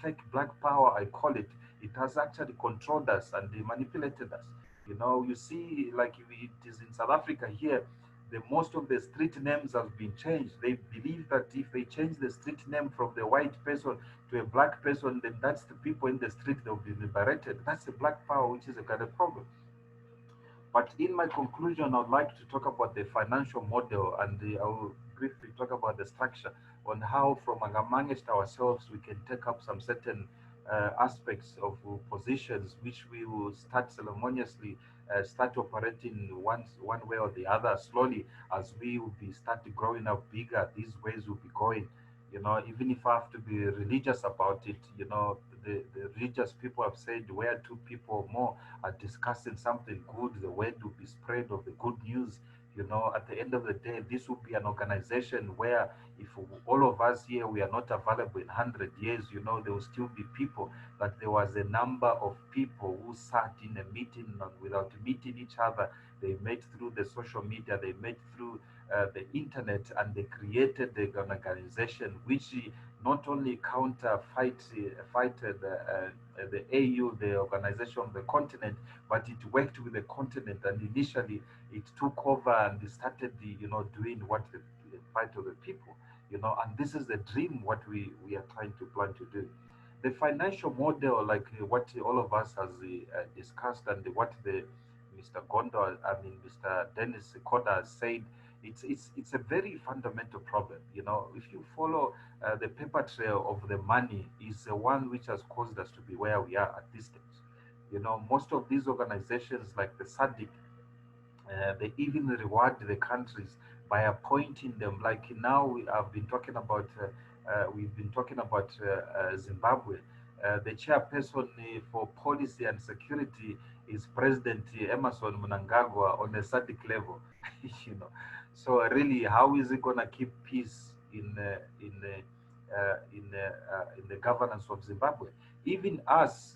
fake black power, I call it, it has actually controlled us and they manipulated us. You see, like it is in South Africa here, the most of the street names have been changed. They believe that if they change the street name from the white person to a black person, then that's the people in the street that will be liberated. That's the black power, which is a kind of problem. But in my conclusion, I'd like to talk about the financial model, and I will briefly talk about the structure on how, from amongst ourselves, we can take up some certain aspects of positions which we will start ceremoniously start operating one way or the other slowly as we will be start growing up bigger. These ways will be going. Even if I have to be religious about it, the religious people have said where two people or more are discussing something good, the word will be spread of the good news. At the end of the day, this will be an organization where if all of us here, we are not available in 100 years, there will still be people. That there was a number of people who sat in a meeting and without meeting each other. They met through the social media, they met through the internet, and they created the organization which not only fighted the AU, the organization of the continent, but it worked with the continent. And initially, it took over and it started, doing what the fight of the people. And this is the dream what we are trying to plan to do. The financial model, like what all of us has discussed, and what the Mr. Gondo, I mean Mr. Dennis Koda has said, it's a very fundamental problem. If you follow the paper trail of the money, is the one which has caused us to be where we are at this stage. Most of these organizations like the SADC, they even reward the countries by appointing them. Like now, we've been talking about Zimbabwe. The chairperson for policy and security is President Emerson Mnangagwa on a SADC level. you know, so really, how is it gonna keep peace in the governance of Zimbabwe? Even us,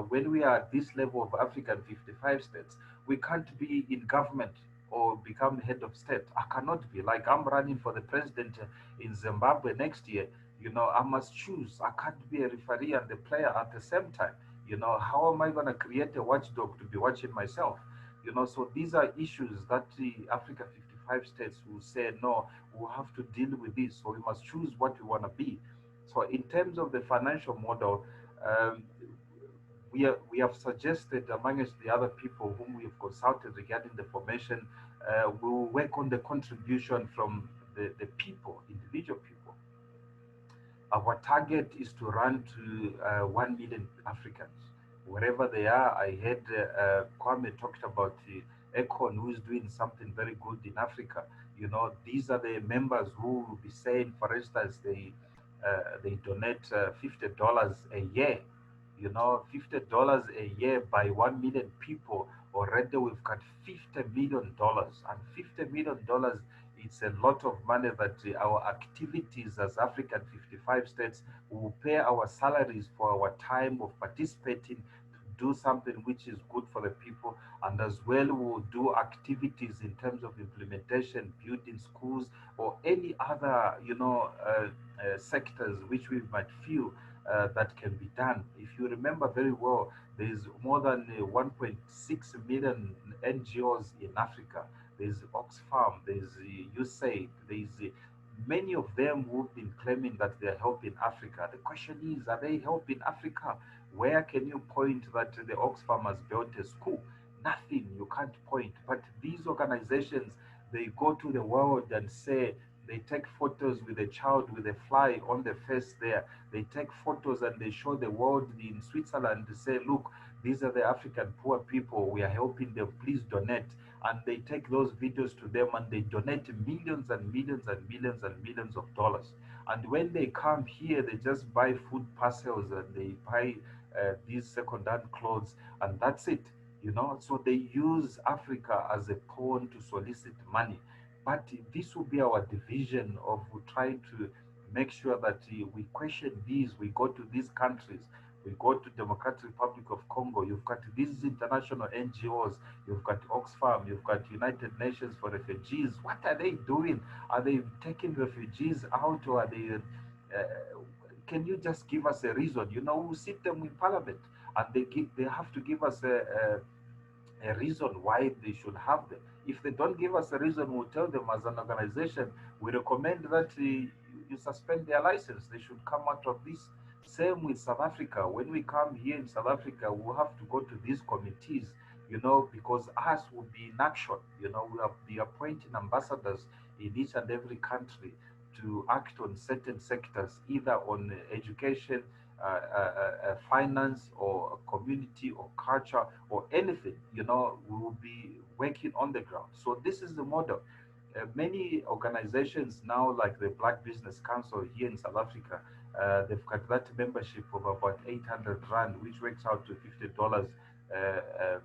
when we are at this level of African 55 states, we can't be in government or become head of state. I cannot be. Like, I'm running for the president in Zimbabwe next year. I must choose. I can't be a referee and a player at the same time. How am I going to create a watchdog to be watching myself? So these are issues that the Africa 55 states will say, no, we'll have to deal with this. So we must choose what we want to be. So in terms of the financial model, um, we have suggested, amongst the other people whom we have consulted regarding the formation, we'll work on the contribution from the people, individual people. Our target is to run to 1 million Africans, wherever they are. I heard Kwame talked about Econ, who is doing something very good in Africa. These are the members who will be saying, for instance, they donate $50 a year. $50 a year by 1 million people. Already we've got $50 million, and $50 million, it's a lot of money that our activities as African 55 states will pay our salaries for our time of participating to do something which is good for the people. And as well, we'll do activities in terms of implementation, building schools, or any other sectors which we might feel that can be done. If you remember very well, there is more than 1.6 million NGOs in Africa. There's Oxfam, there's USAID, there's many of them who've been claiming that they're helping Africa. The question is, are they helping Africa? Where can you point that the Oxfam has built a school? Nothing, you can't point. But these organizations, they go to the world and say, they take photos with a child with a fly on the face there. They take photos and they show the world in Switzerland to say, look, these are the African poor people. We are helping them. Please donate. And they take those videos to them and they donate millions and millions and millions and millions of dollars. And when they come here, they just buy food parcels and they buy these second-hand clothes, and that's it. So they use Africa as a pawn to solicit money. But this will be our division of trying to make sure that we question these. We go to these countries. We go to Democratic Republic of Congo. You've got these international NGOs. You've got Oxfam. You've got United Nations for Refugees. What are they doing? Are they taking refugees out, or are they? Can you just give us a reason? We sit them in Parliament, and they have to give us a reason why they should have them. If they don't give us a reason, we'll tell them as an organization, we recommend that you suspend their license. They should come out of this. Same with South Africa. When we come here in South Africa, we'll have to go to these committees, because us will be in action. We'll be appointing ambassadors in each and every country to act on certain sectors, either on education, finance, or community, or culture, or anything. We will be working on the ground. So this is the model. Many organizations now, like the Black Business Council here in South Africa, they've got that membership of about 800 rand, which works out to $50 uh, uh,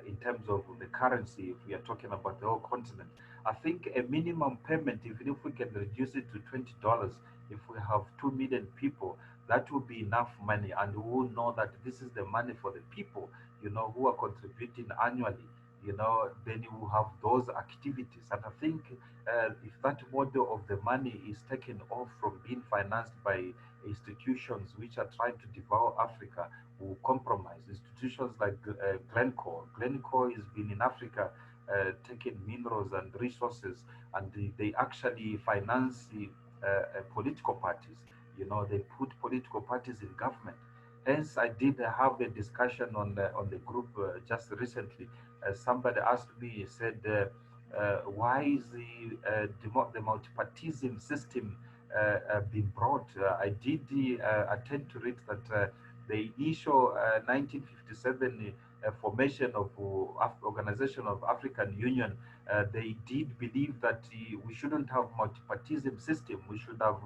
in terms of the currency, if we are talking about the whole continent. I think a minimum payment, even if we can reduce it to $20, if we have 2 million people, that will be enough money, and we will know that this is the money for the people, who are contributing annually. Then you will have those activities. And I think if that model of the money is taken off from being financed by institutions which are trying to devour Africa, will compromise. Institutions like Glencore. Glencore has been in Africa taking minerals and resources, and they actually finance political parties. They put political parties in government. Hence, I did have a discussion on the group just recently. Somebody asked me, said, why is the multipartism system being brought? I did attend to it that the initial 1957 formation of Organization of African Union, they did believe that we shouldn't have multipartism system. We should have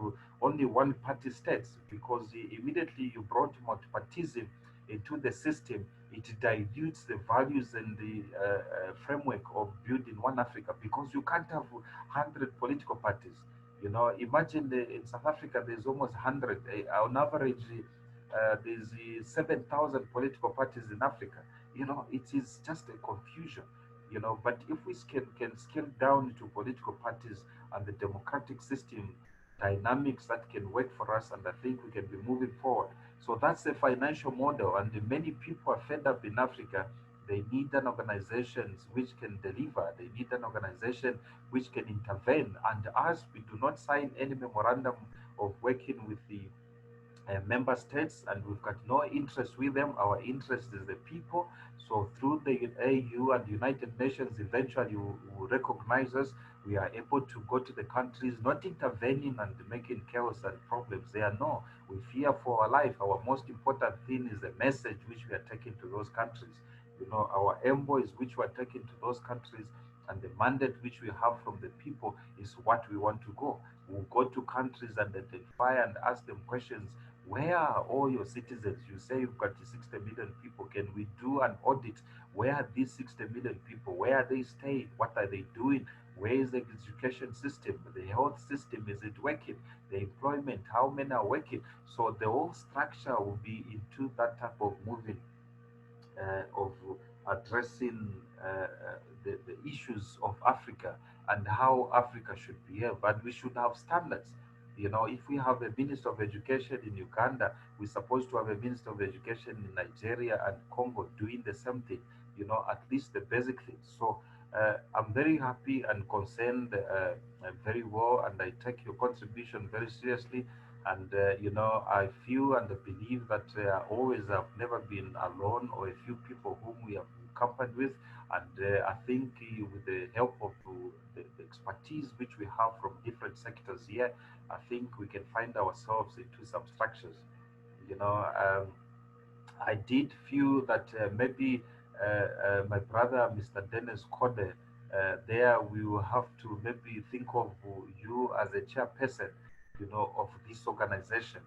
only one-party states, because immediately you brought multipartism into the system, it dilutes the values and the framework of building one Africa, because you can't have 100 political parties. Imagine in South Africa, there's almost 100. On average, there's 7,000 political parties in Africa. It is just a confusion. But if we can scale down to political parties and the democratic system dynamics, that can work for us, and I think we can be moving forward. So that's the financial model, and many people are fed up in Africa. They need an organization which can deliver. They need an organization which can intervene. And as we do not sign any memorandum of working with the member states, and we've got no interest with them. Our interest is the people. So through the AU and United Nations, eventually will recognize us. We are able to go to the countries, not intervening and making chaos and problems there. No, we fear for our life. Our most important thing is the message which we are taking to those countries. Our envoys which we are taking to those countries, and the mandate which we have from the people is what we want to go. We'll go to countries and identify and ask them questions. Where are all your citizens? You say you've got 60 million people. Can we do an audit? Where are these 60 million people? Where are they staying? What are they doing? Where is the education system? The health system, is it working? The employment, how many are working? So the whole structure will be into that type of moving, of addressing the issues of Africa and how Africa should behave. But we should have standards. If we have a Minister of Education in Uganda, we're supposed to have a Minister of Education in Nigeria and Congo doing the same thing, at least the basic things. So I'm very happy and concerned very well, and I take your contribution very seriously. And I feel and believe that always I've never been alone, or a few people whom we have accompanied with. And I think with the help of the expertise which we have from different sectors here, I think we can find ourselves into some structures. You know, I did feel that maybe my brother, Mr. Dennis Kode, there we will have to maybe think of you as a chairperson, of this organization,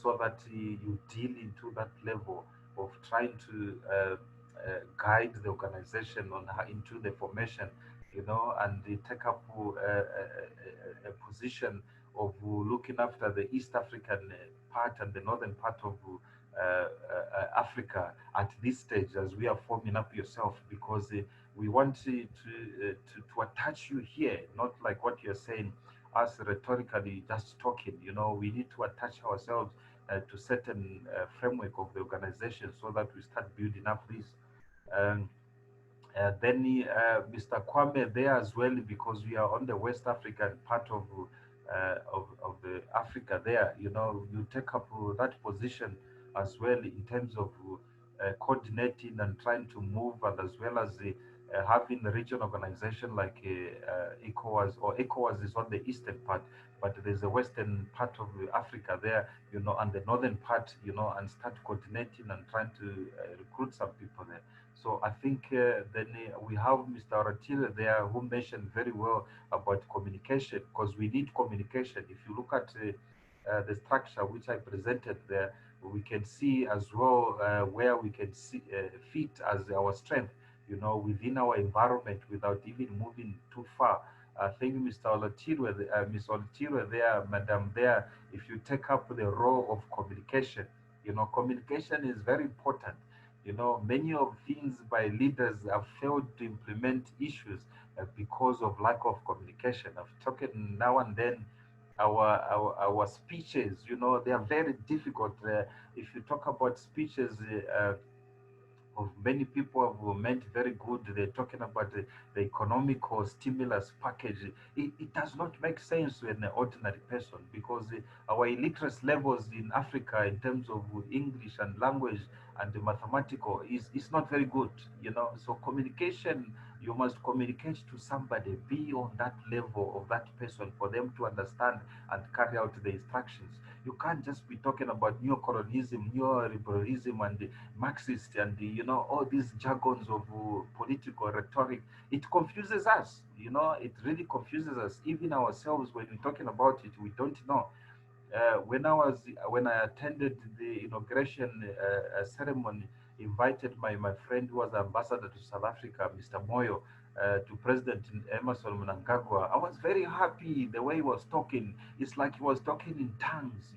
so that you deal into that level of trying to guide the organization on how, into the formation, and they take up a position of looking after the East African part and the northern part of Africa at this stage as we are forming up yourself, because we want to attach you here, not like what you're saying, us rhetorically just talking. We need to attach ourselves to certain framework of the organization so that we start building up this. Um, then Mr. Kwame there as well, because we are on the West African part of the Africa there. You take up that position as well in terms of coordinating and trying to move, and as well as having a regional organization like ECOWAS, or ECOWAS is on the eastern part, but there's a western part of Africa there, and the northern part, and start coordinating and trying to recruit some people there. So I think then we have Mr. Oratile there, who mentioned very well about communication, because we need communication. If you look at the structure which I presented there, we can see as well where we can see, fit as our strength, within our environment without even moving too far. I think Mr. Olatirwe, Ms. Olatirwe there, Madam there, if you take up the role of communication, communication is very important. Many of things by leaders have failed to implement issues because of lack of communication. I've talked now and then. Our speeches, they are very difficult. If you talk about speeches of many people who meant very good, they're talking about the economical stimulus package. It does not make sense to an ordinary person, because our illiteracy levels in Africa in terms of English and language and the mathematical is not very good. So communication, you must communicate to somebody, be on that level of that person for them to understand and carry out the instructions. You can't just be talking about neocolonialism, neoliberalism, and Marxist, and all these jargons of political rhetoric. It confuses us. It really confuses us. Even ourselves, when we're talking about it, we don't know. When I attended the inauguration ceremony, invited my friend who was ambassador to South Africa, Mr. Moyo, to President Emerson Mnangagwa. I was very happy the way he was talking. It's like he was talking in tongues.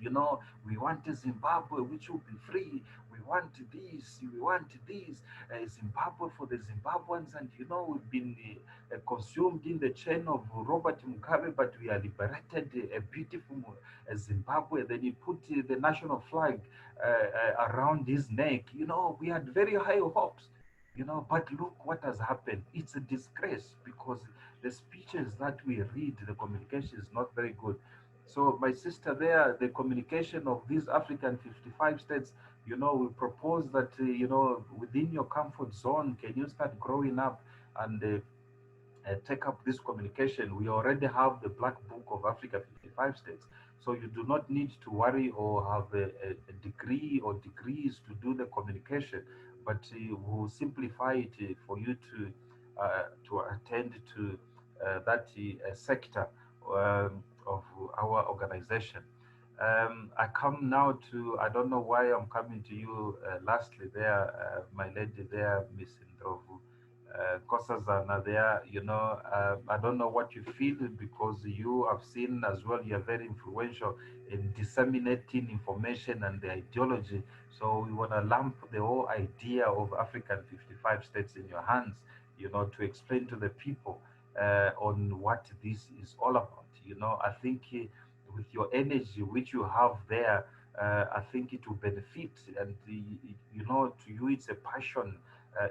We want a Zimbabwe which will be free. We want this. We want this. Zimbabwe for the Zimbabweans. And we've been consumed in the chain of Robert Mugabe, but we are liberated. A beautiful Zimbabwe. Then he put the national flag around his neck. We had very high hopes. But look what has happened. It's a disgrace, because the speeches that we read, the communication is not very good. So my sister there, the communication of these African 55 states, we propose that, within your comfort zone, can you start growing up and take up this communication? We already have the Black Book of Africa 55 states. So you do not need to worry or have a degree or degrees to do the communication, but we'll simplify it for you to attend to that sector of our organization. I come now to, I don't know why I'm coming to you lastly there, my lady there, Miss Ndrovu. Nkosazana there, I don't know what you feel, because you have seen as well, you're very influential in disseminating information and the ideology. So we want to lump the whole idea of African 55 states in your hands, to explain to the people on what this is all about. I think with your energy which you have there, I think it will benefit. And to you, it's a passion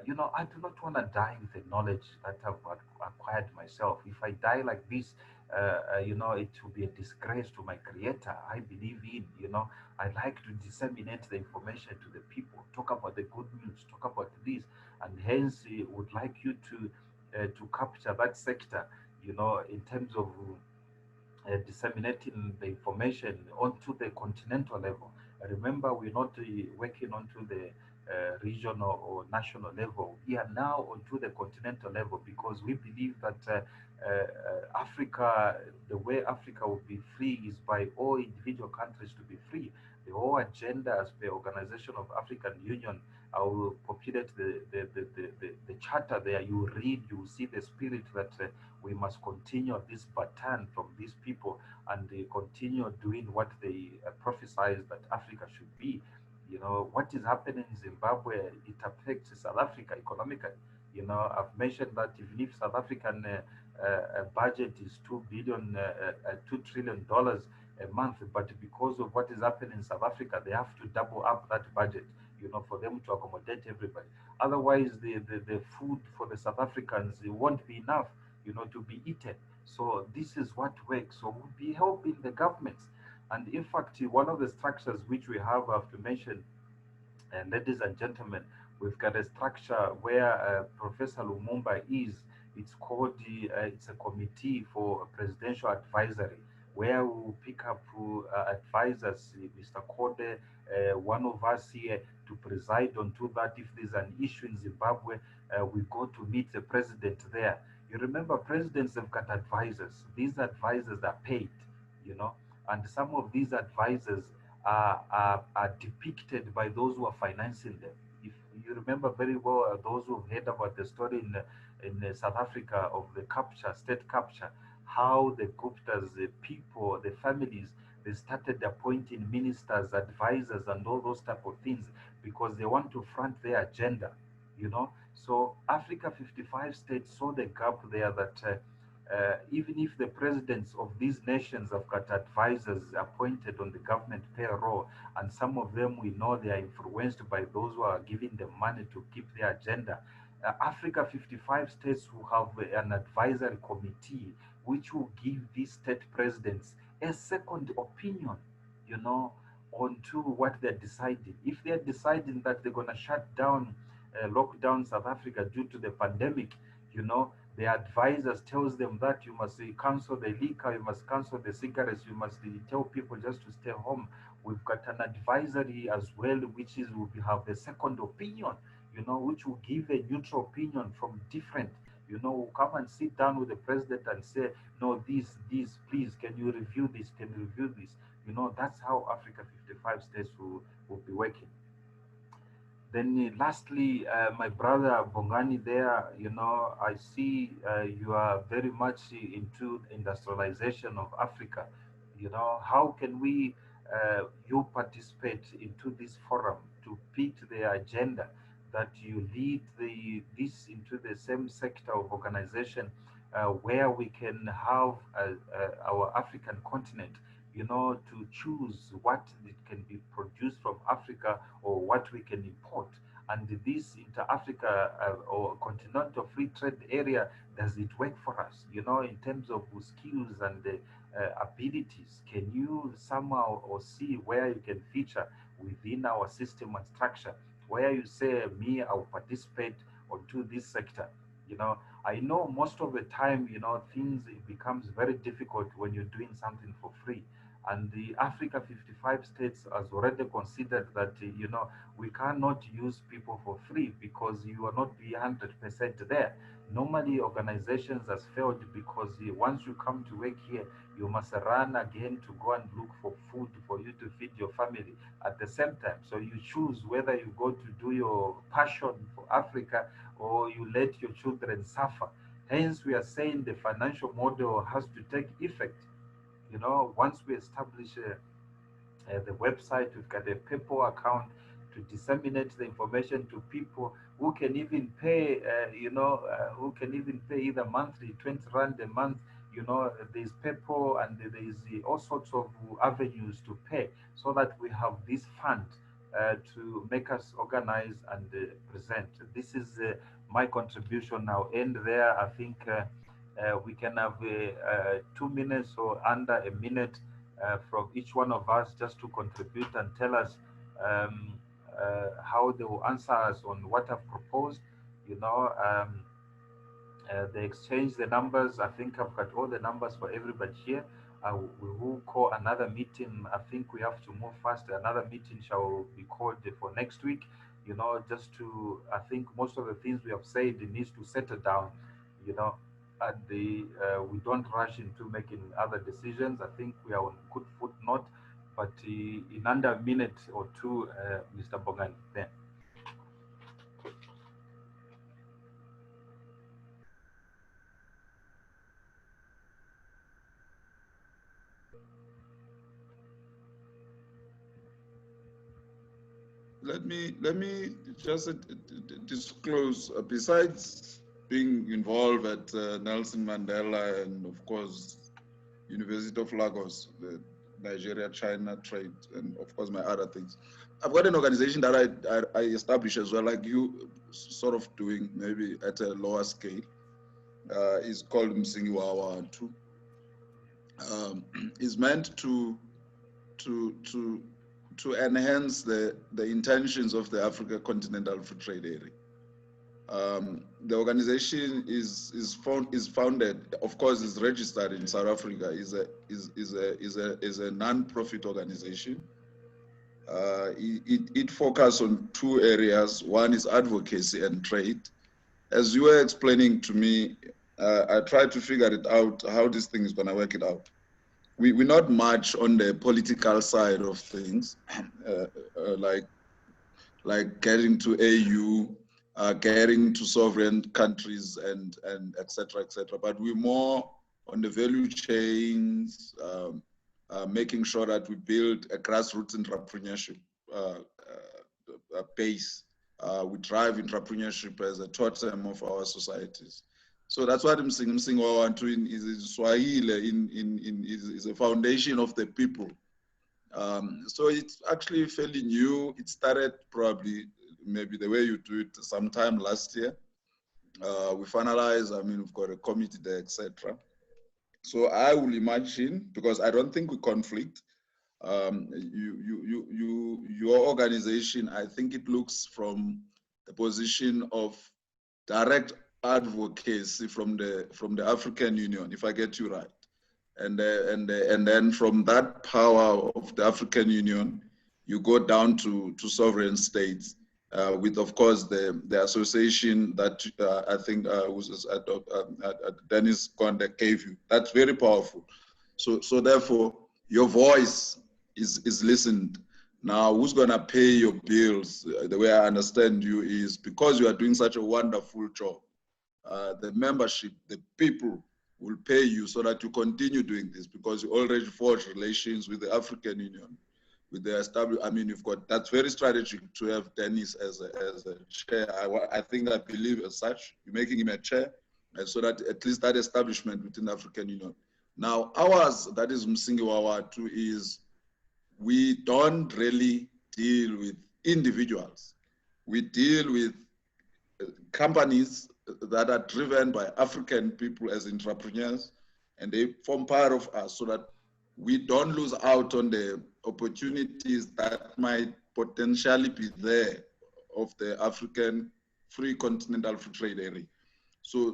You know, I do not want to die with the knowledge that I've acquired myself. If I die like this, you know, it will be a disgrace to my creator I believe in. You know, I like to disseminate the information to the people, talk about the good news, talk about this, and hence would like you to capture that sector, you know, in terms of disseminating the information onto the continental level. Remember, we're not working onto the regional or national level. We are now onto the continental level because we believe that Africa, the way Africa will be free is by all individual countries to be free. The whole agenda as the Organization of African Union, I will populate the charter there. You read, you will see the spirit that we must continue this baton from these people and they continue doing what they prophesied that Africa should be. You know, what is happening in Zimbabwe, it affects South Africa economically. You know, I've mentioned that even if South African budget is $2 trillion a month, but because of what is happening in South Africa, they have to double up that budget, you know, for them to accommodate everybody. Otherwise, the food for the South Africans, it won't be enough, you know, to be eaten. So this is what works. So we'll be helping the governments. And in fact, one of the structures which we have, I have to mention, ladies and gentlemen, we've got a structure where Professor Lumumba is. It's called it's a committee for presidential advisory, where we'll pick up advisors, Mr. Kode, one of us here, to preside onto that. If there's an issue in Zimbabwe, we go to meet the president there. You remember, presidents have got advisors. These advisors are paid, you know, and some of these advisors are depicted by those who are financing them. If you remember very well, those who've heard about the story in South Africa of the capture, state capture, how the Guptas, the people, the families, they started appointing ministers, advisors, and all those type of things because they want to front their agenda, you know. So Africa 55 states saw the gap there that even if the presidents of these nations have got advisors appointed on the government payroll, and some of them we know they are influenced by those who are giving them money to keep their agenda. Africa 55 states will have an advisory committee which will give these state presidents a second opinion, you know, onto what they're deciding. If they're deciding that they're going to shut down, lock down South Africa due to the pandemic, you know, the advisors tells them that you must cancel the liquor, you must cancel the cigarettes, you must tell people just to stay home. We've got an advisory as well, which is will have the second opinion, you know, which will give a neutral opinion from different, you know, will come and sit down with the president and say, no, this, please, can you review this? Can you review this? You know, that's how Africa 55 states will be working. Then lastly, my brother Bongani there, you know, I see you are very much into industrialization of Africa. You know, how can we, you participate into this forum to pick the agenda that you lead this into the same sector of organization where we can have our African continent, you know, to choose what it can be produced from Africa or what we can import. And this inter-Africa or continental free trade area, does it work for us? You know, in terms of skills and abilities, can you somehow or see where you can feature within our system and structure, where you say, me, I'll participate onto this sector? You know, I know most of the time, you know, things, it becomes very difficult when you're doing something for free. And the Africa 55 states has already considered that, you know, we cannot use people for free because you are not be 100% there. Normally, organizations has failed because once you come to work here, you must run again to go and look for food for you to feed your family at the same time. So you choose whether you go to do your passion for Africa or you let your children suffer. Hence, we are saying the financial model has to take effect. You know, once we establish the website, we've got a PayPal account to disseminate the information to people who can even pay, who can even pay either monthly, 20 Rand a month. You know, there's PayPal and there's all sorts of avenues to pay so that we have this fund to make us organize and present. This is my contribution. Now end there. I think we can have 2 minutes or under a minute from each one of us just to contribute and tell us um, how they will answer us on what I've proposed. You know, they exchange the numbers. I think I've got all the numbers for everybody here. We will call another meeting. I think we have to move fast. Another meeting shall be called for next week. You know, just to, I think most of the things we have said, it needs to settle down, you know, and we don't rush into making other decisions. I think we are on good foot, not, but in under a minute or two, Mr. Bogan, then. Let me just disclose, besides being involved at Nelson Mandela and of course University of Lagos, the Nigeria-China trade, and of course my other things, I've got an organization that I established as well, like you sort of doing maybe at a lower scale. It's called Meeting13820. Is meant to enhance the intentions of the Africa Continental Free Trade Area. The organization is founded, of course, is registered in South Africa. is a non-profit organization. It focuses on two areas. One is advocacy and trade. As you were explaining to me, I tried to figure it out how this thing is going to work it out. We're not much on the political side of things, like getting to AU, getting to sovereign countries, and et cetera, et cetera. But we're more on the value chains, making sure that we build a grassroots entrepreneurship base. We drive entrepreneurship as a totem of our societies. So that's what I'm saying. Is Swahili is a foundation of the people. So it's actually fairly new. It started probably maybe the way you do it sometime last year. We finalized, I mean, we've got a committee there, etc. So I will imagine, because I don't think we conflict, your organization, I think it looks from the position of direct advocacy from the African Union, if I get you right. And then from that power of the African Union, you go down to sovereign states, with, of course, the association that I think was Dennis Konde gave you. That's very powerful. So therefore, your voice is listened. Now, who's going to pay your bills? The way I understand you is because you are doing such a wonderful job. The membership, the people will pay you so that you continue doing this, because you already forged relations with the African Union, with the established. I mean, you've got, that's very strategic to have Dennis as a chair. I believe as such, you're making him a chair, and so that at least that establishment within the African Union. Now, ours, that is Meeting13820, is we don't really deal with individuals. We deal with companies that are driven by African people as entrepreneurs, and they form part of us so that we don't lose out on the opportunities that might potentially be there of the African free continental free trade area. So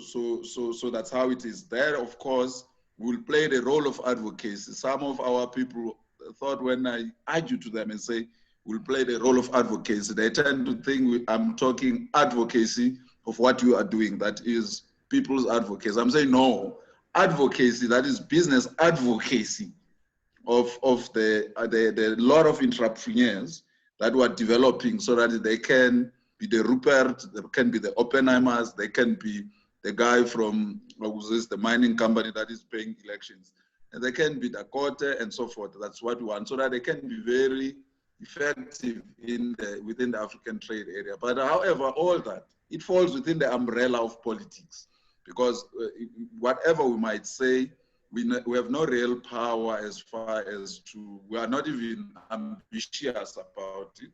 that's how it is. There, of course, will play the role of advocacy. Some of our people thought when I argue to them and say, we'll play the role of advocacy, they tend to think I'm talking advocacy of what you are doing, that is people's advocacy. I'm saying no, advocacy, that is business advocacy of the lot of entrepreneurs that were developing, so that they can be the Rupert, they can be the Oppenheimers, they can be the guy from the mining company that is paying elections, and they can be Dakota and so forth. That's what we want, so that they can be very effective within the African trade area. But however, all that, it falls within the umbrella of politics, because whatever we might say, we have no real power as far as we are not even ambitious about it.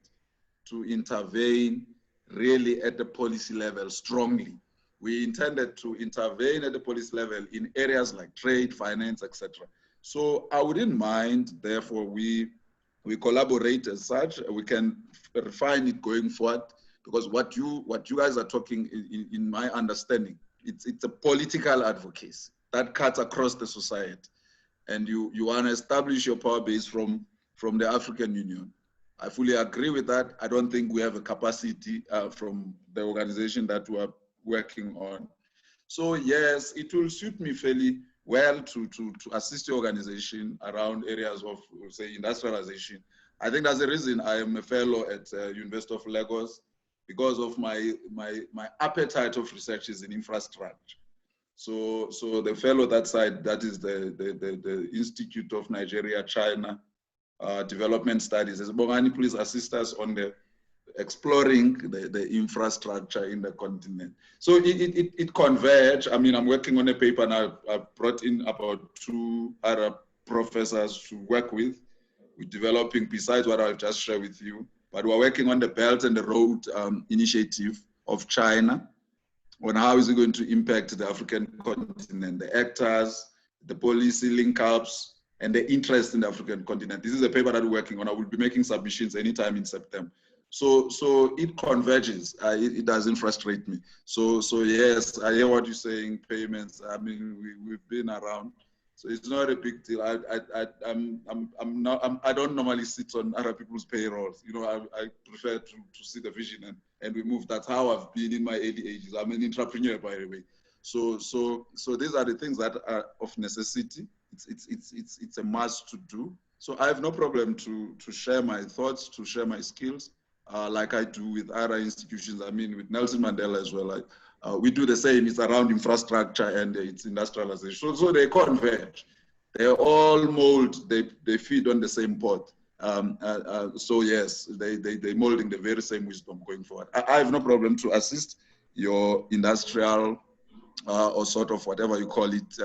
to intervene really at the policy level strongly. We intended to intervene at the policy level in areas like trade, finance, etc. So I wouldn't mind, therefore, we collaborate as such. We can refine it going forward, because what you guys are talking, in my understanding, it's a political advocacy that cuts across the society, and you want to establish your power base from the African Union. I fully agree with that. I don't think we have a capacity from the organization that we're working on. So yes, it will suit me fairly well to assist the organization around areas of, say, industrialization. I think that's the reason I am a fellow at University of Lagos, because of my appetite of research is in infrastructure. So the fellow that side, that is the Institute of Nigeria, China Development Studies. As Bongani, please assist us on the exploring the infrastructure in the continent. So it converged. I mean, I'm working on a paper now. I've brought in about 2 other professors to work with. We're developing, besides what I've just shared with you, but we're working on the Belt and the Road initiative of China, on how is it going to impact the African continent, the actors, the policy link-ups, and the interest in the African continent. This is a paper that we're working on. I will be making submissions anytime in September. So it converges. It doesn't frustrate me. So yes, I hear what you're saying. Payments. I mean, we've been around, so it's not a big deal. I don't normally sit on other people's payrolls. You know, I prefer to see the vision and we move. That's how I've been in my early ages. I'm an entrepreneur, by the way. So these are the things that are of necessity. It's a must to do. So I have no problem to share my thoughts, to share my skills, like I do with other institutions. I mean, with Nelson Mandela as well. We do the same. It's around infrastructure and it's industrialization. So they converge. They all mold. They feed on the same pot. So yes, they molding the very same wisdom going forward. I have no problem to assist your industrial or sort of whatever you call it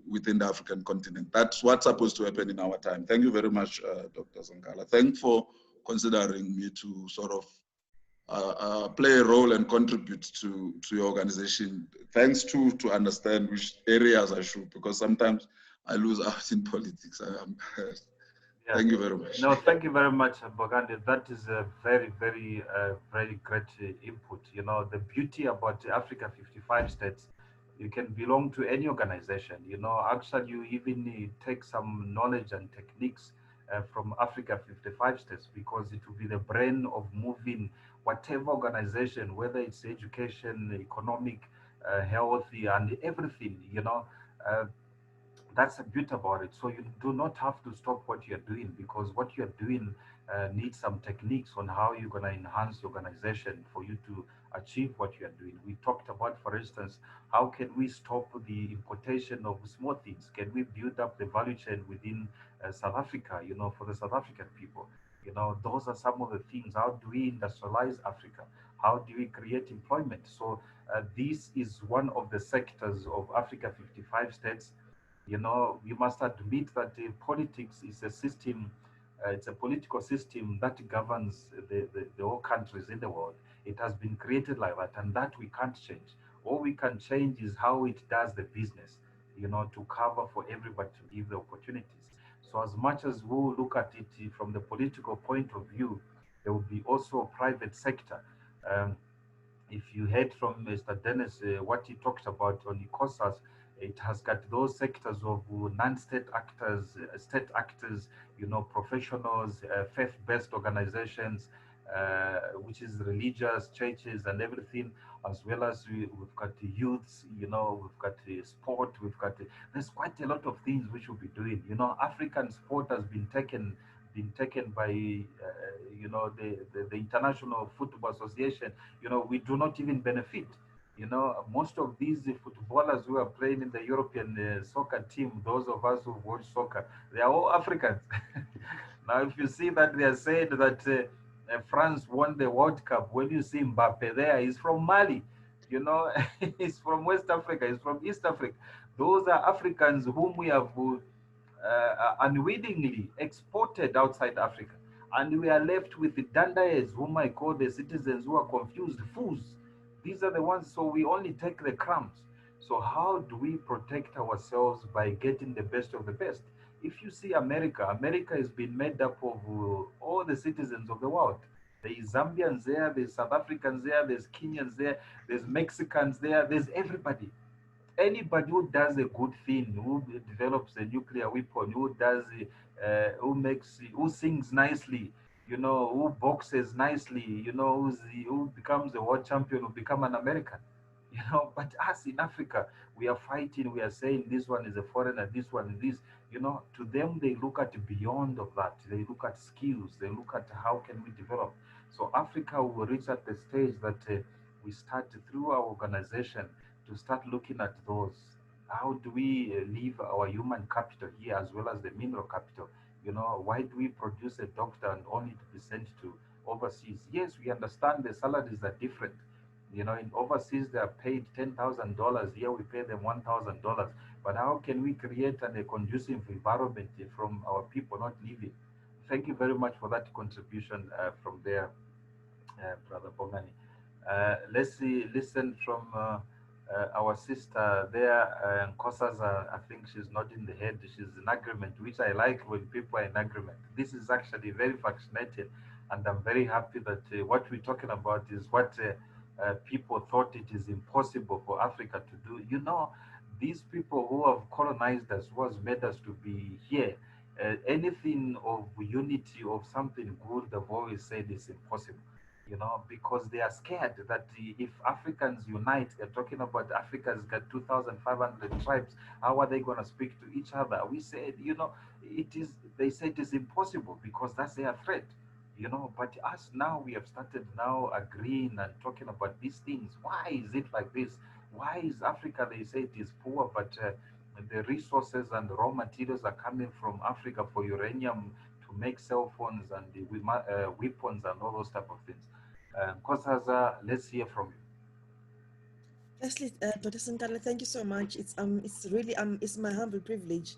within the African continent. That's what's supposed to happen in our time. Thank you very much, Dr. Sinkala. Thanks for considering me to sort of play a role and contribute to your organization. Thanks to understand which areas I should, because sometimes I lose out in politics. Yeah. Thank you very much. No, thank you very much, Bogandi. That is a very, very, very great input. You know, the beauty about Africa 55 states, you can belong to any organization. You know, actually, you even take some knowledge and techniques from Africa 55 states, because it will be the brain of moving whatever organization, whether it's education, economic, healthy, and everything, you know. That's the beauty about it. So you do not have to stop what you're doing, because what you're doing needs some techniques on how you're going to enhance the organization for you to achieve what you're doing. We talked about, for instance, how can we stop the importation of small things? Can we build up the value chain within South Africa, you know, for the South African people? You know, those are some of the things. How do we industrialize Africa? How do we create employment? So this is one of the sectors of Africa 55 states. You know, we must admit that politics is a system, it's a political system that governs the whole countries in the world. It has been created like that, and that we can't change. All we can change is how it does the business, you know, to cover for everybody, to give the opportunities. So as much as we look at it from the political point of view, there will be also a private sector. Um, if you heard from Mr. Dennis, what he talked about on ICOSAS, it has got those sectors of non-state actors, state actors, you know, professionals, faith-based organizations, which is religious, churches and everything, as well as we've got the youths, you know, we've got the sport, there's quite a lot of things we should be doing. You know, African sport has been taken by you know, the International Football Association. You know, we do not even benefit. You know, most of these footballers who are playing in the European soccer team, those of us who watch soccer, they are all Africans. Now, if you see that they are saying that France won the World Cup, when you see Mbappe there, he's from Mali. You know, he's from West Africa, he's from East Africa. Those are Africans whom we have unwittingly exported outside Africa. And we are left with the dandaes, whom I call the citizens who are confused fools. These are the ones, so we only take the crumbs. So how do we protect ourselves by getting the best of the best? If you see America, America has been made up of all the citizens of the world. There's Zambians there, there's South Africans there, there's Kenyans there, there's Mexicans there, there's everybody. Anybody who does a good thing, who develops a nuclear weapon, who sings nicely, who boxes nicely, who becomes a world champion, will become an American. But us in Africa, we are fighting, we are saying this one is a foreigner, this one is this. To them, they look at beyond of that. They look at skills, they look at how can we develop. So Africa will reach at the stage that we start through our organization to start looking at those. How do we leave our human capital here as well as the mineral capital? Why do we produce a doctor and only to be sent to overseas? Yes, we understand the salaries are different. In overseas they are paid $10,000. Here we pay them $1,000. But how can we create a conducive environment from our people not leaving? Thank you very much for that contribution from there, Brother Bongani. Listen from our sister there, Kosaza. I think she's nodding the head. She's in agreement, which I like when people are in agreement. This is actually very fascinating, and I'm very happy that what we're talking about is what people thought it is impossible for Africa to do. These people who have colonized us, who has made us to be here, anything of unity, of something good, they've always said is impossible. Because they are scared that if Africans unite, they're talking about Africa's got 2,500 tribes, how are they going to speak to each other? We said, they say it is impossible because that's their threat, but us now, we have started now agreeing and talking about these things. Why is it like this? Why is Africa, they say it is poor, but the resources and raw materials are coming from Africa for uranium to make cell phones and weapons and all those type of things. Kosaza, let's hear from you. Firstly, Dr. Sinkala, thank you so much. It's really it's my humble privilege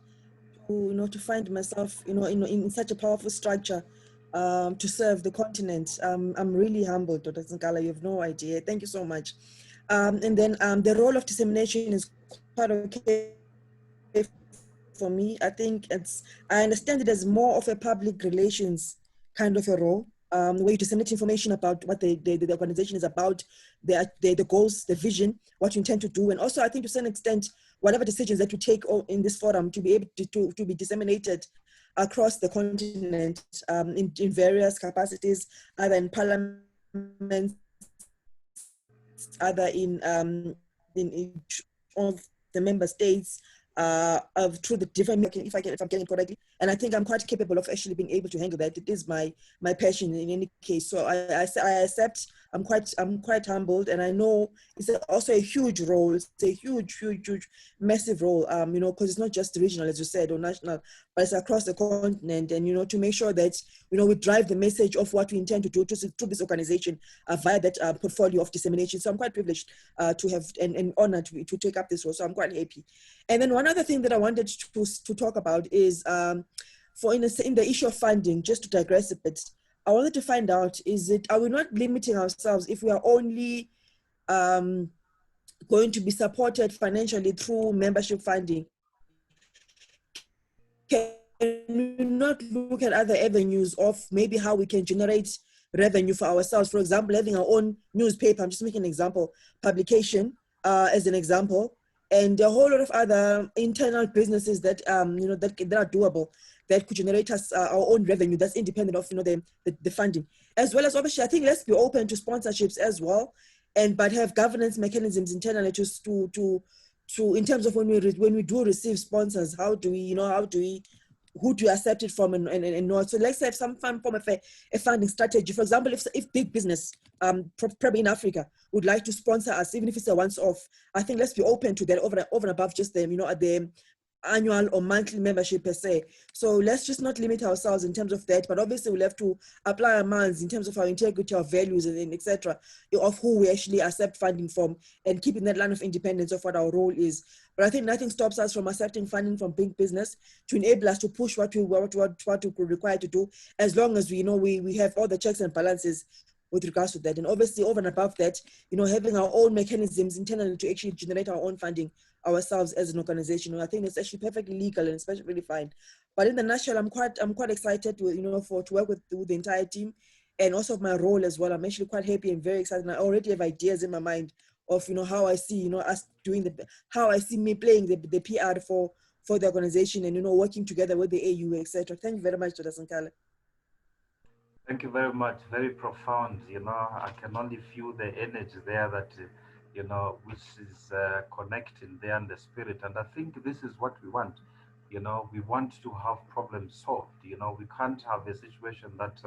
to to find myself in such a powerful structure to serve the continent. I'm really humbled, Dr. Sinkala. You have no idea. Thank you so much. And then the role of dissemination is quite okay for me. I understand it as more of a public relations kind of a role, where you disseminate information about what the organization is about, the goals, the vision, what you intend to do. And also, I think to some extent, whatever decisions that you take in this forum to be able to be disseminated across the continent in various capacities, either in parliament, either in each of the member states, through the different, if I'm getting it correctly, and I think I'm quite capable of actually being able to handle that. It is my passion in any case. So I accept. I'm quite humbled, and I know it's also a huge role. It's a huge, massive role. Because it's not just regional, as you said, or national, but it's across the continent. And to make sure that we drive the message of what we intend to do through this organization via that portfolio of dissemination. So I'm quite privileged to have and honored to take up this role. So I'm quite happy. And then one other thing that I wanted to talk about is, in the issue of funding, just to digress a bit, I wanted to find out, are we not limiting ourselves if we are only going to be supported financially through membership funding? Can we not look at other avenues of maybe how we can generate revenue for ourselves? For example, having our own newspaper, I'm just making an example, publication as an example, and a whole lot of other internal businesses that that are doable, that could generate us our own revenue that's independent of the funding, as well as obviously I think let's be open to sponsorships as well, but have governance mechanisms internally to in terms of when we do receive sponsors, who do you accept it from and not. So let's have some form of a funding strategy. For example, if big business, probably in Africa, would like to sponsor us, even if it's a once-off, I think let's be open to that over and above just the annual or monthly membership per se. So let's just not limit ourselves in terms of that, but obviously we'll have to apply our minds in terms of our integrity, our values, and etc., of who we actually accept funding from, and keeping that line of independence of what our role is. But I think nothing stops us from accepting funding from big business to enable us to push what we require to do, as long as we know we have all the checks and balances with regards to that. And obviously, over and above that, having our own mechanisms internally to actually generate our own funding ourselves as an organization. I think it's actually perfectly legal and especially really fine. But in the nutshell, I'm quite excited to to work with the entire team, and also my role as well. I'm actually quite happy and very excited. And I already have ideas in my mind of how I see us doing how I see me playing the PR for the organization, and working together with the AU, etc. Thank you very much, Dr. Sinkala. Thank you very much. Very profound. I can only feel the energy there that, which is connecting there in the spirit. And I think this is what we want. We want to have problems solved. We can't have a situation that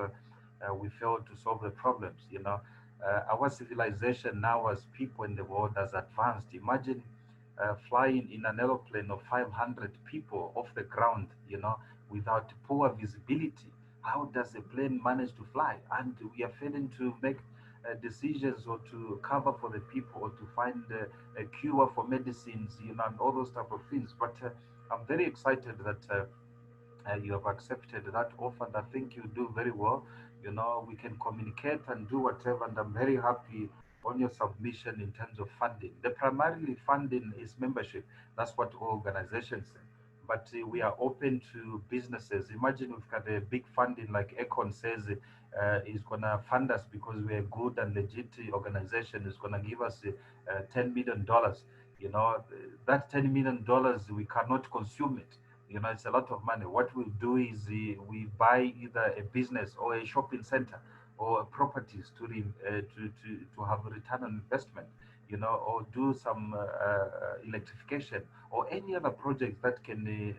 we fail to solve the problems. Our civilization now, as people in the world, has advanced. Imagine flying in an aeroplane of 500 people off the ground, without poor visibility. How does a plane manage to fly? And we are failing to make decisions or to cover for the people or to find a cure for medicines, and all those type of things. But I'm very excited that you have accepted that offer, and I think you do very well. We can communicate and do whatever, and I'm very happy on your submission in terms of funding. The primarily funding is membership. That's what all organizations say. But we are open to businesses. Imagine we've got a big funding like Econ says is going to fund us because we're a good and legit organization. Is going to give us $10 million. That $10 million, we cannot consume it. It's a lot of money. What we'll do is we buy either a business or a shopping center or properties to have a return on investment, or do some electrification or any other project that can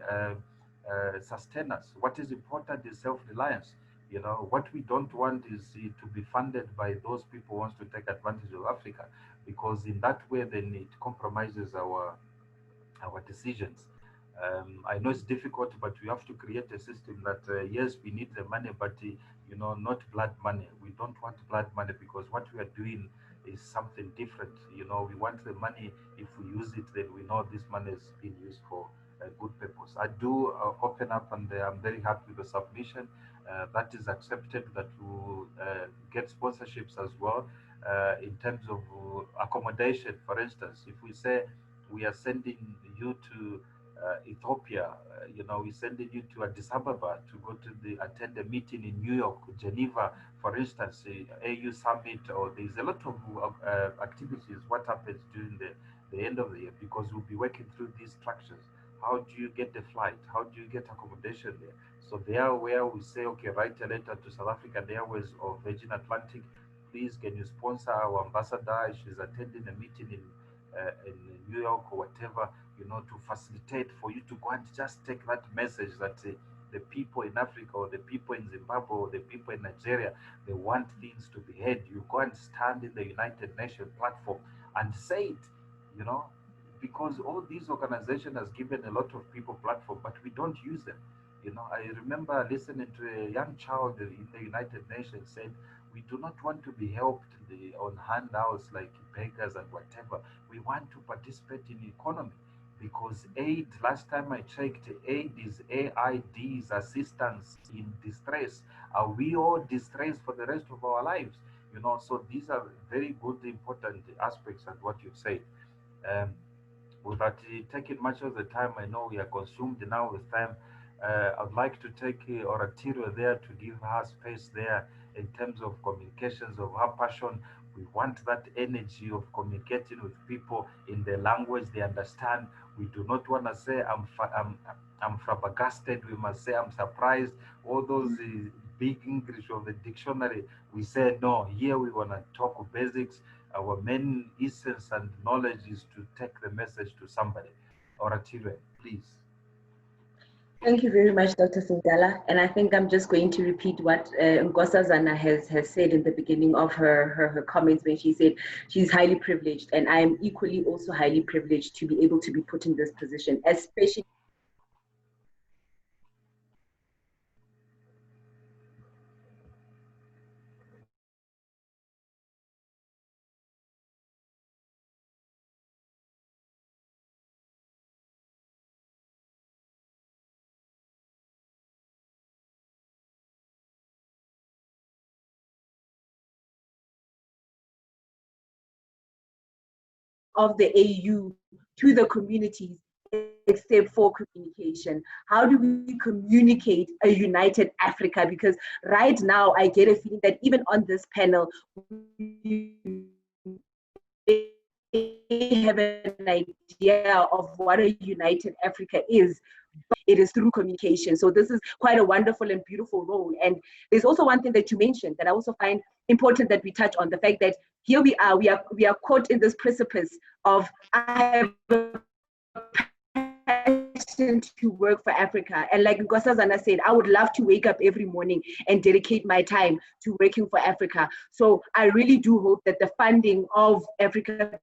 sustain us. What is important is self-reliance. What we don't want is to be funded by those people who wants to take advantage of Africa, because in that way then it compromises our decisions. I know it's difficult, but we have to create a system that yes, we need the money, but not blood money. We don't want blood money, because what we are doing is something different. We want the money. If we use it, then we know this money is being used for a good purpose. I do open up, and I'm very happy with the submission. That is accepted. That will get sponsorships as well in terms of accommodation. For instance, if we say we are sending you to Ethiopia, we're sending you to Addis Ababa to go to attend a meeting in New York, Geneva, for instance, AU summit, or there's a lot of activities. What happens during the end of the year? Because we'll be working through these structures. How do you get the flight? How do you get accommodation there? So there, where we say, okay, write a letter to South African Airways or Virgin Atlantic. Please, can you sponsor our ambassador? She's attending a meeting in New York or whatever, to facilitate for you to go and just take that message that the people in Africa or the people in Zimbabwe or the people in Nigeria, they want things to be heard. You go and stand in the United Nations platform and say it, you know, because all these organizations has given a lot of people platform, but we don't use them. I remember listening to a young child in the United Nations said, we do not want to be helped on handouts like beggars and whatever. We want to participate in the economy, because aid, last time I checked, aid is AID's assistance in distress. Are we all distressed for the rest of our lives? So these are very good, important aspects of what you've said. Um, Without taking much of the time, I know we are consumed now with time. I'd like to take Oratiro there to give her space there in terms of communications of her passion. We want that energy of communicating with people in the language they understand. We do not want to say I'm flabbergasted. We must say I'm surprised. All those big English of the dictionary. We say no. Here we want to talk basics. Our main essence and knowledge is to take the message to somebody. Oratire, please. Thank you very much, Dr. Sinkala. And I think I'm just going to repeat what Nkosazana has said in the beginning of her comments, when she said she's highly privileged. And I am equally also highly privileged to be able to be put in this position, especially of the AU to the communities except for communication? How do we communicate a united Africa? Because right now I get a feeling that even on this panel, we have an idea of what a united Africa is, but it is through communication. So this is quite a wonderful and beautiful role. And there's also one thing that you mentioned that I also find important that we touch on, the fact that here we are caught in this precipice of, I have passion to work for Africa. And like Nkosazana said, I would love to wake up every morning and dedicate my time to working for Africa. So I really do hope that the funding of Africa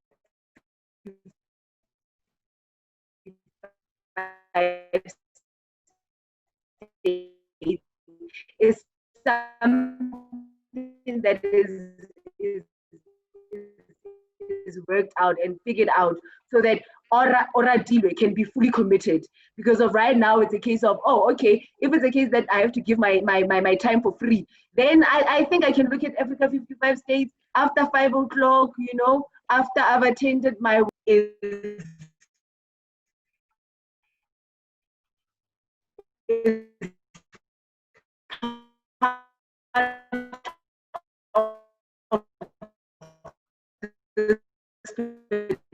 is something that is worked out and figured out, so that Ora Dilwe can be fully committed. Because of right now, it's a case of, oh, okay, if it's a case that I have to give my time for free, then I think I can look at Africa 55 states after 5 o'clock, you know, after I've attended my is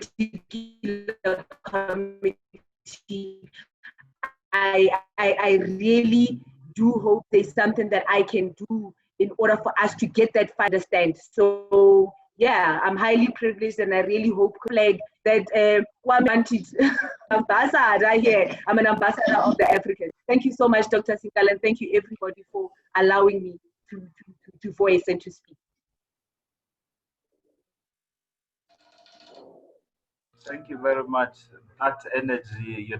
particular committee. I really do hope there's something that I can do in order for us to get that understand. So yeah, I'm highly privileged, and I really hope flag that ambassador here. I'm an ambassador of the Africans. Thank you so much, Dr. Sinkala, and thank you everybody for allowing me to voice and to speak. Thank you very much. That energy,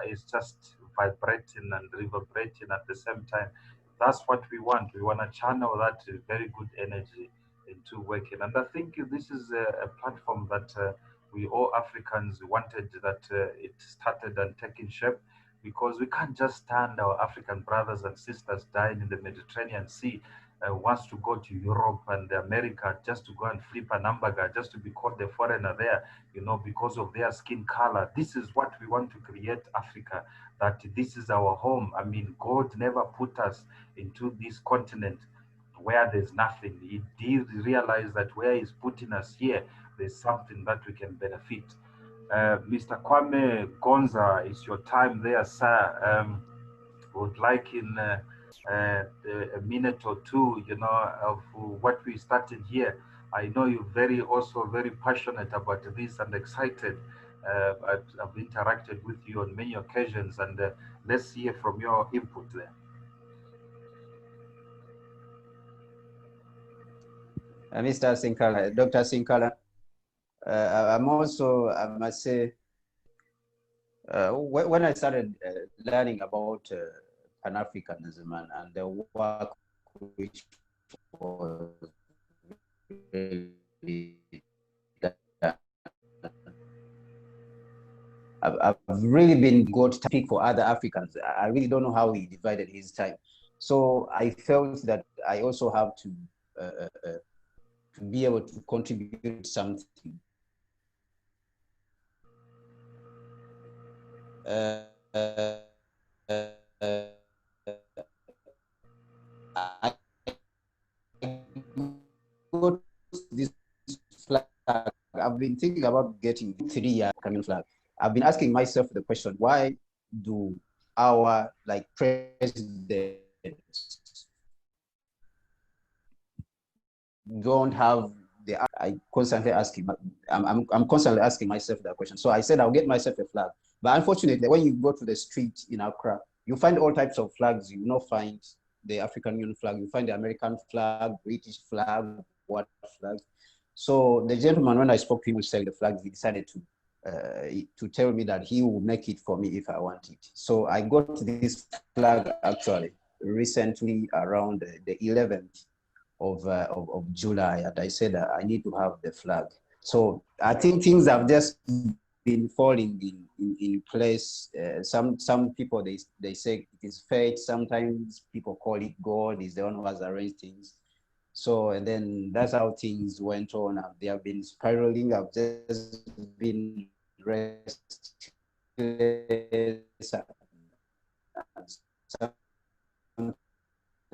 is just vibrating and reverberating at the same time. That's what we want. We want to channel that very good energy into working. And I think this is a platform that we all Africans wanted, that it started and taking shape, because we can't just stand our African brothers and sisters dying in the Mediterranean Sea, wants to go to Europe and America just to go and flip an hamburger, just to be called a foreigner there, because of their skin color. This is what we want to create Africa, that this is our home. I mean, God never put us into this continent where there's nothing. He did realize that where he's putting us here, there's something that we can benefit. Mr. Kwame Gonza, it's your time there, sir. Would like in a minute or two, of what we started here. I know you're also very passionate about this and excited. I've interacted with you on many occasions, and let's hear from your input there. Mr. Sinkala, Dr. Sinkala, I'm also, I must say, when I started learning about Pan-Africanism and the work which was really done, I've really been good to speak for other Africans. I really don't know how he divided his time. So I felt that I also have to be able to contribute something. I got this flag. I've been thinking about getting 3-year Kenyan flag. I've been asking myself the question: why do our presidents don't have the? I constantly asking. I'm constantly asking myself that question. So I said I'll get myself a flag. But unfortunately, when you go to the street in Accra, you find all types of flags. You will not find the African Union flag. You find the American flag, British flag, what flag. So the gentleman, when I spoke to him, selling the flags, he decided to tell me that he will make it for me if I want it. So I got this flag actually recently around the 11th of July, and I said I need to have the flag. So I think things have just been falling in place. Some people they say it is fate. Sometimes people call it God is the one who has arranged things. So, and then that's how things went on. They have been spiraling. I've just been restless and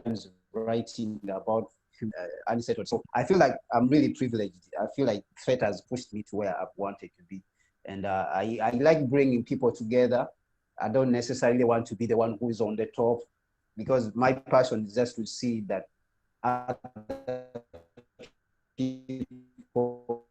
sometimes writing about unsettled. So I feel like I'm really privileged. I feel like fate has pushed me to where I've wanted to be. And I like bringing people together. I don't necessarily want to be the one who is on the top, because my passion is just to see that other people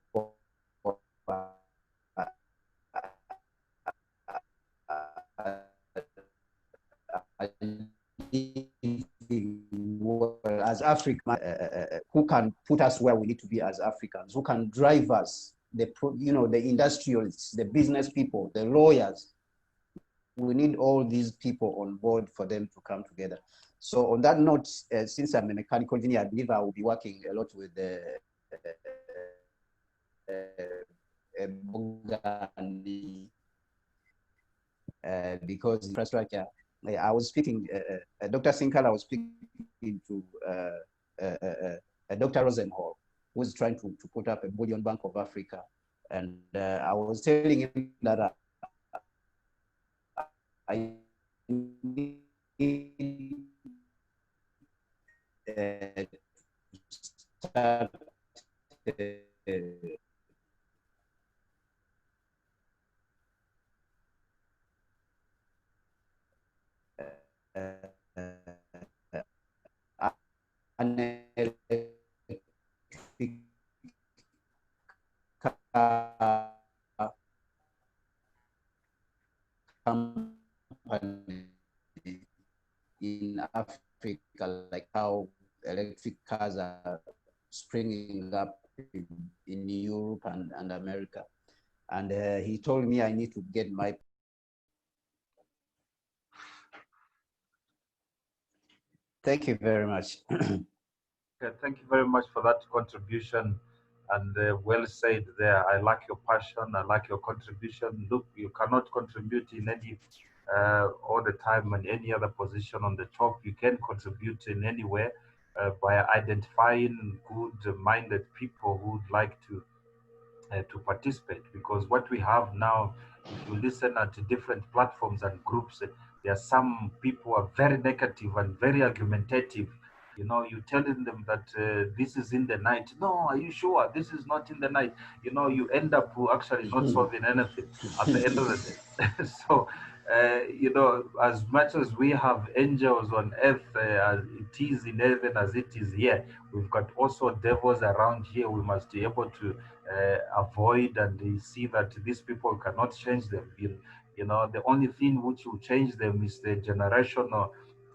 as Africa, who can put us where we need to be as Africans, who can drive us, the industrialists, the business people, the lawyers. We need all these people on board for them to come together. So on that note, since I'm a mechanical engineer, I believe I will be working a lot with the because infrastructure. I was speaking, Dr. Sinkala was speaking to Dr. Rosenhall, who's trying to put up a bullion bank of Africa. And I was telling him that I need start an electric car company in Africa, like how electric cars are springing up in Europe and America. And he told me I need to get my. Thank you very much. Okay, thank you very much for that contribution, and well said there. I like your passion. I like your contribution. Look, you cannot contribute in any all the time in any other position on the top. You can contribute in anywhere by identifying good-minded people who would like to participate, because what we have now, if you listen at different platforms and groups, there are some people who are very negative and very argumentative. You telling them that this is in the night. No, are you sure this is not in the night? You end up actually not solving anything at the end of the day. So as much as we have angels on earth, as it is in heaven as it is here, we've got also devils around here. We must be able to avoid, and they see that these people cannot change them. The only thing which will change them is the generational.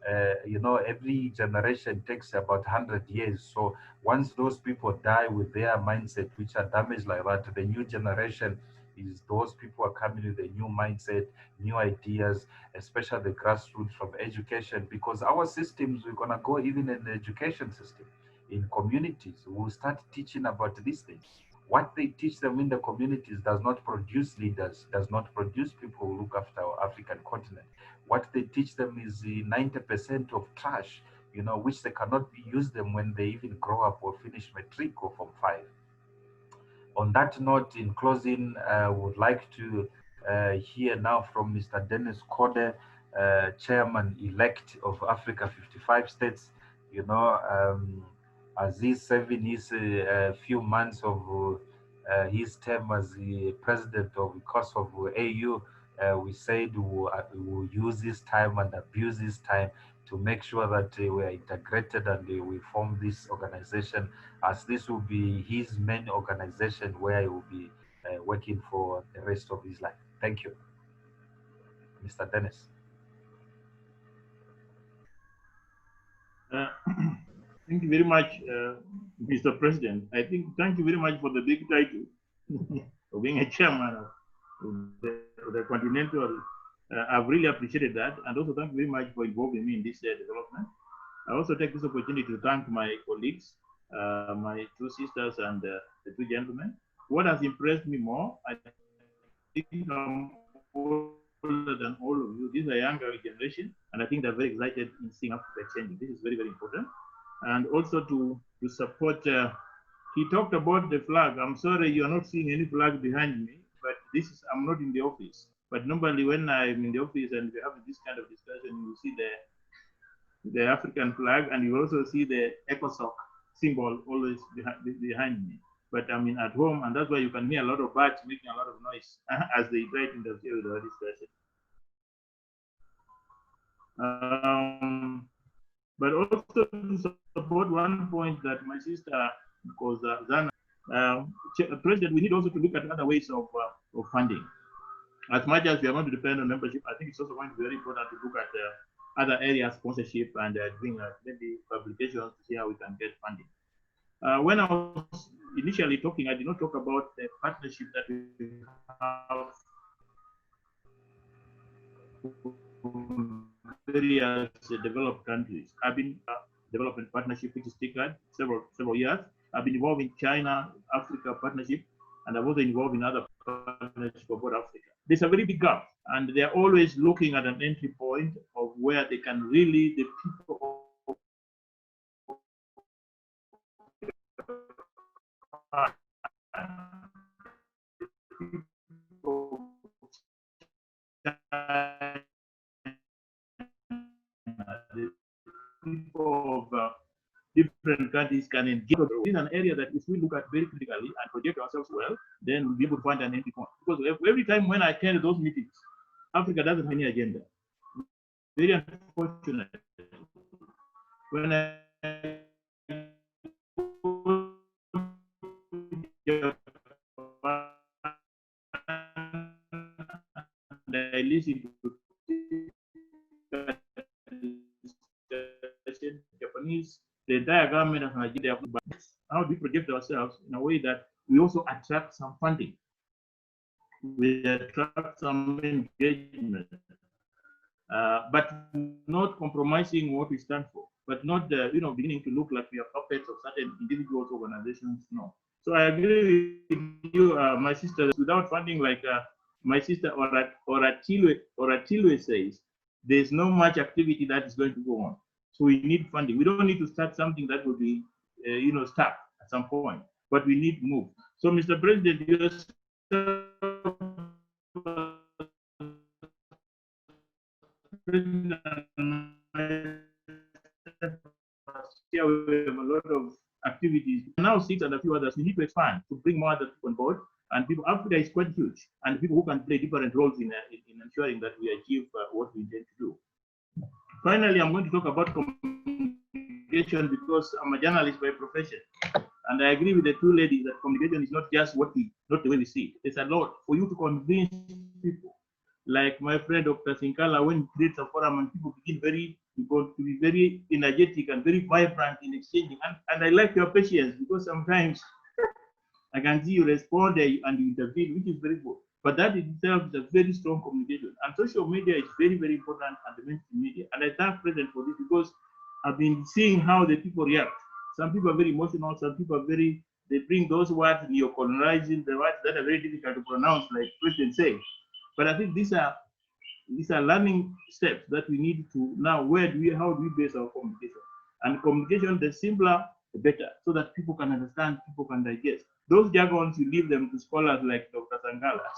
Every generation takes about 100 years. So once those people die with their mindset, which are damaged like that, the new generation is those people are coming with a new mindset, new ideas, especially the grassroots from education, because our systems, we're going to go even in the education system, in communities. We'll start teaching about these things. What they teach them in the communities does not produce leaders, does not produce people who look after our African continent. What they teach them is the 90% of trash, which they cannot be use them when they even grow up or finish matric or form 5. On that note, in closing, I would like to hear now from Mr. Dennis Kode, Chairman-elect of Africa 55 States. As he's serving his few months of his term as the president of Kosovo AU, we said we'll use this time and abuse this time to make sure that we are integrated and we form this organization, as this will be his main organization where he will be working for the rest of his life. Thank you, Mr. Dennis. Thank you very much, Mr. President. Thank you very much for the big title of being a chairman of the Continental. I've really appreciated that, and also thank you very much for involving me in this development. I also take this opportunity to thank my colleagues, my two sisters and the two gentlemen. What has impressed me more, I think I'm older than all of you. These are younger generation, and I think they're very excited in seeing Africa changing. This is very, very important. and also to support. He talked about the flag. I'm sorry you're not seeing any flag behind me, but this is, I'm not in the office. But normally when I'm in the office and we have this kind of discussion, you see the African flag, and you also see the ECOSOC symbol always behind me. But I'm at home, and that's why you can hear a lot of birds making a lot of noise as they try to interfere with our discussion. But also to support one point that my sister, because Zana, President, we need also to look at other ways of funding. As much as we are going to depend on membership, I think it's also going to be very important to look at other areas, sponsorship, and doing maybe publications to see how we can get funding. When I was initially talking, I did not talk about the partnership that we have various developed countries. I've been development partnership, which is TICAD, several years. I've been involved in China, Africa partnership, and I've also involved in other partnerships about Africa. There's a very big gap, and they're always looking at an entry point of where they can really, the people the people of different countries can engage. This is an area that if we look at very critically and project ourselves well, then we'll be able to find an entry point. Because every time when I attend those meetings, Africa doesn't have any agenda. Very unfortunate. When I listen to Japanese, the entire government of Nigeria, how do we project ourselves in a way that we also attract some funding, we attract some engagement, but not compromising what we stand for, but not beginning to look like we are puppets of certain individuals, organizations. No. So I agree with you, my sister. Without funding, like my sister Oratilwe says, there's no much activity that is going to go on. So we need funding. We don't need to start something that will be, stuck at some point, but we need to move. So, Mr. President, here we have a lot of activities. Now 6 and a few others, we need to expand to bring more other people on board. And people, Africa is quite huge, and people who can play different roles in ensuring that we achieve what we intend to do. Finally, I'm going to talk about communication because I'm a journalist by profession. And I agree with the two ladies that communication is not just not the way we see it. It's a lot for you to convince people. Like my friend Dr. Sinkala, when he creates a forum and people begin to be very energetic and very vibrant in exchanging. And I like your patience because sometimes I can see you respond and you intervene, which is very good. But that itself is a very strong communication. And social media is very, very important, and the mainstream media. And I thank President for this because I've been seeing how the people react. Some people are very emotional, some people are they bring those words, neo-colonizing, the words that are very difficult to pronounce, like President said. But I think these are learning steps that we need to now, how do we base our communication? And communication, the simpler, the better, so that people can understand, people can digest. Those jargons, you leave them to scholars like Dr.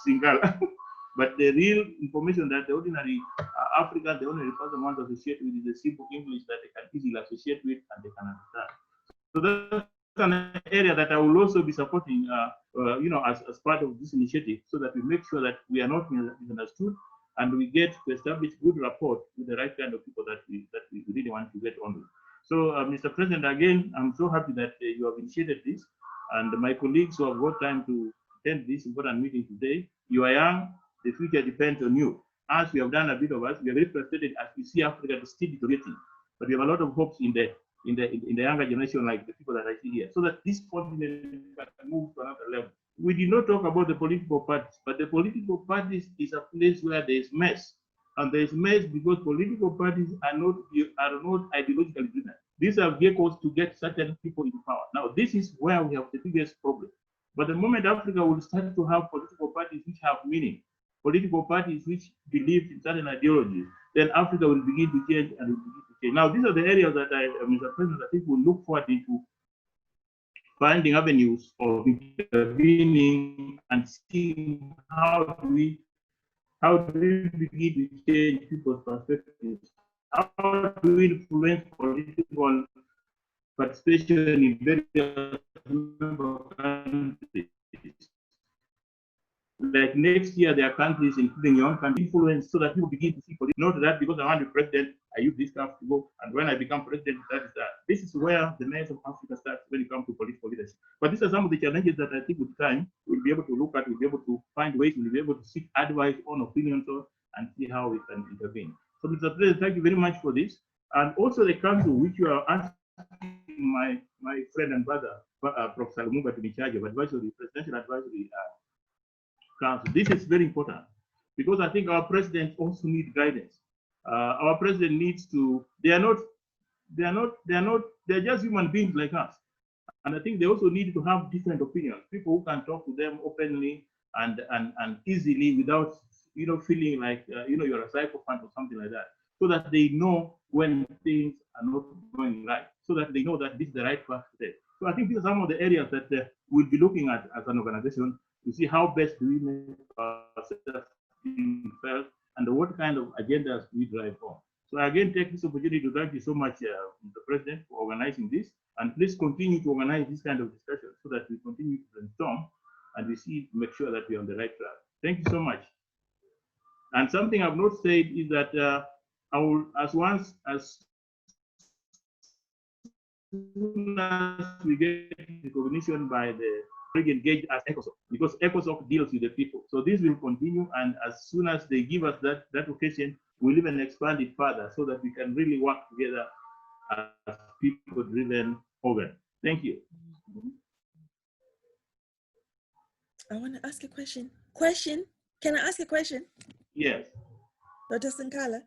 Sinkala. But the real information that the ordinary African, the ordinary person wants to associate with is the simple English that they can easily associate with and they can understand. So that's an area that I will also be supporting, as part of this initiative, so that we make sure that we are not misunderstood and we get to establish good rapport with the right kind of people that we really want to get on with. So, Mr. President, again, I'm so happy that you have initiated this, and my colleagues who have got time to attend this important meeting today. You are young, the future depends on you. As we have done a bit of us, we are very frustrated as we see Africa still deteriorating, but we have a lot of hopes in the younger generation, like the people that I see here, so that this continent can move to another level. We did not talk about the political parties, but the political parties is a place where there is mess. And there is mess because political parties are not ideologically driven. These are vehicles to get certain people into power. Now, this is where we have the biggest problem. But the moment Africa will start to have political parties which have meaning, political parties which believe in certain ideologies, then Africa will begin to change and will begin to Okay, now these are the areas that Mr. President, I think we'll look forward into finding avenues of intervening and seeing how do we begin to change people's perspectives? How do we influence political participation in various member countries? Like next year, there are countries, including your own country, influence so that people begin to see politics. Not that because I want to be president, I use this stuff to go, and when I become president, that is that. This is where the mayors of Africa starts when it comes to political leadership. But these are some of the challenges that I think with time we'll be able to look at, we'll be able to find ways, we'll be able to seek advice on opinions on, and see how we can intervene. So, Mr. President, thank you very much for this. And also the council, which you are asking my friend and brother, Professor Lumumba, to be in charge of advisory, presidential advisory council. This is very important because I think our president also needs guidance. Our president needs to, they're just human beings like us. And I think they also need to have different opinions, people who can talk to them openly and easily without, feeling like, you're a psychopath or something like that, so that they know when things are not going right, so that they know that this is the right path to take. So I think these are some of the areas that we'll be looking at as an organization to see how best do we make ourselves felt and what kind of agendas we drive on. So I again take this opportunity to thank you so much, Mr. President, for organizing this, and please continue to organize this kind of discussion so that we continue to brainstorm and we see, make sure that we're on the right track. Thank you so much. And something I've not said is that I will, as soon as we get recognition by the engage as ECOSOC, because ECOSOC deals with the people. So this will continue, and as soon as they give us that occasion, we'll even expand it further so that we can really work together as people-driven organ. Thank you. I want to ask a question. Can I ask a question? Yes. Dr. Sinkala?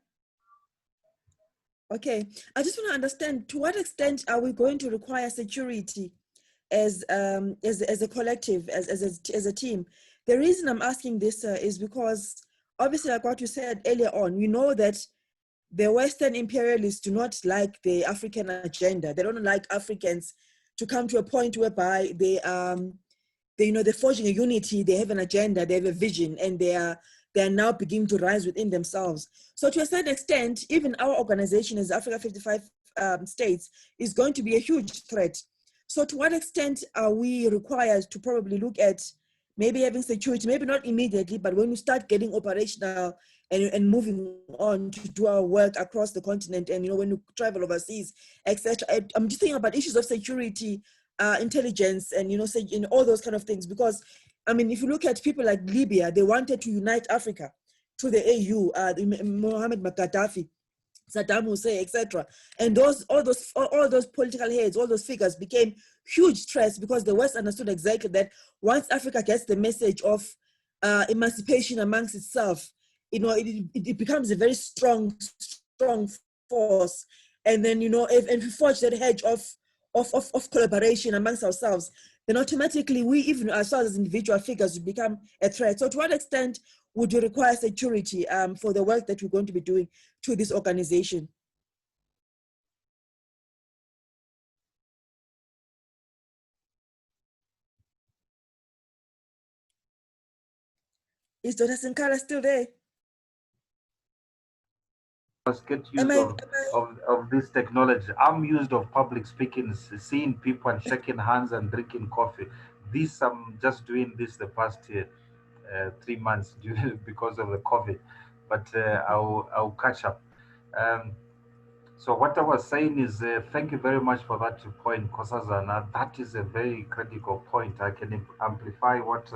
Okay, I just want to understand, to what extent are we going to require security as a collective, as a team? The reason I'm asking this is because, obviously, like what you said earlier on, we know that the Western imperialists do not like the African agenda. They don't like Africans to come to a point whereby they're forging a unity, they have an agenda, they have a vision, and they're now beginning to rise within themselves. So to a certain extent, even our organization as Africa 55 states is going to be a huge threat. So to what extent are we required to probably look at maybe having security, maybe not immediately, but when we start getting operational and moving on to do our work across the continent, and when we travel overseas, etc. I'm just thinking about issues of security, intelligence, and all those kind of things. Because I mean, if you look at people like Libya, they wanted to unite Africa to the AU, Mohammed Gaddafi, Saddam Hussein, etc. And all those political heads, all those figures became huge threats because the West understood exactly that once Africa gets the message of emancipation amongst itself, it becomes a very strong force. And then if we forge that hedge of collaboration amongst ourselves, then automatically we, even ourselves as individual figures, will become a threat. So to what extent would you require security for the work that we're going to be doing to this organization? Is Dr. Sinkala still there? Let's get use of this technology. I'm used of public speaking, seeing people and shaking hands and drinking coffee. This, I'm just doing this the past 3 months because of the COVID, but I'll catch up. So what I was saying is, thank you very much for that point, Kosazana. That is a very critical point. I can amplify what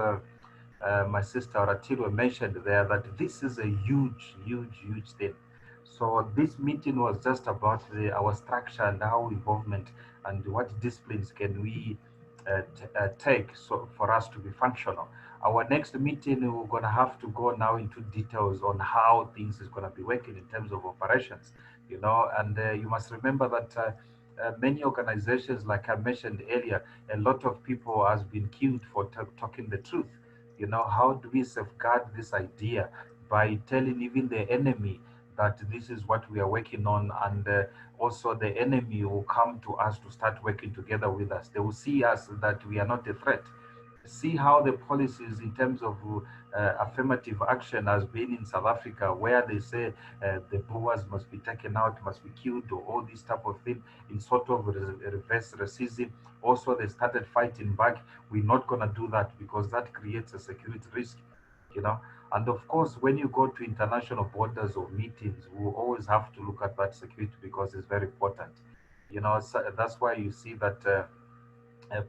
my sister Ratiro mentioned there, that this is a huge thing. So this meeting was just about our structure and our involvement and what disciplines can we take so for us to be functional. Our next meeting, we're going to have to go now into details on how things is going to be working in terms of operations, and you must remember that many organizations, like I mentioned earlier, a lot of people has been killed for talking the truth. How do we safeguard this idea by telling even the enemy that this is what we are working on, and also the enemy will come to us to start working together with us. They will see us that we are not a threat. See how the policies in terms of affirmative action has been in South Africa, where they say the Boers must be taken out, must be killed, or all this type of thing in sort of reverse racism. Also, they started fighting back. We're not going to do that because that creates a security risk, you know. And of course, when you go to international borders or meetings, we always have to look at that security because it's very important. You know, so that's why you see that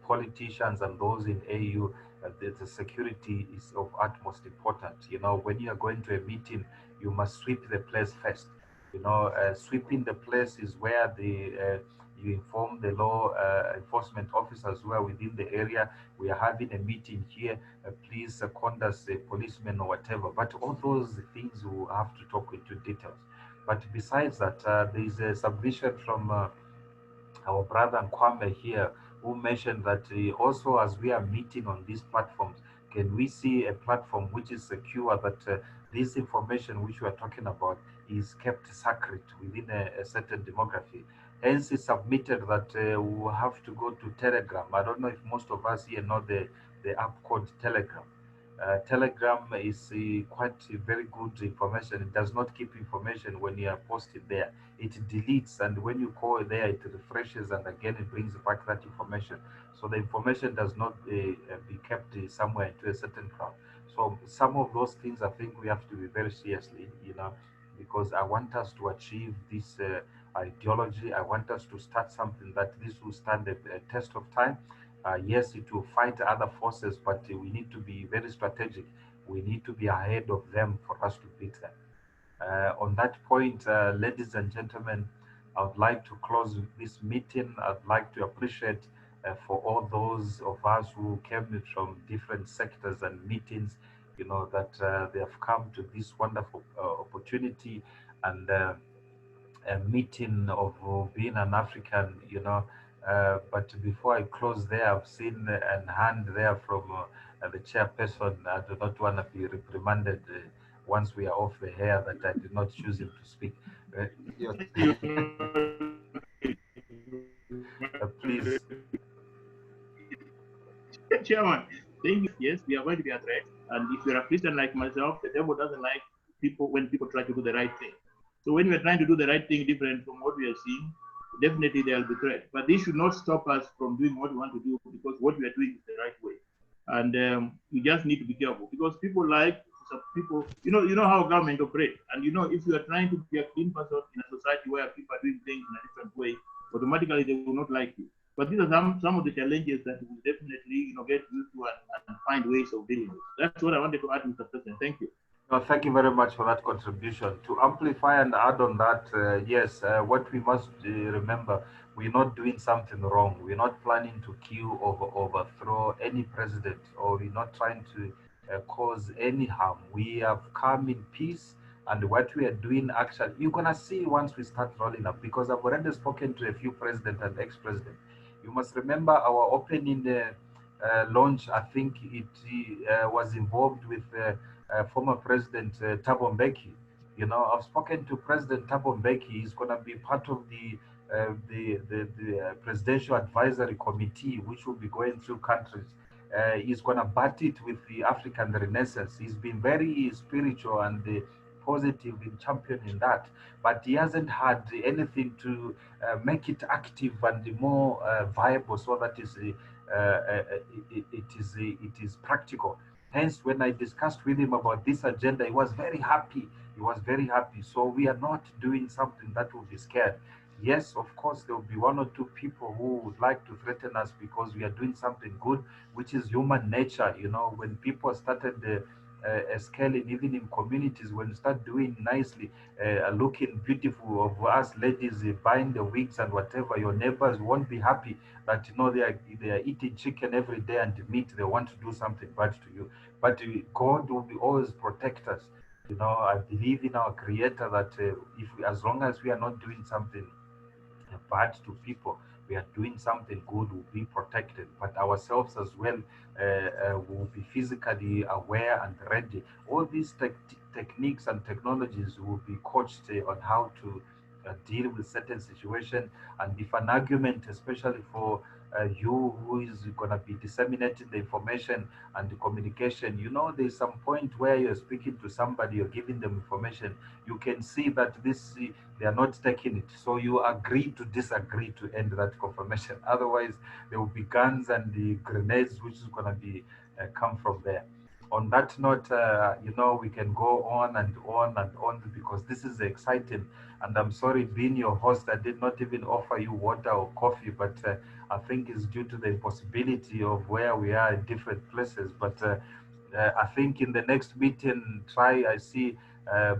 politicians and those in AU, the security is of utmost importance. You know, when you are going to a meeting, you must sweep the place first. You know, sweeping the place is where you inform the law enforcement officers who are within the area. We are having a meeting here. Please second us a policeman or whatever. But all those things we have to talk into details. But besides that, there is a submission from our brother Kwame here, who mentioned that also as we are meeting on these platforms, can we see a platform which is secure, that this information which we are talking about is kept sacred within a certain demography. Hence, he submitted that we will have to go to Telegram. I don't know if most of us here know the app called Telegram. Telegram is quite very good information. It does not keep information when you are posted there. It deletes, and when you call there, it refreshes, and again it brings back that information. So the information does not be kept somewhere into a certain crowd. So some of those things, I think we have to be very seriously, you know, because I want us to achieve this ideology. I want us to start something that this will stand a test of time. Yes, it will fight other forces, but we need to be very strategic. We need to be ahead of them for us to beat them. On that point, ladies and gentlemen, I would like to close this meeting. I'd like to appreciate for all those of us who came from different sectors and meetings, you know, that they have come to this wonderful opportunity and a meeting of being an African, you know. But before I close there, I've seen a hand there from the chairperson. I do not want to be reprimanded once we are off the air that I did not choose him to speak. Yeah, please. Chairman, thank you. Yes, we are going to be addressed. And if you're a Christian like myself, the devil doesn't like people when people try to do the right thing. So when we're trying to do the right thing different from what we are seeing, definitely there will be threat. But this should not stop us from doing what we want to do, because what we are doing is the right way. And we just need to be careful, because people like some people, you know how government operates. And you know, if you are trying to be a clean person in a society where people are doing things in a different way, automatically they will not like you. But these are some of the challenges that we definitely get used to and find ways of dealing with. That's what I wanted to add, Mr. President. Thank you. No, thank you very much for that contribution. To amplify and add on that, yes, what we must remember, we're not doing something wrong. We're not planning to kill or overthrow any president, or we're not trying to cause any harm. We have come in peace, and what we are doing actually, you're going to see once we start rolling up, because I've already spoken to a few president and ex-president. You must remember our opening launch, I think it was involved with former President Thabo Mbeki. You know, I've spoken to President Thabo Mbeki. He's going to be part of the Presidential Advisory Committee, which will be going through countries. He's going to bat it with the African Renaissance. He's been very spiritual and positive in championing that, but he hasn't had anything to make it active and more viable, so that it is practical. Hence, when I discussed with him about this agenda, he was very happy. He was very happy. So we are not doing something that will be scared. Yes, of course, there will be one or two people who would like to threaten us because we are doing something good, which is human nature. You know, when people started scaling, even in communities, when you start doing nicely, looking beautiful of us ladies buying the wigs and whatever, your neighbors won't be happy that they are eating chicken every day and meat. They want to do something bad to you, but God will be always protect us. You know, I believe in our Creator that if we, as long as we are not doing something bad to people, we are doing something good, will be protected. But ourselves as well will be physically aware and ready. All these techniques and technologies will be coached on how to deal with certain situation. And if an argument, especially for you who is going to be disseminating the information and the communication, you know, there's some point where you're speaking to somebody, you're giving them information, you can see that this they are not taking it, so you agree to disagree to end that confirmation. Otherwise there will be guns and the grenades which is going to be come from there. On that note, you know, we can go on and on and on because this is exciting. And I'm sorry, being your host, I did not even offer you water or coffee, but I think it's due to the impossibility of where we are in different places. But I think in the next meeting, I see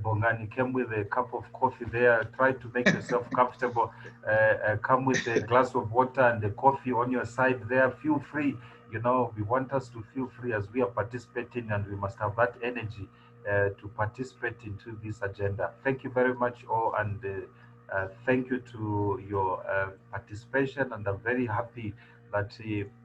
Bongani came with a cup of coffee there. Try to make yourself comfortable. Come with a glass of water and the coffee on your side there. Feel free. You know, we want us to feel free as we are participating, and we must have that energy to participate into this agenda. Thank you very much, all, and thank you to your participation. And I'm very happy that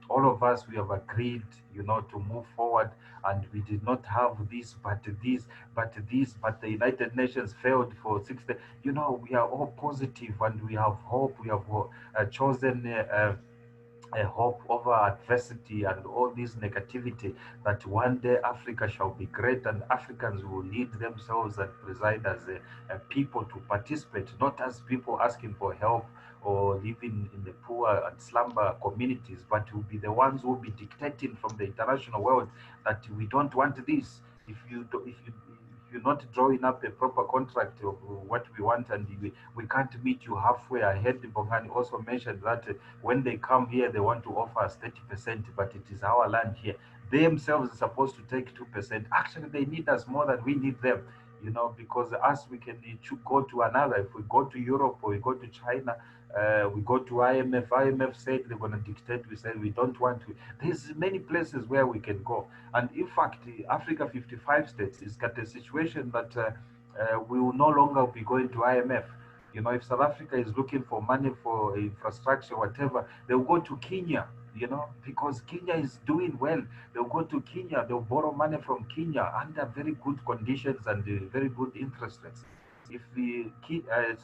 all of us, we have agreed, you know, to move forward. And we did not have this, but this, but this, but the United Nations failed for 60. You know, we are all positive and we have hope. We have chosen a hope over adversity and all this negativity, that one day Africa shall be great and Africans will lead themselves and preside as a people to participate, not as people asking for help or living in the poor and slumber communities, but will be the ones who will be dictating from the international world that we don't want this. If you're not drawing up a proper contract of what we want, and we can't meet you halfway. I heard Bongani also mentioned that when they come here, they want to offer us 30%, but it is our land here. They themselves are supposed to take 2%. Actually, they need us more than we need them, you know, because us, we can go to another. If we go to Europe or we go to China, we go to IMF. IMF said they're going to dictate. We said we don't want to. There's many places where we can go. And in fact, Africa 55 states is got a situation that we will no longer be going to IMF. You know, if South Africa is looking for money for infrastructure, whatever, they'll go to Kenya, you know, because Kenya is doing well. They'll go to Kenya, they'll borrow money from Kenya under very good conditions and very good interest rates. If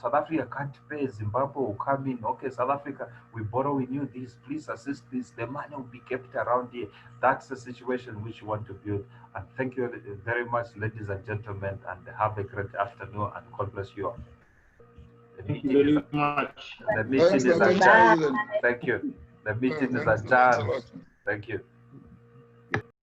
South Africa can't pay, Zimbabwe will come in. Okay, South Africa, we borrow in you this, please assist this. The money will be kept around here. That's the situation which we want to build. And thank you very much, ladies and gentlemen, and have a great afternoon, and God bless you all. Thank you very much. The meeting is adjourned. Thank you. The meeting is adjourned. Thank you.